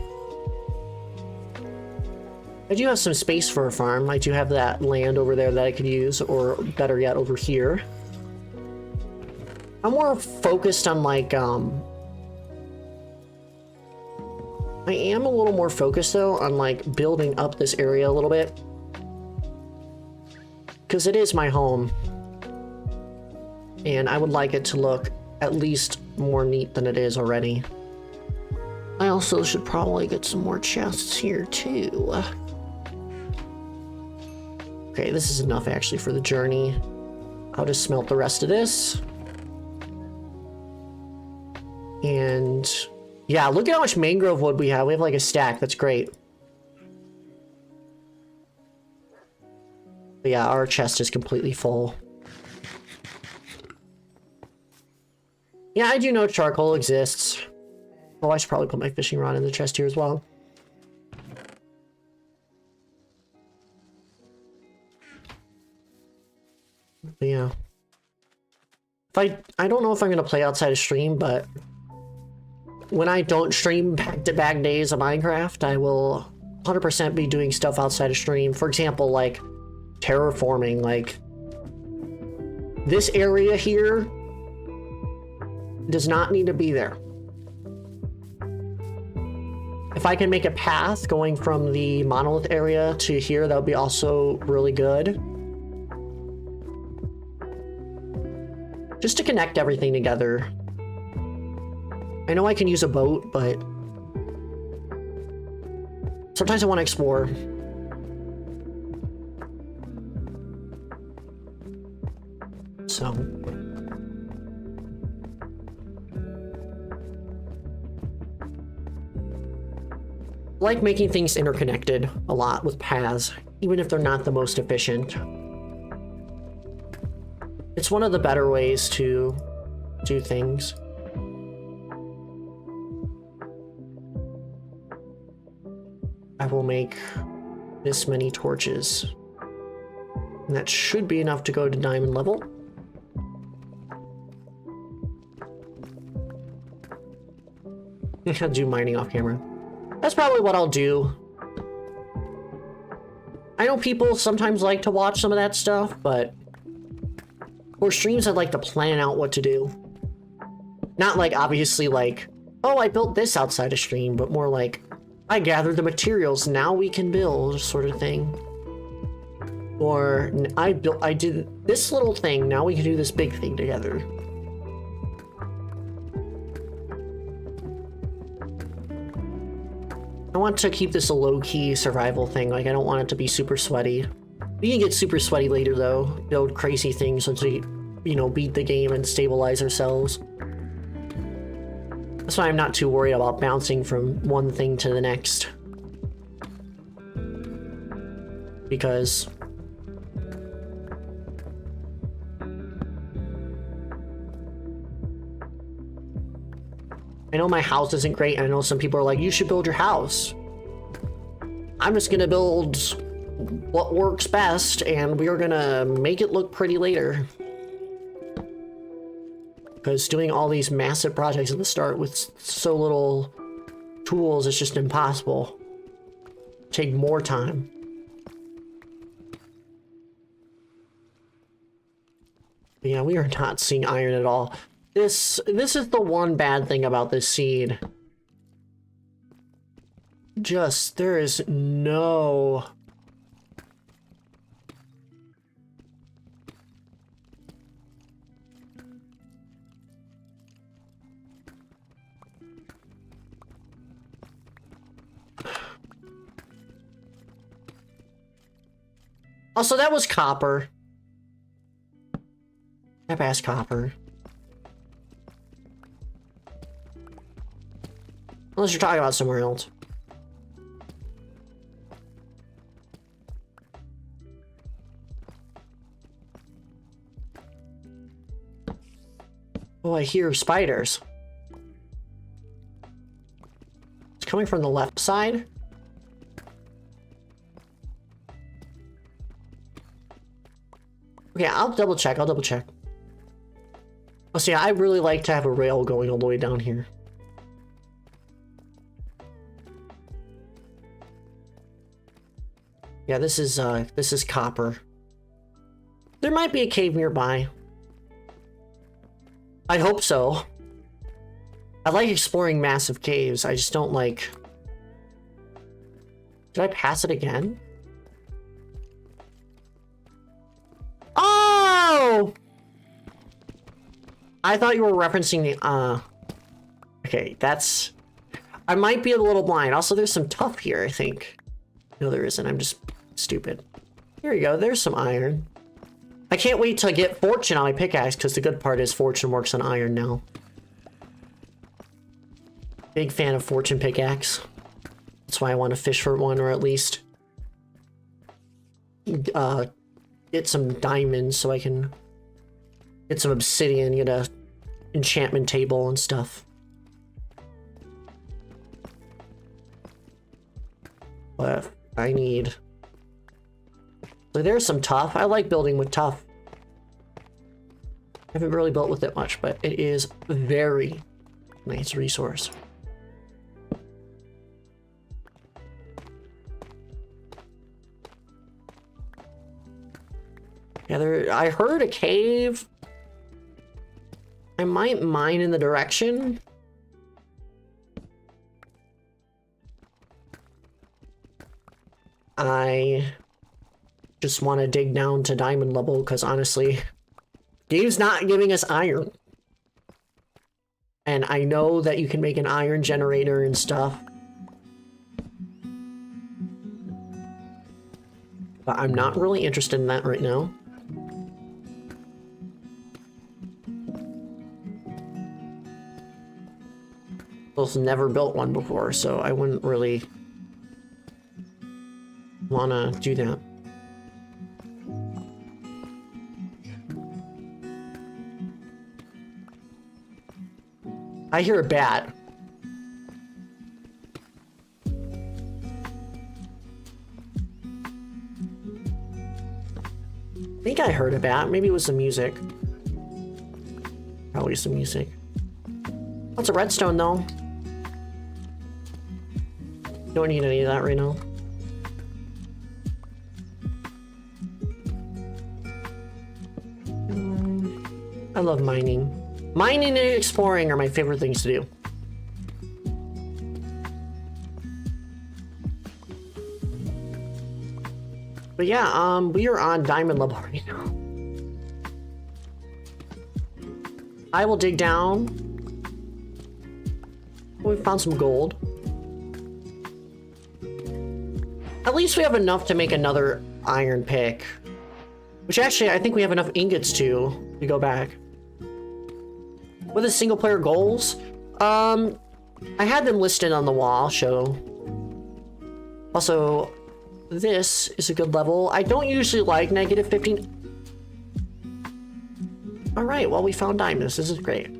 I do have some space for a farm. I do have that land over there that I could use, or better yet, over here. I'm more focused on like, I am a little more focused though on like building up this area a little bit. Because it is my home. And I would like it to look at least more neat than it is already. I also should probably get some more chests here too. Okay, this is enough actually for the journey. I'll just smelt the rest of this. And yeah, look at how much mangrove wood we have. We have like a stack. That's great. But yeah, our chest is completely full. Yeah, I do know charcoal exists. Oh, I should probably put my fishing rod in the chest here as well. But yeah. If I don't know if I'm going to play outside of stream, but when I don't stream back-to-back days of Minecraft, I will 100% be doing stuff outside of stream. For example, like terraforming, like this area here does not need to be there. If I can make a path going from the monolith area to here, that would be also really good. Just to connect everything together. I know I can use a boat, but sometimes I want to explore. So I like making things interconnected a lot with paths, even if they're not the most efficient. It's one of the better ways to do things. I will make this many torches. And that should be enough to go to diamond level. I'll do mining off camera. That's probably what I'll do. I know people sometimes like to watch some of that stuff, but for streams I'd like to plan out what to do. Not like obviously like, oh, I built this outside of stream, but more like, I gathered the materials, now we can build, sort of thing. Or I did this little thing, now we can do this big thing together. I want to keep this a low-key survival thing. Like, I don't want it to be super sweaty. We can get super sweaty later, though. Build crazy things once we, you know, beat the game and stabilize ourselves. That's why I'm not too worried about bouncing from one thing to the next. Because... I know my house isn't great, and I know some people are like, you should build your house. I'm just gonna build what works best, and we're gonna make it look pretty later. Because doing all these massive projects at the start with so little tools is just impossible. Take more time. But yeah, we are not seeing iron at all. This is the one bad thing about this seed. Just, there is no... Also, that was copper. I passed copper. Unless you're talking about somewhere else. Oh, I hear spiders. It's coming from the left side. Okay, I'll double check. I'll double check. Oh, see, I really like to have a rail going all the way down here. Yeah, this is copper. There might be a cave nearby. I hope so. I like exploring massive caves. I just don't like... Did I pass it again? Oh! I thought you were referencing the, Okay, that's... I might be a little blind. Also, there's some tuff here, I think. No, there isn't. I'm just stupid. Here you go. There's some iron. I can't wait to get fortune on my pickaxe, because the good part is fortune works on iron now. Big fan of fortune pickaxe. That's why I want to fish for one, or at least get some diamonds so I can get some obsidian, get a enchantment table and stuff. But I need... So there's some tuff. I like building with tuff. I haven't really built with it much, but it is a very nice resource. Yeah, I heard a cave. I might mine in the direction. I just want to dig down to diamond level because honestly, game's not giving us iron. And I know that you can make an iron generator and stuff. But I'm not really interested in that right now. I've never built one before, so I wouldn't really want to do that. I hear a bat. I think I heard a bat. Maybe it was the music. Probably some music. Lots of redstone, though. Don't need any of that right now. I love mining. Mining and exploring are my favorite things to do. But yeah, we are on diamond level right now. I will dig down. We found some gold. At least we have enough to make another iron pick. Which actually, I think we have enough ingots to go back. What are the single player goals? I had them listed on the wall, show. Also, this is a good level. I don't usually like negative 15. Alright, well, we found diamonds. This is great.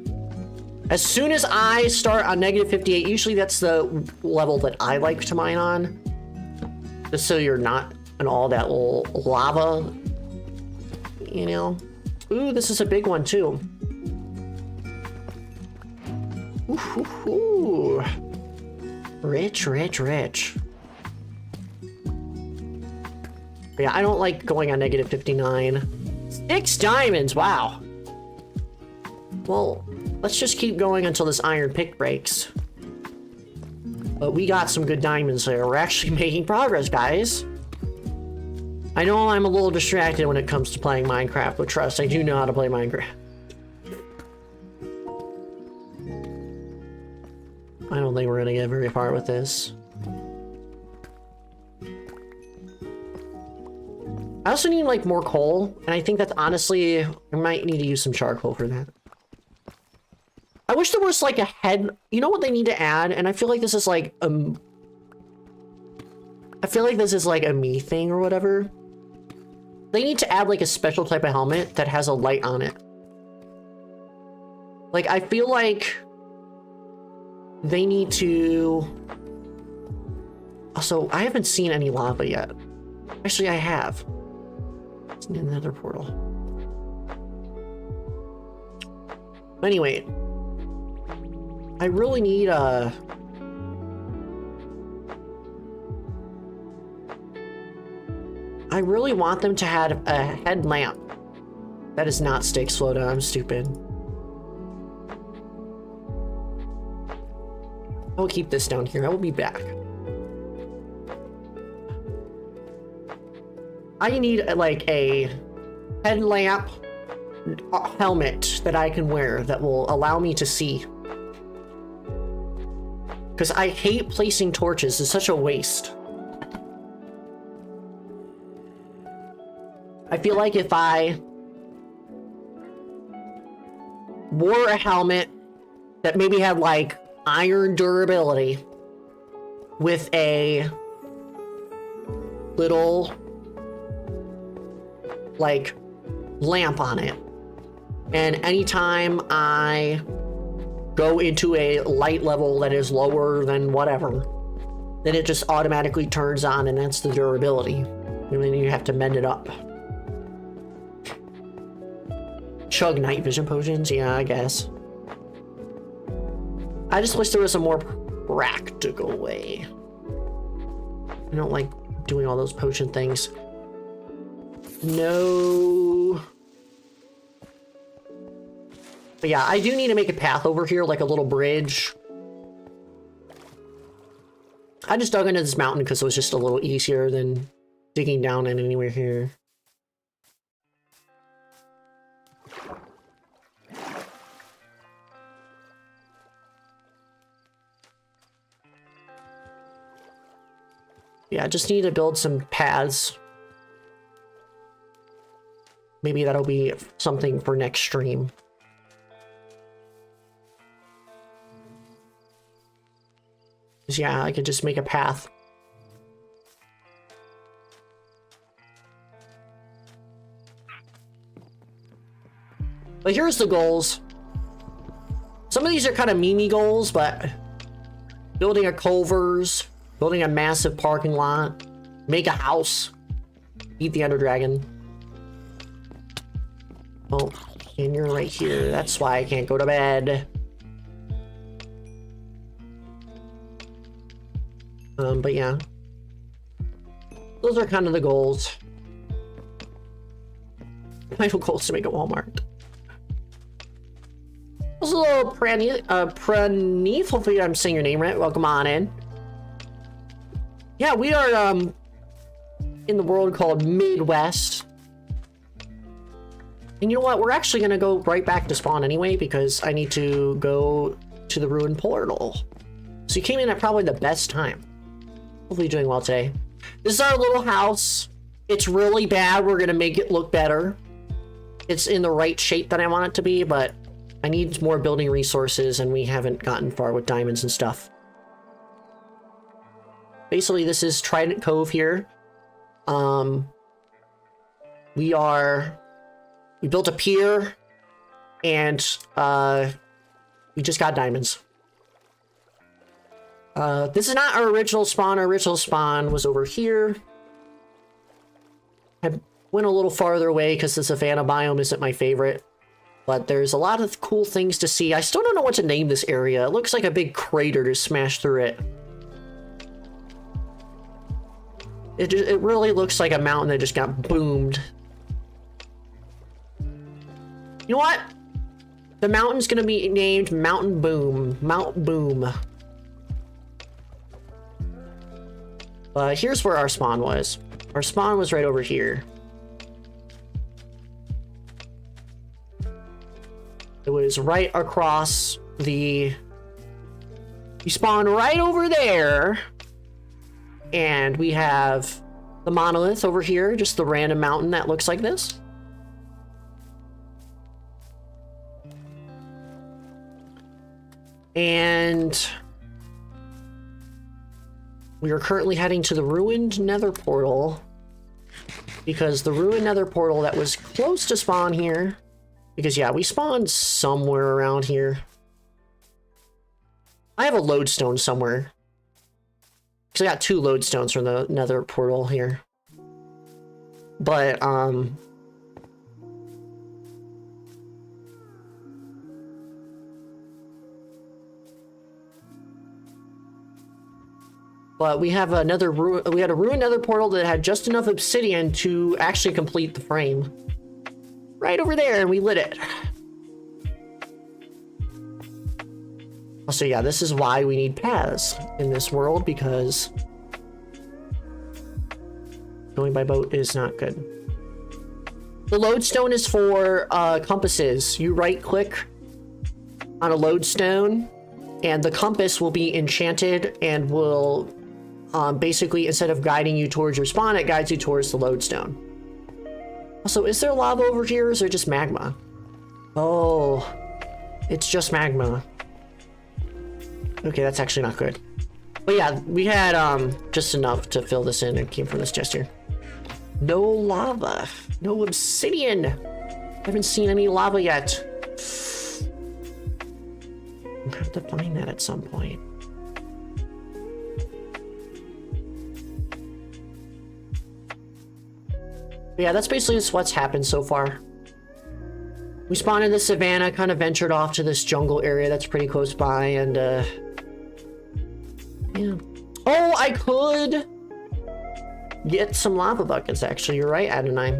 As soon as I start on negative 58, usually that's the level that I like to mine on. Just so you're not in all that little lava, you know? Ooh, this is a big one, too. Ooh. Rich, rich, rich. But yeah, I don't like going on negative 59. 6 diamonds, wow. Well, let's just keep going until this iron pick breaks. But we got some good diamonds there. We're actually making progress, guys. I know I'm a little distracted when it comes to playing Minecraft, but trust, I do know how to play Minecraft. I don't think we're gonna get very far with this. I also need, like, more coal, and I think that's honestly, I might need to use some charcoal for that. I wish there was, like, a head, you know what they need to add? And I feel like this is, like, I feel like this is, like, a me thing or whatever. They need to add, like, a special type of helmet that has a light on it. Like, I feel like they need to... Also, I haven't seen any lava yet. Actually, I have. It's in another portal. Anyway, I really need a... I really want them to have a headlamp. That is not stick. Slow down, I'm stupid. I'll keep this down here. I will be back. I need like a headlamp helmet that I can wear that will allow me to see. Because I hate placing torches. It's such a waste. I feel like if I wore a helmet that maybe had like iron durability with a little like lamp on it, and anytime I go into a light level that is lower than whatever, then it just automatically turns on, and that's the durability, and then you have to mend it up. Chug night vision potions? Yeah, I guess. I just wish there was a more practical way. I don't like doing all those potion things. No. But yeah, I do need to make a path over here, like a little bridge. I just dug into this mountain because it was just a little easier than digging down in anywhere here. Yeah, I just need to build some paths. Maybe that'll be something for next stream. Yeah, I could just make a path. But here's the goals. Some of these are kind of meme goals, but building a Culver's, building a massive parking lot, make a house, beat the Ender Dragon. Oh, and you're right here. That's why I can't go to bed. But yeah. Those are kind of the goals. My goal is to make a Walmart. Also, Praneeth, hopefully I'm saying your name right. Welcome on in. Yeah, we are, in the world called Midwest. And you know what? We're actually gonna go right back to spawn anyway, because I need to go to the ruined portal. So you came in at probably the best time. Hopefully you're doing well today. This is our little house. It's really bad. We're gonna make it look better. It's in the right shape that I want it to be, but I need more building resources, and we haven't gotten far with diamonds and stuff. Basically, this is Trident Cove here. We built a pier, and we just got diamonds. This is not our original spawn. Our original spawn was over here. I went a little farther away because the savanna biome isn't my favorite. But there's a lot of cool things to see. I still don't know what to name this area. It looks like a big crater to smash through it. It really looks like a mountain that just got boomed. You know what? The mountain's gonna be named Mountain Boom. Mount Boom. Here's where our spawn was. Our spawn was right over here. It was right across the... You spawn right over there. And we have the monolith over here, just the random mountain that looks like this. And we are currently heading to the ruined nether portal, because the ruined nether portal that was close to spawn here, because yeah, we spawned somewhere around here. I have a lodestone somewhere. Because I got 2 lodestones from the nether portal here. But, we have another we had a ruined nether portal that had just enough obsidian to actually complete the frame. Right over there, and we lit it. So yeah, this is why we need paths in this world, because going by boat is not good. The lodestone is for compasses. You right click on a lodestone and the compass will be enchanted and will basically, instead of guiding you towards your spawn, it guides you towards the lodestone. Also, is there lava over here, or is there just magma? Oh, it's just magma. Okay, that's actually not good. But yeah, we had just enough to fill this in and came from this chest here. No lava. No obsidian. I haven't seen any lava yet. I have to find that at some point. But yeah, that's basically just what's happened so far. We spawned in the savannah, kind of ventured off to this jungle area that's pretty close by, and yeah. Oh, I could get some lava buckets, actually. You're right, Adonai.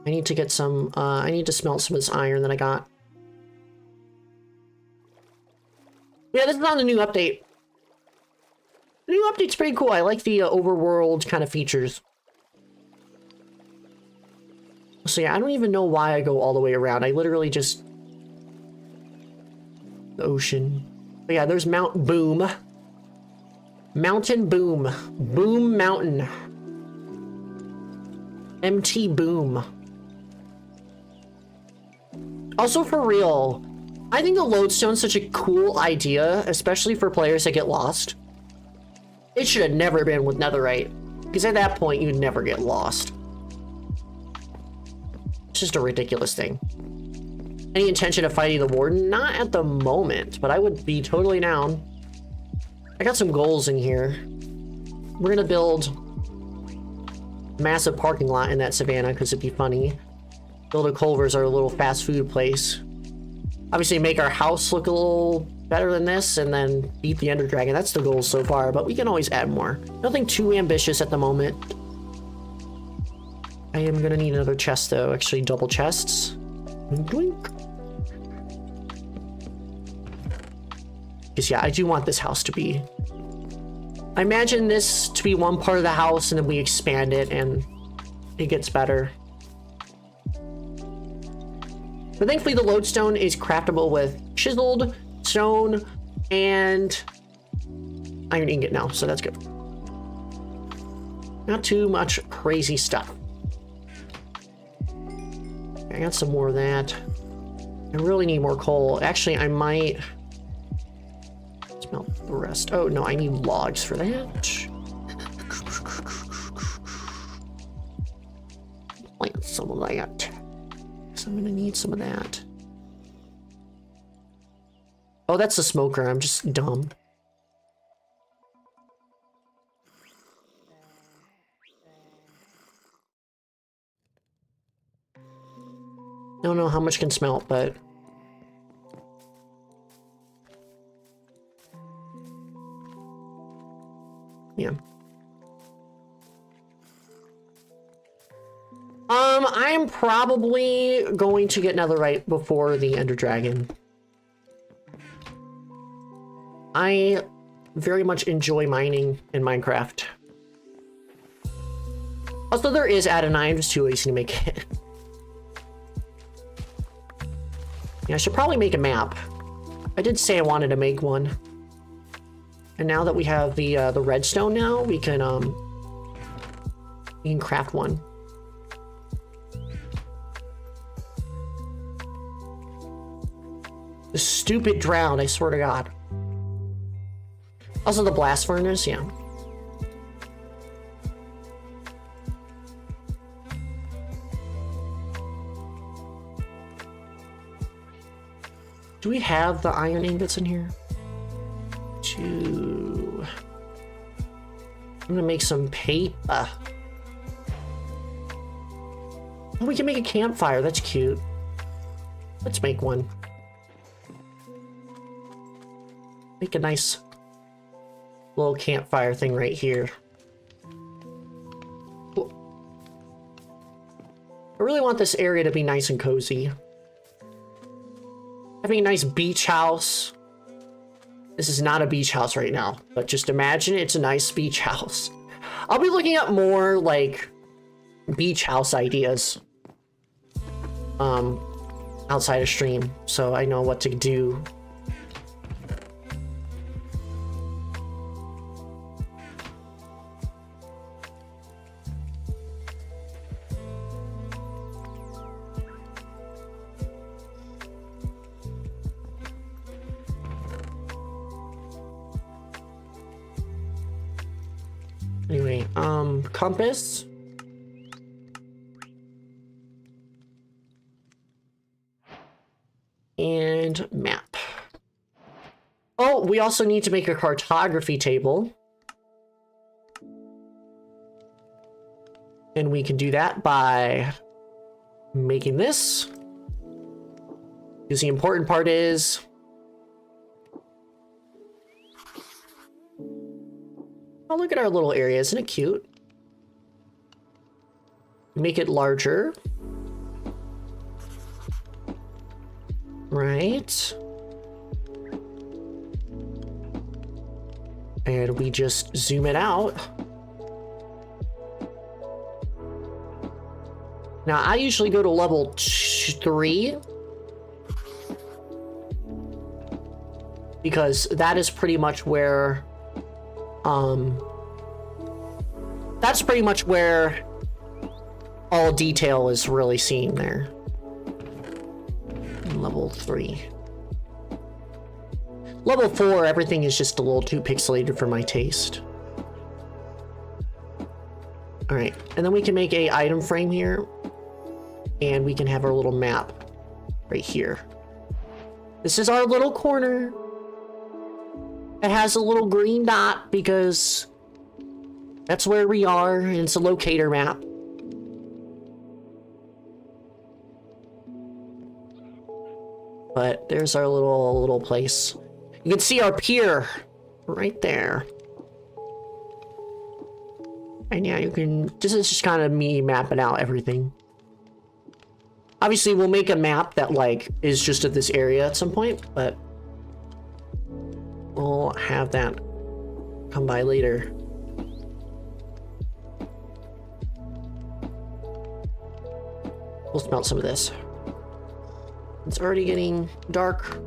I need to get some, I need to smelt some of this iron that I got. Yeah, this is on the new update. The new update's pretty cool. I like the overworld kind of features. So yeah, I don't even know why I go all the way around. I literally just... The ocean. But yeah, there's Mount Boom. Mountain Boom. Boom Mountain. MT Boom. Also, for real, I think the lodestone's such a cool idea, especially for players that get lost. It should have never been with netherite, because at that point, you'd never get lost. It's just a ridiculous thing. Any intention of fighting the warden? Not at the moment, but I would be totally down. I got some goals in here. We're gonna build a massive parking lot in that savannah, because it'd be funny. Build a Culver's, our little fast food place. Obviously make our house look a little better than this, and then beat the Ender Dragon. That's the goal so far, but we can always add more. Nothing too ambitious at the moment. I am gonna need another chest though, actually double chests. Because yeah, I do want this house to be... I imagine this to be one part of the house, and then we expand it and it gets better. But thankfully the lodestone is craftable with chiseled stone and iron ingot now, so that's good. Not too much crazy stuff. I got some more of that. I really need more coal. Actually, I might smelt the rest. Oh no, I need logs for that. Plant some of that. So I'm gonna need some of that. Oh, that's the smoker. I'm just dumb. I don't know how much can smelt, but yeah. I'm probably going to get netherite before the Ender Dragon. I very much enjoy mining in Minecraft. Also, there is Adonai. I'm just too lazy to make it. Yeah, I should probably make a map. I did say I wanted to make one. And now that we have the redstone now, we can craft one. The stupid drowned, I swear to God. Also the blast furnace, yeah. Do we have the iron ingots in here? I'm gonna make some paper. Oh, we can make a campfire. That's cute. Let's make one. Make a nice little campfire thing right here. Cool. I really want this area to be nice and cozy. Having a nice beach house. This is not a beach house right now, but just imagine it's a nice beach house. I'll be looking at more like beach house ideas outside of stream, so I know what to do. Anyway, compass. And map. Oh, we also need to make a cartography table. And we can do that by making this. Because the important part is oh, look at our little area. Isn't it cute? Make it larger. Right. And we just zoom it out. Now, I usually go to level 3. Because that is pretty much where that's pretty much where all detail is really seen there. Level 3. Level 4, everything is just a little too pixelated for my taste. Alright, and then we can make a item frame here. And we can have our little map right here. This is our little corner. It has a little green dot because that's where we are, and it's a locator map. But there's our little place. You can see our pier right there. And yeah, you can, this is just kind of me mapping out everything. Obviously, we'll make a map that like is just of this area at some point, but we'll have that come by later. We'll smelt some of this. It's already getting dark.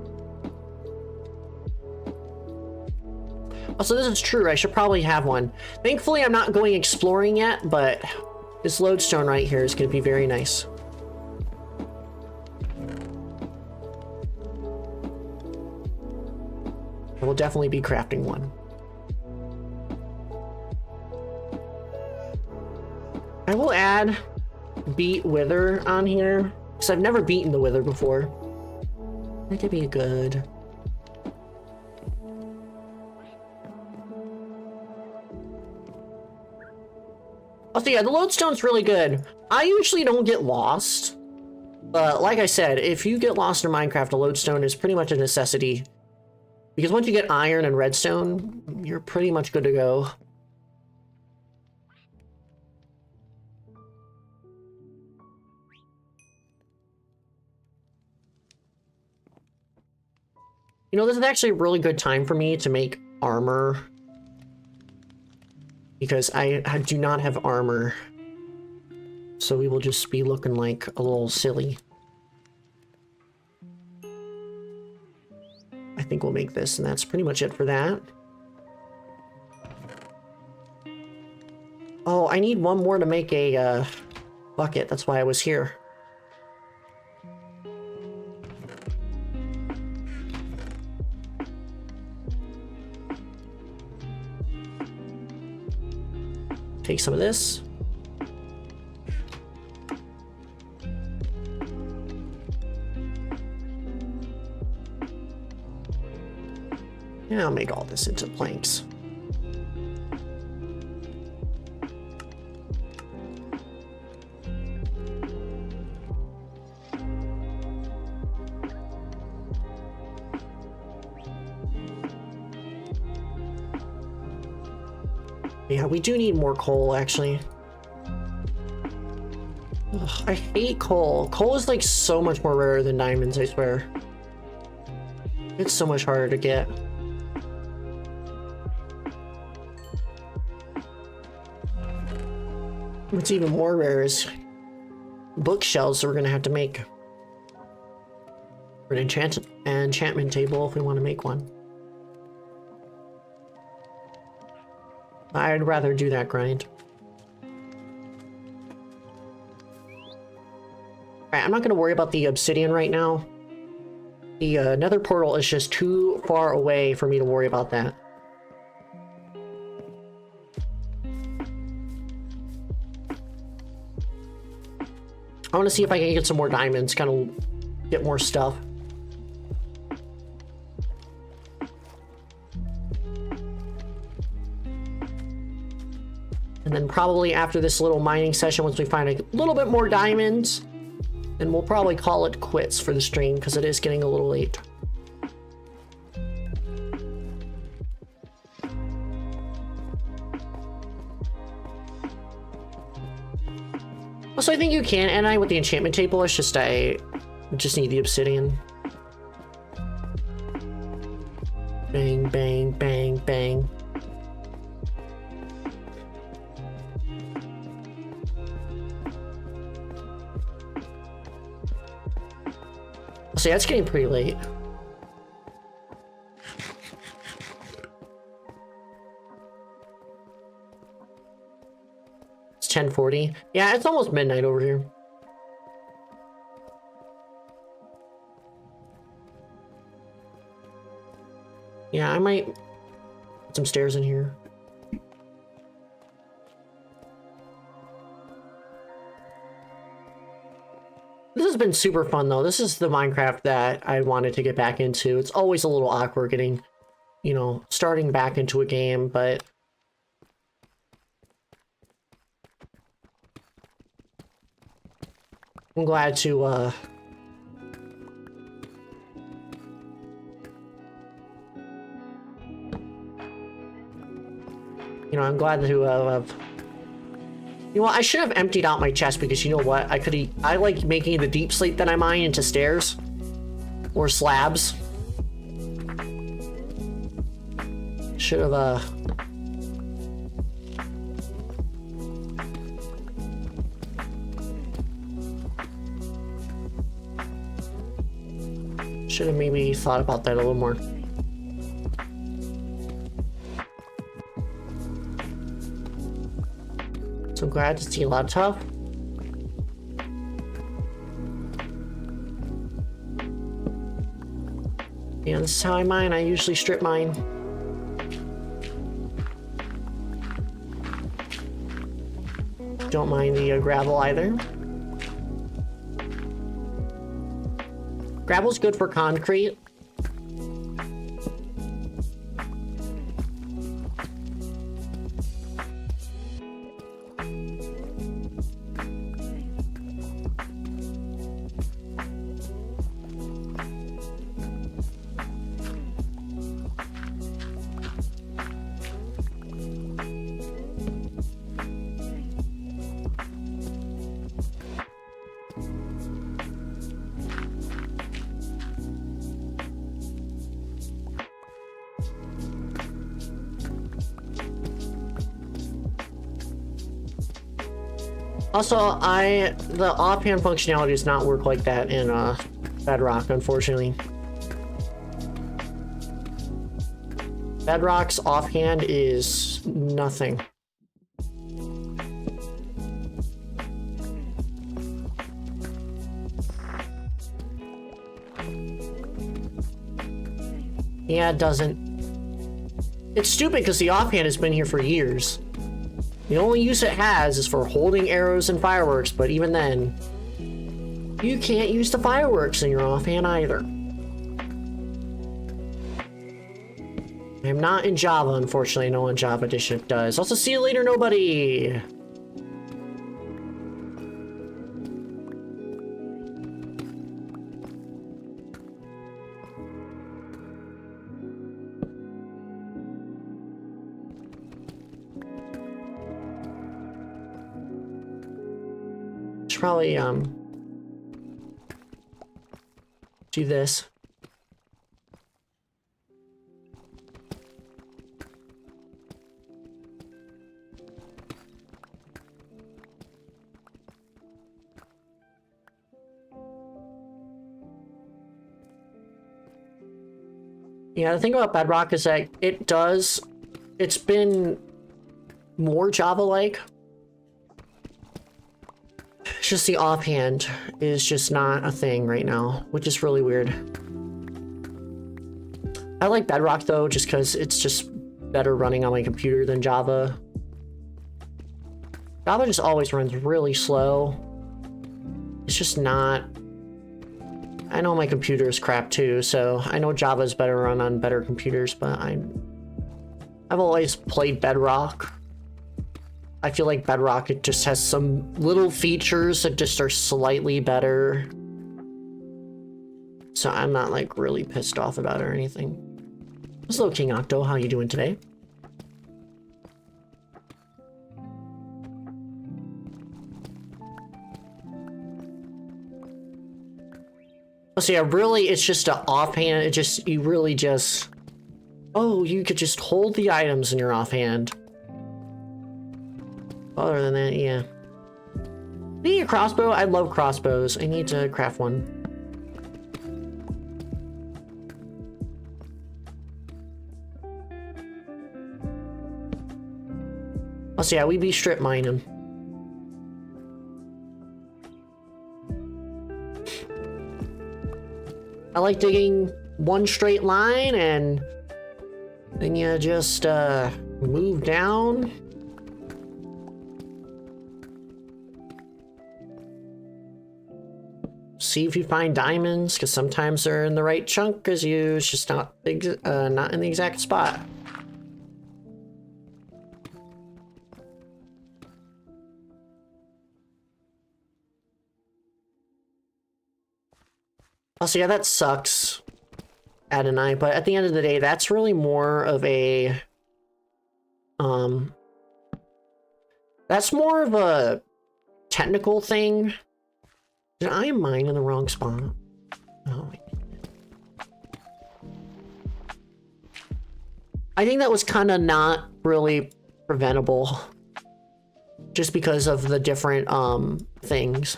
Oh, so this is true. I should probably have one. Thankfully, I'm not going exploring yet, but this lodestone right here is going to be very nice. I will definitely be crafting one. I will add beat wither on here because I've never beaten the wither before. That could be good. Also, yeah, the lodestone's really good. I usually don't get lost, but like I said, if you get lost in Minecraft, a lodestone is pretty much a necessity. Because once you get iron and redstone, you're pretty much good to go. You know, this is actually a really good time for me to make armor. Because I do not have armor. So we will just be looking like a little silly. I think we'll make this, and that's pretty much it for that. Oh, I need one more to make a bucket. That's why I was here. Take some of this. And I'll make all this into planks. Yeah, we do need more coal, actually. Ugh, I hate coal. Coal is like so much more rare than diamonds, I swear. It's so much harder to get. What's even more rare is bookshelves that we're gonna have to make. For an enchantment table if we want to make one. I'd rather do that grind. Alright, I'm not going to worry about the obsidian right now. The nether portal is just too far away for me to worry about that. I want to see if I can get some more diamonds, kind of get more stuff. And then probably after this little mining session, once we find a little bit more diamonds, then we'll probably call it quits for the stream because it is getting a little late. Also, I think you can, and I with the enchantment table, it's just I just need the obsidian. Bang, bang, bang, bang. So yeah, it's getting pretty late. It's 10:40. Yeah, it's almost midnight over here. Yeah, I might put some stairs in here. This has been super fun, though. This is the Minecraft that I wanted to get back into. It's always a little awkward getting, you know, starting back into a game, but... I'm glad to, you know, I'm glad to have... You know what, I should have emptied out my chest because you know what, I like making the deep slate that I mine into stairs. Or slabs. Should have, Should have maybe thought about that a little more. So glad to see a lot of tough. Yeah, this is how I mine. I usually strip mine. Don't mind the gravel either. Gravel's good for concrete. Also, the offhand functionality does not work like that in Bedrock, unfortunately. Bedrock's offhand is nothing. Yeah, it doesn't. It's stupid because the offhand has been here for years. The only use it has is for holding arrows and fireworks, but even then, you can't use the fireworks in your offhand either. I'm not in Java, unfortunately. No one Java Edition does. Also, see you later, nobody! Should probably, do this. Yeah, the thing about Bedrock is that it's been more Java-like. It's just the offhand is just not a thing right now, which is really weird. I like Bedrock though, just because it's just better running on my computer than Java. Java just always runs really slow. It's just not... I know my computer is crap too, so I know Java is better run on better computers, but I've always played Bedrock. I feel like Bedrock, it just has some little features that just are slightly better. So I'm not like really pissed off about it or anything. Hello, King Octo, how you doing today? So yeah, really, it's just an offhand. You really just... Oh, you could just hold the items in your offhand. Other than that, yeah. Need a crossbow? I love crossbows. I need to craft one. Oh, so yeah, we be strip mining. I like digging one straight line and then you just move down. See if you find diamonds, because sometimes they're in the right chunk, because it's just not in the exact spot. Also, yeah, that sucks, Adonai, but at the end of the day, that's really more of a, that's more of a technical thing. Did I mine in the wrong spot? Oh, wait. I think that was kind of not really preventable, just because of the different, things.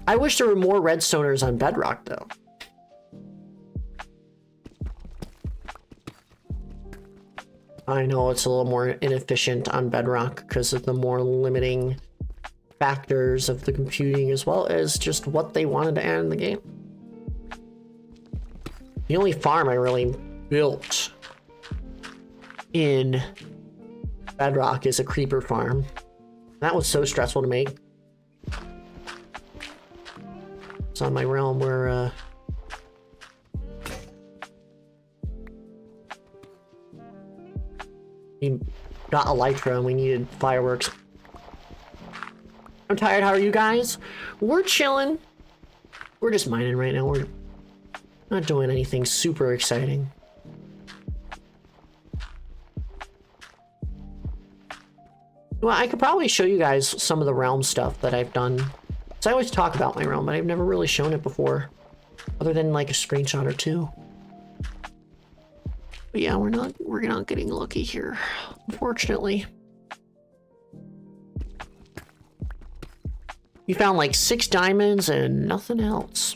I wish there were more redstoners on Bedrock, though. I know it's a little more inefficient on Bedrock because of the more limiting factors of the computing as well as just what they wanted to add in the game. The only farm I really built in Bedrock is a creeper farm. That was so stressful to make. It's on my realm where we got Elytra and we needed fireworks. I'm tired, how are you guys? We're chilling. We're just mining right now. We're not doing anything super exciting. Well, I could probably show you guys some of the realm stuff that I've done. So I always talk about my realm, but I've never really shown it before. Other than like a screenshot or two. But yeah, we're not getting lucky here, unfortunately. We found like 6 diamonds and nothing else.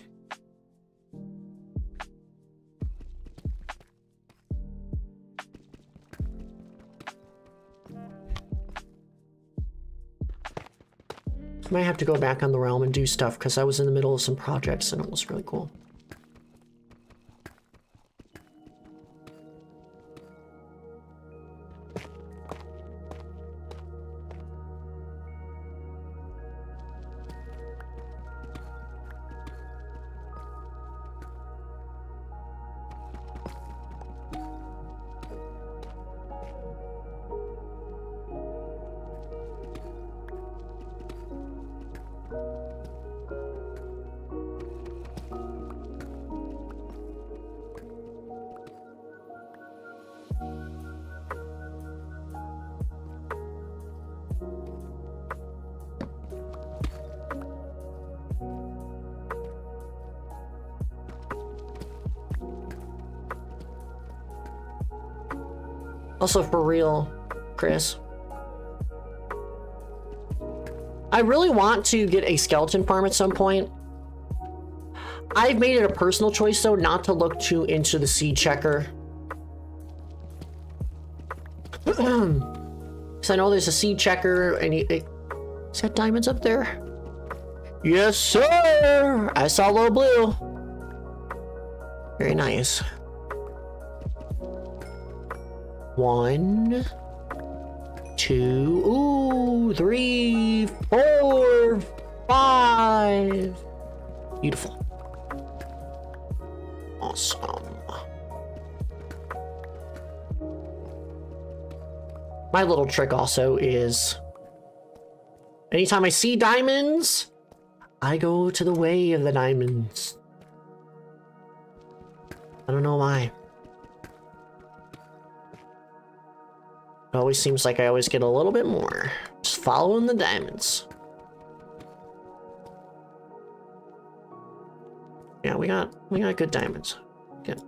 Might have to go back on the realm and do stuff because I was in the middle of some projects and it was really cool. Also, for real, Chris, I really want to get a skeleton farm at some point. I've made it a personal choice, though, not to look too into the seed checker. Because I know there's a seed checker, and is that diamonds up there? Yes, sir! I saw a little blue. Very nice. 1, 2, 3, 4, 5. Beautiful. Awesome. My little trick also is anytime I see diamonds, I go to the way of the diamonds. I don't know why. It always seems like I always get a little bit more. Just following the diamonds. Yeah, we got good diamonds. Good.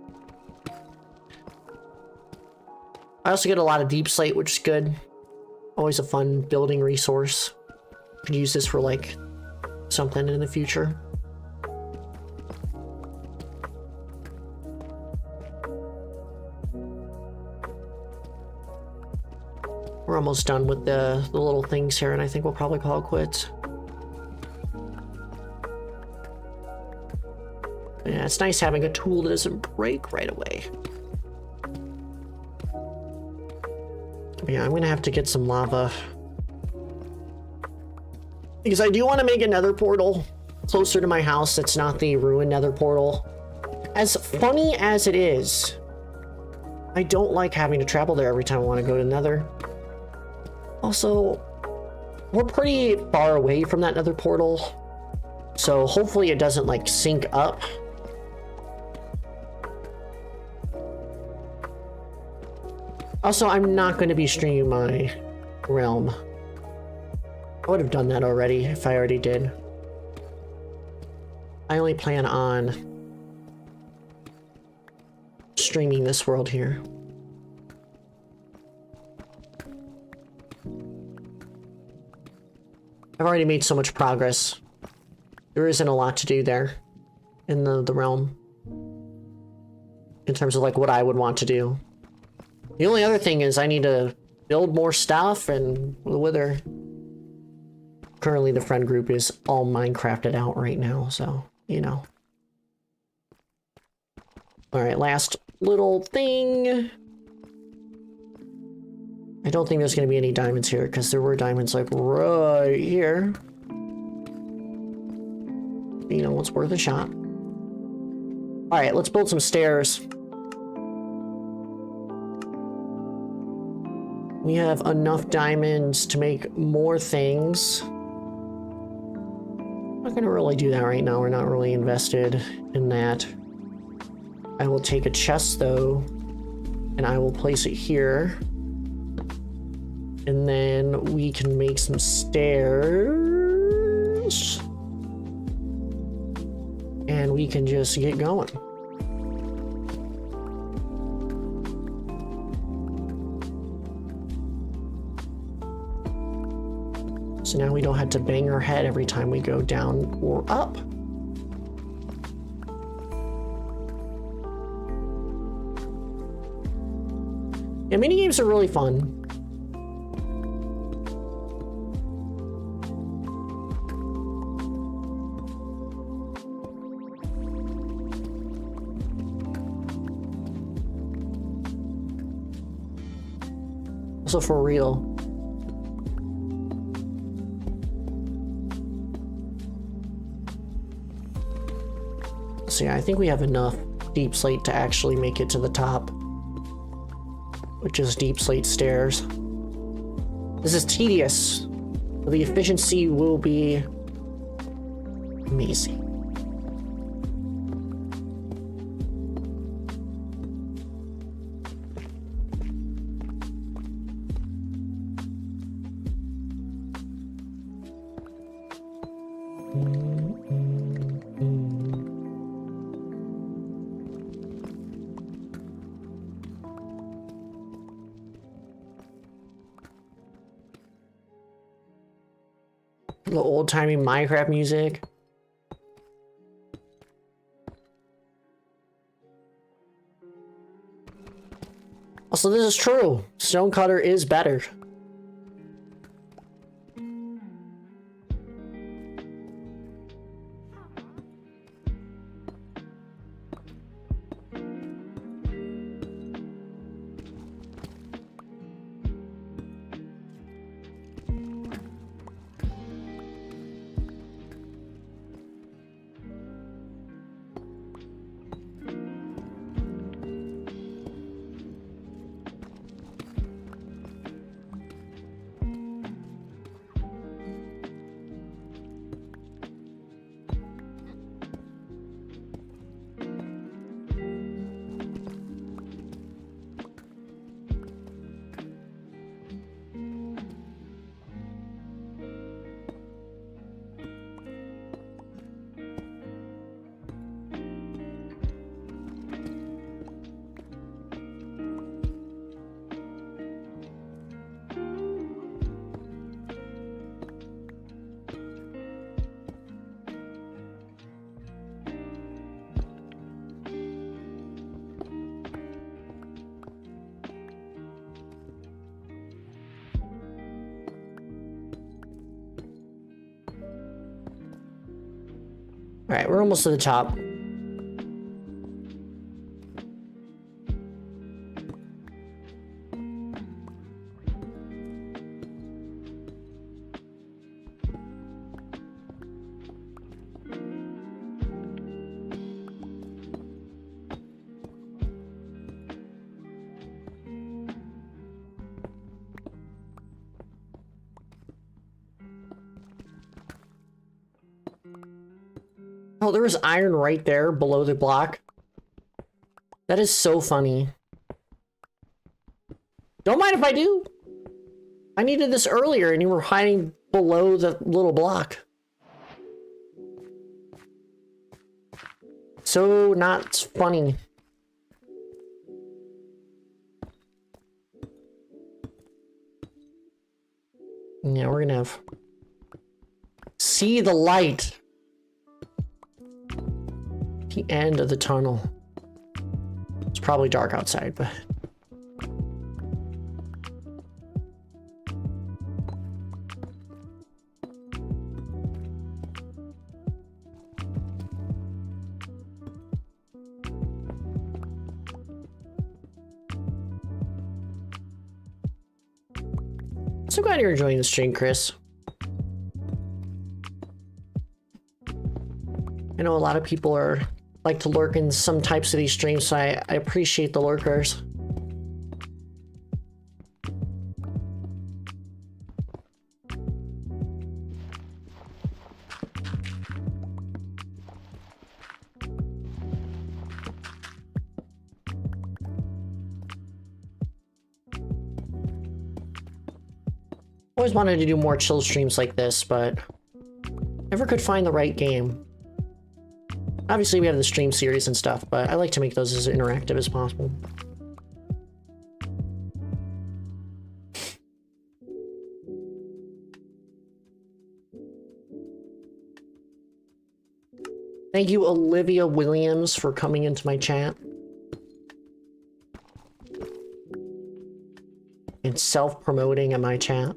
I also get a lot of deep slate, which is good. Always a fun building resource. Could use this for like something in the future. We're almost done with the little things here, and I think we'll probably call it quits. Yeah, it's nice having a tool that doesn't break right away. But yeah, I'm gonna have to get some lava. Because I do want to make a nether portal closer to my house that's not the ruined nether portal. As funny as it is, I don't like having to travel there every time I want to go to nether. Also, we're pretty far away from that nether portal, so hopefully it doesn't like sync up. Also, I'm not going to be streaming my realm. I would have done that already if I already did. I only plan on streaming this world here. I've already made so much progress. There isn't a lot to do there in the realm in terms of like what I would want to do. The only other thing is I need to build more stuff, and whether currently the friend group is all Minecrafted out right now, so you know. All right, last little thing. I don't think there's going to be any diamonds here because there were diamonds like right here. You know, it's worth a shot. All right, let's build some stairs. We have enough diamonds to make more things. I'm not gonna really do that right now. We're not really invested in that. I will take a chest though, and I will place it here. And then we can make some stairs. And we can just get going. So now we don't have to bang our head every time we go down or up. Yeah, minigames are really fun. Also for real. So yeah, I think we have enough deep slate to actually make it to the top, which is deep slate stairs. This is tedious, but the efficiency will be amazing. The old-timey Minecraft music. Also, this is true. Stonecutter is better. All right, we're almost to the top. Oh, there was iron right there below the block. That is so funny. Don't mind if I do. I needed this earlier and you were hiding below the little block. So not funny. Yeah, we're gonna have... See the light. The end of the tunnel. It's probably dark outside, but... so glad you're enjoying the stream, Chris. I know a lot of people like to lurk in some types of these streams, so I appreciate the lurkers. Always wanted to do more chill streams like this, but never could find the right game. Obviously, we have the stream series and stuff, but I like to make those as interactive as possible. Thank you, Olivia Williams, for coming into my chat. And self-promoting in my chat.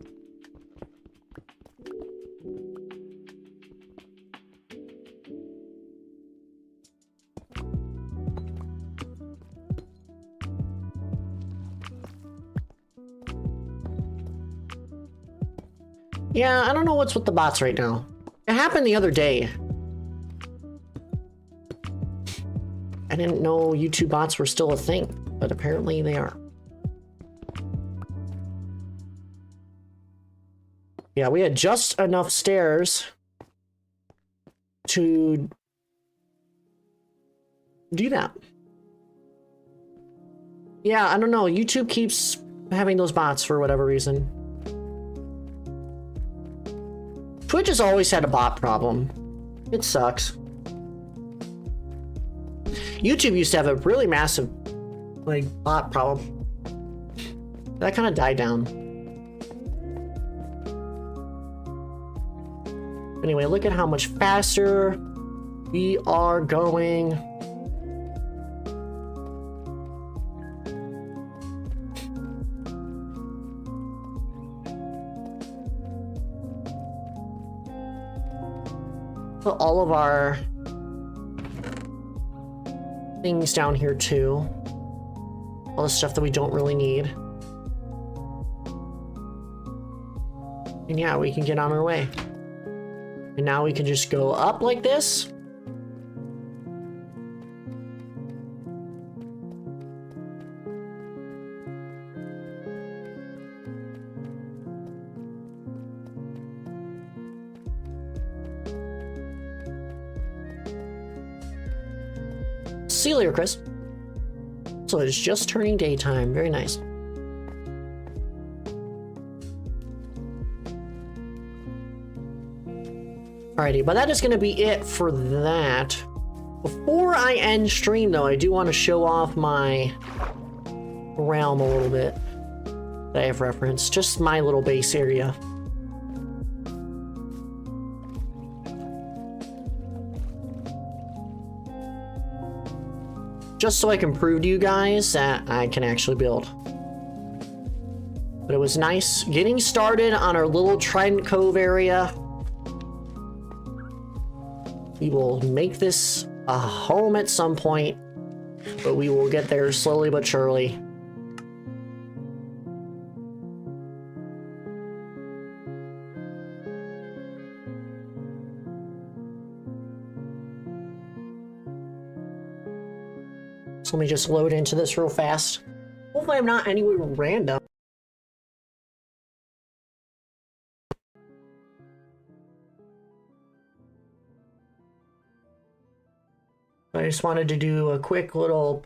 Yeah, I don't know what's with the bots right now. It happened the other day. I didn't know YouTube bots were still a thing, but apparently they are. Yeah, we had just enough stairs to do that. Yeah, I don't know. YouTube keeps having those bots for whatever reason. Twitch has always had a bot problem. It sucks. YouTube used to have a really massive, like, bot problem. That kind of died down. Anyway, look at how much faster we are going. Put all of our things down here too. All the stuff that we don't really need. And yeah, we can get on our way. And now we can just go up like this. See you later, Chris. So it's just turning daytime. Very nice. Alrighty, but that is going to be it for that. Before I end stream, though, I do want to show off my realm a little bit that I have referenced. Just my little base area. Just so I can prove to you guys that I can actually build. But it was nice getting started on our little Trident Cove area. We will make this a home at some point, but we will get there slowly but surely. So let me just load into this real fast. Hopefully I'm not anywhere random. I just wanted to do a quick little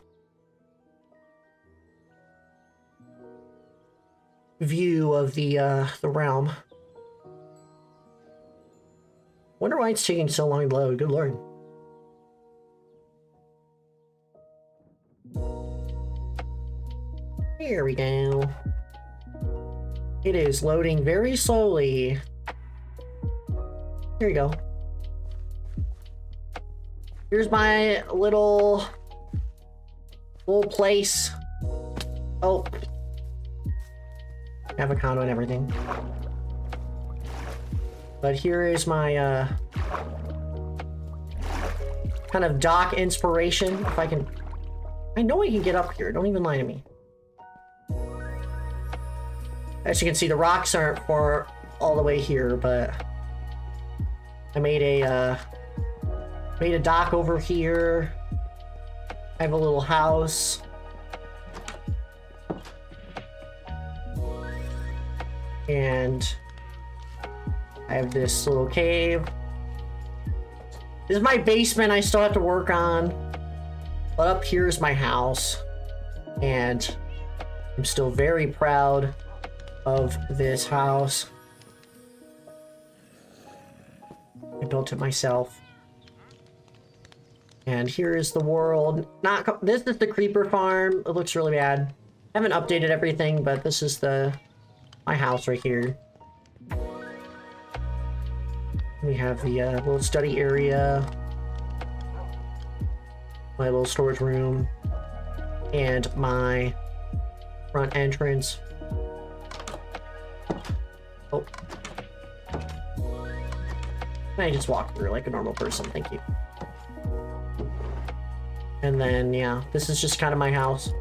view of the realm. Wonder why it's taking so long to load. Good lord. Here we go. It is loading very slowly. Here you go. Here's my little place. Oh. I have a condo and everything. But here is my kind of dock inspiration. If I can... I know I can get up here. Don't even lie to me. As you can see, the rocks aren't for all the way here, but I made a dock over here. I have a little house. And I have this little cave. This is my basement I still have to work on. But up here is my house. And I'm still very proud of this house. I built it myself. And here is the world. This is the creeper farm. It looks really bad. I haven't updated everything, but this is my house right here. We have the little study area, my little storage room, and my front entrance. Oh. I just walk through like a normal person, thank you. And then, yeah, this is just kind of my house.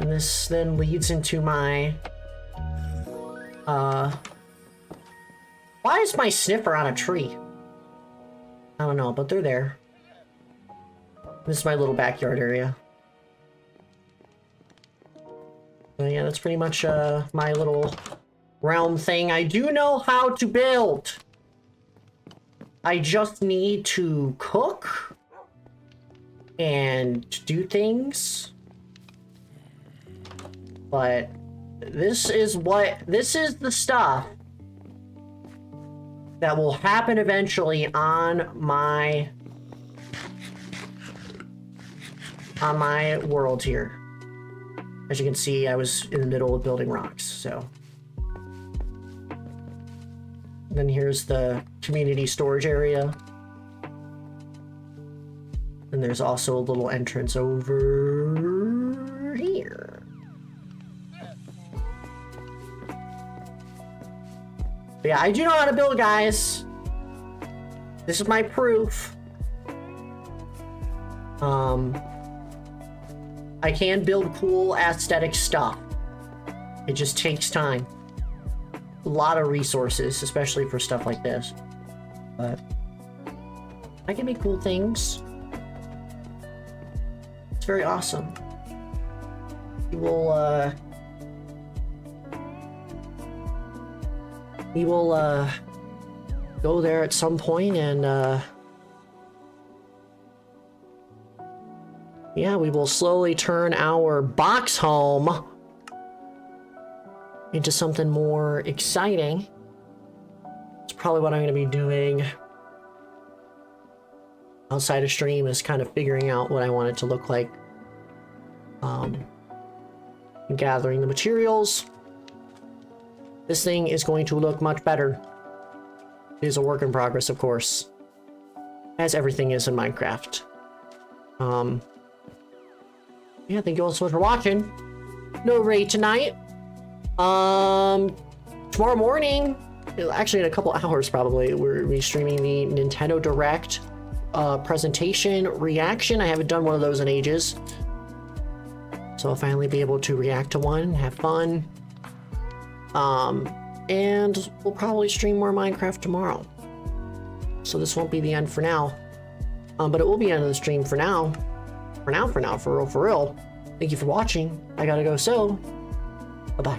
And this then leads into my, why is my sniffer on a tree? I don't know, but they're there. This is my little backyard area. But yeah, that's pretty much, my little realm thing. I do know how to build. I just need to cook and do things. But this is the stuff that will happen eventually on my world here. As you can see, I was in the middle of building rocks, so. Then here's the community storage area. And there's also a little entrance over here. But yeah, I do know how to build, guys. This is my proof. I can build cool aesthetic stuff. It just takes time. A lot of resources, especially for stuff like this. But I can make cool things. It's very awesome. We will go there at some point and yeah, we will slowly turn our box home into something more exciting. It's probably what I'm going to be doing outside of stream, is kind of figuring out what I want it to look like. Gathering the materials. This thing is going to look much better. It is a work in progress, of course, as everything is in Minecraft. Yeah, thank you all so much for watching. No raid tonight. Tomorrow morning, actually in a couple hours probably, we're streaming the Nintendo Direct presentation reaction. I haven't done one of those in ages, so I'll finally be able to react to one, have fun. And we'll probably stream more Minecraft tomorrow. So this won't be the end for now. But it will be the end of the stream for now. For real. Thank you for watching. I gotta go, so bye-bye.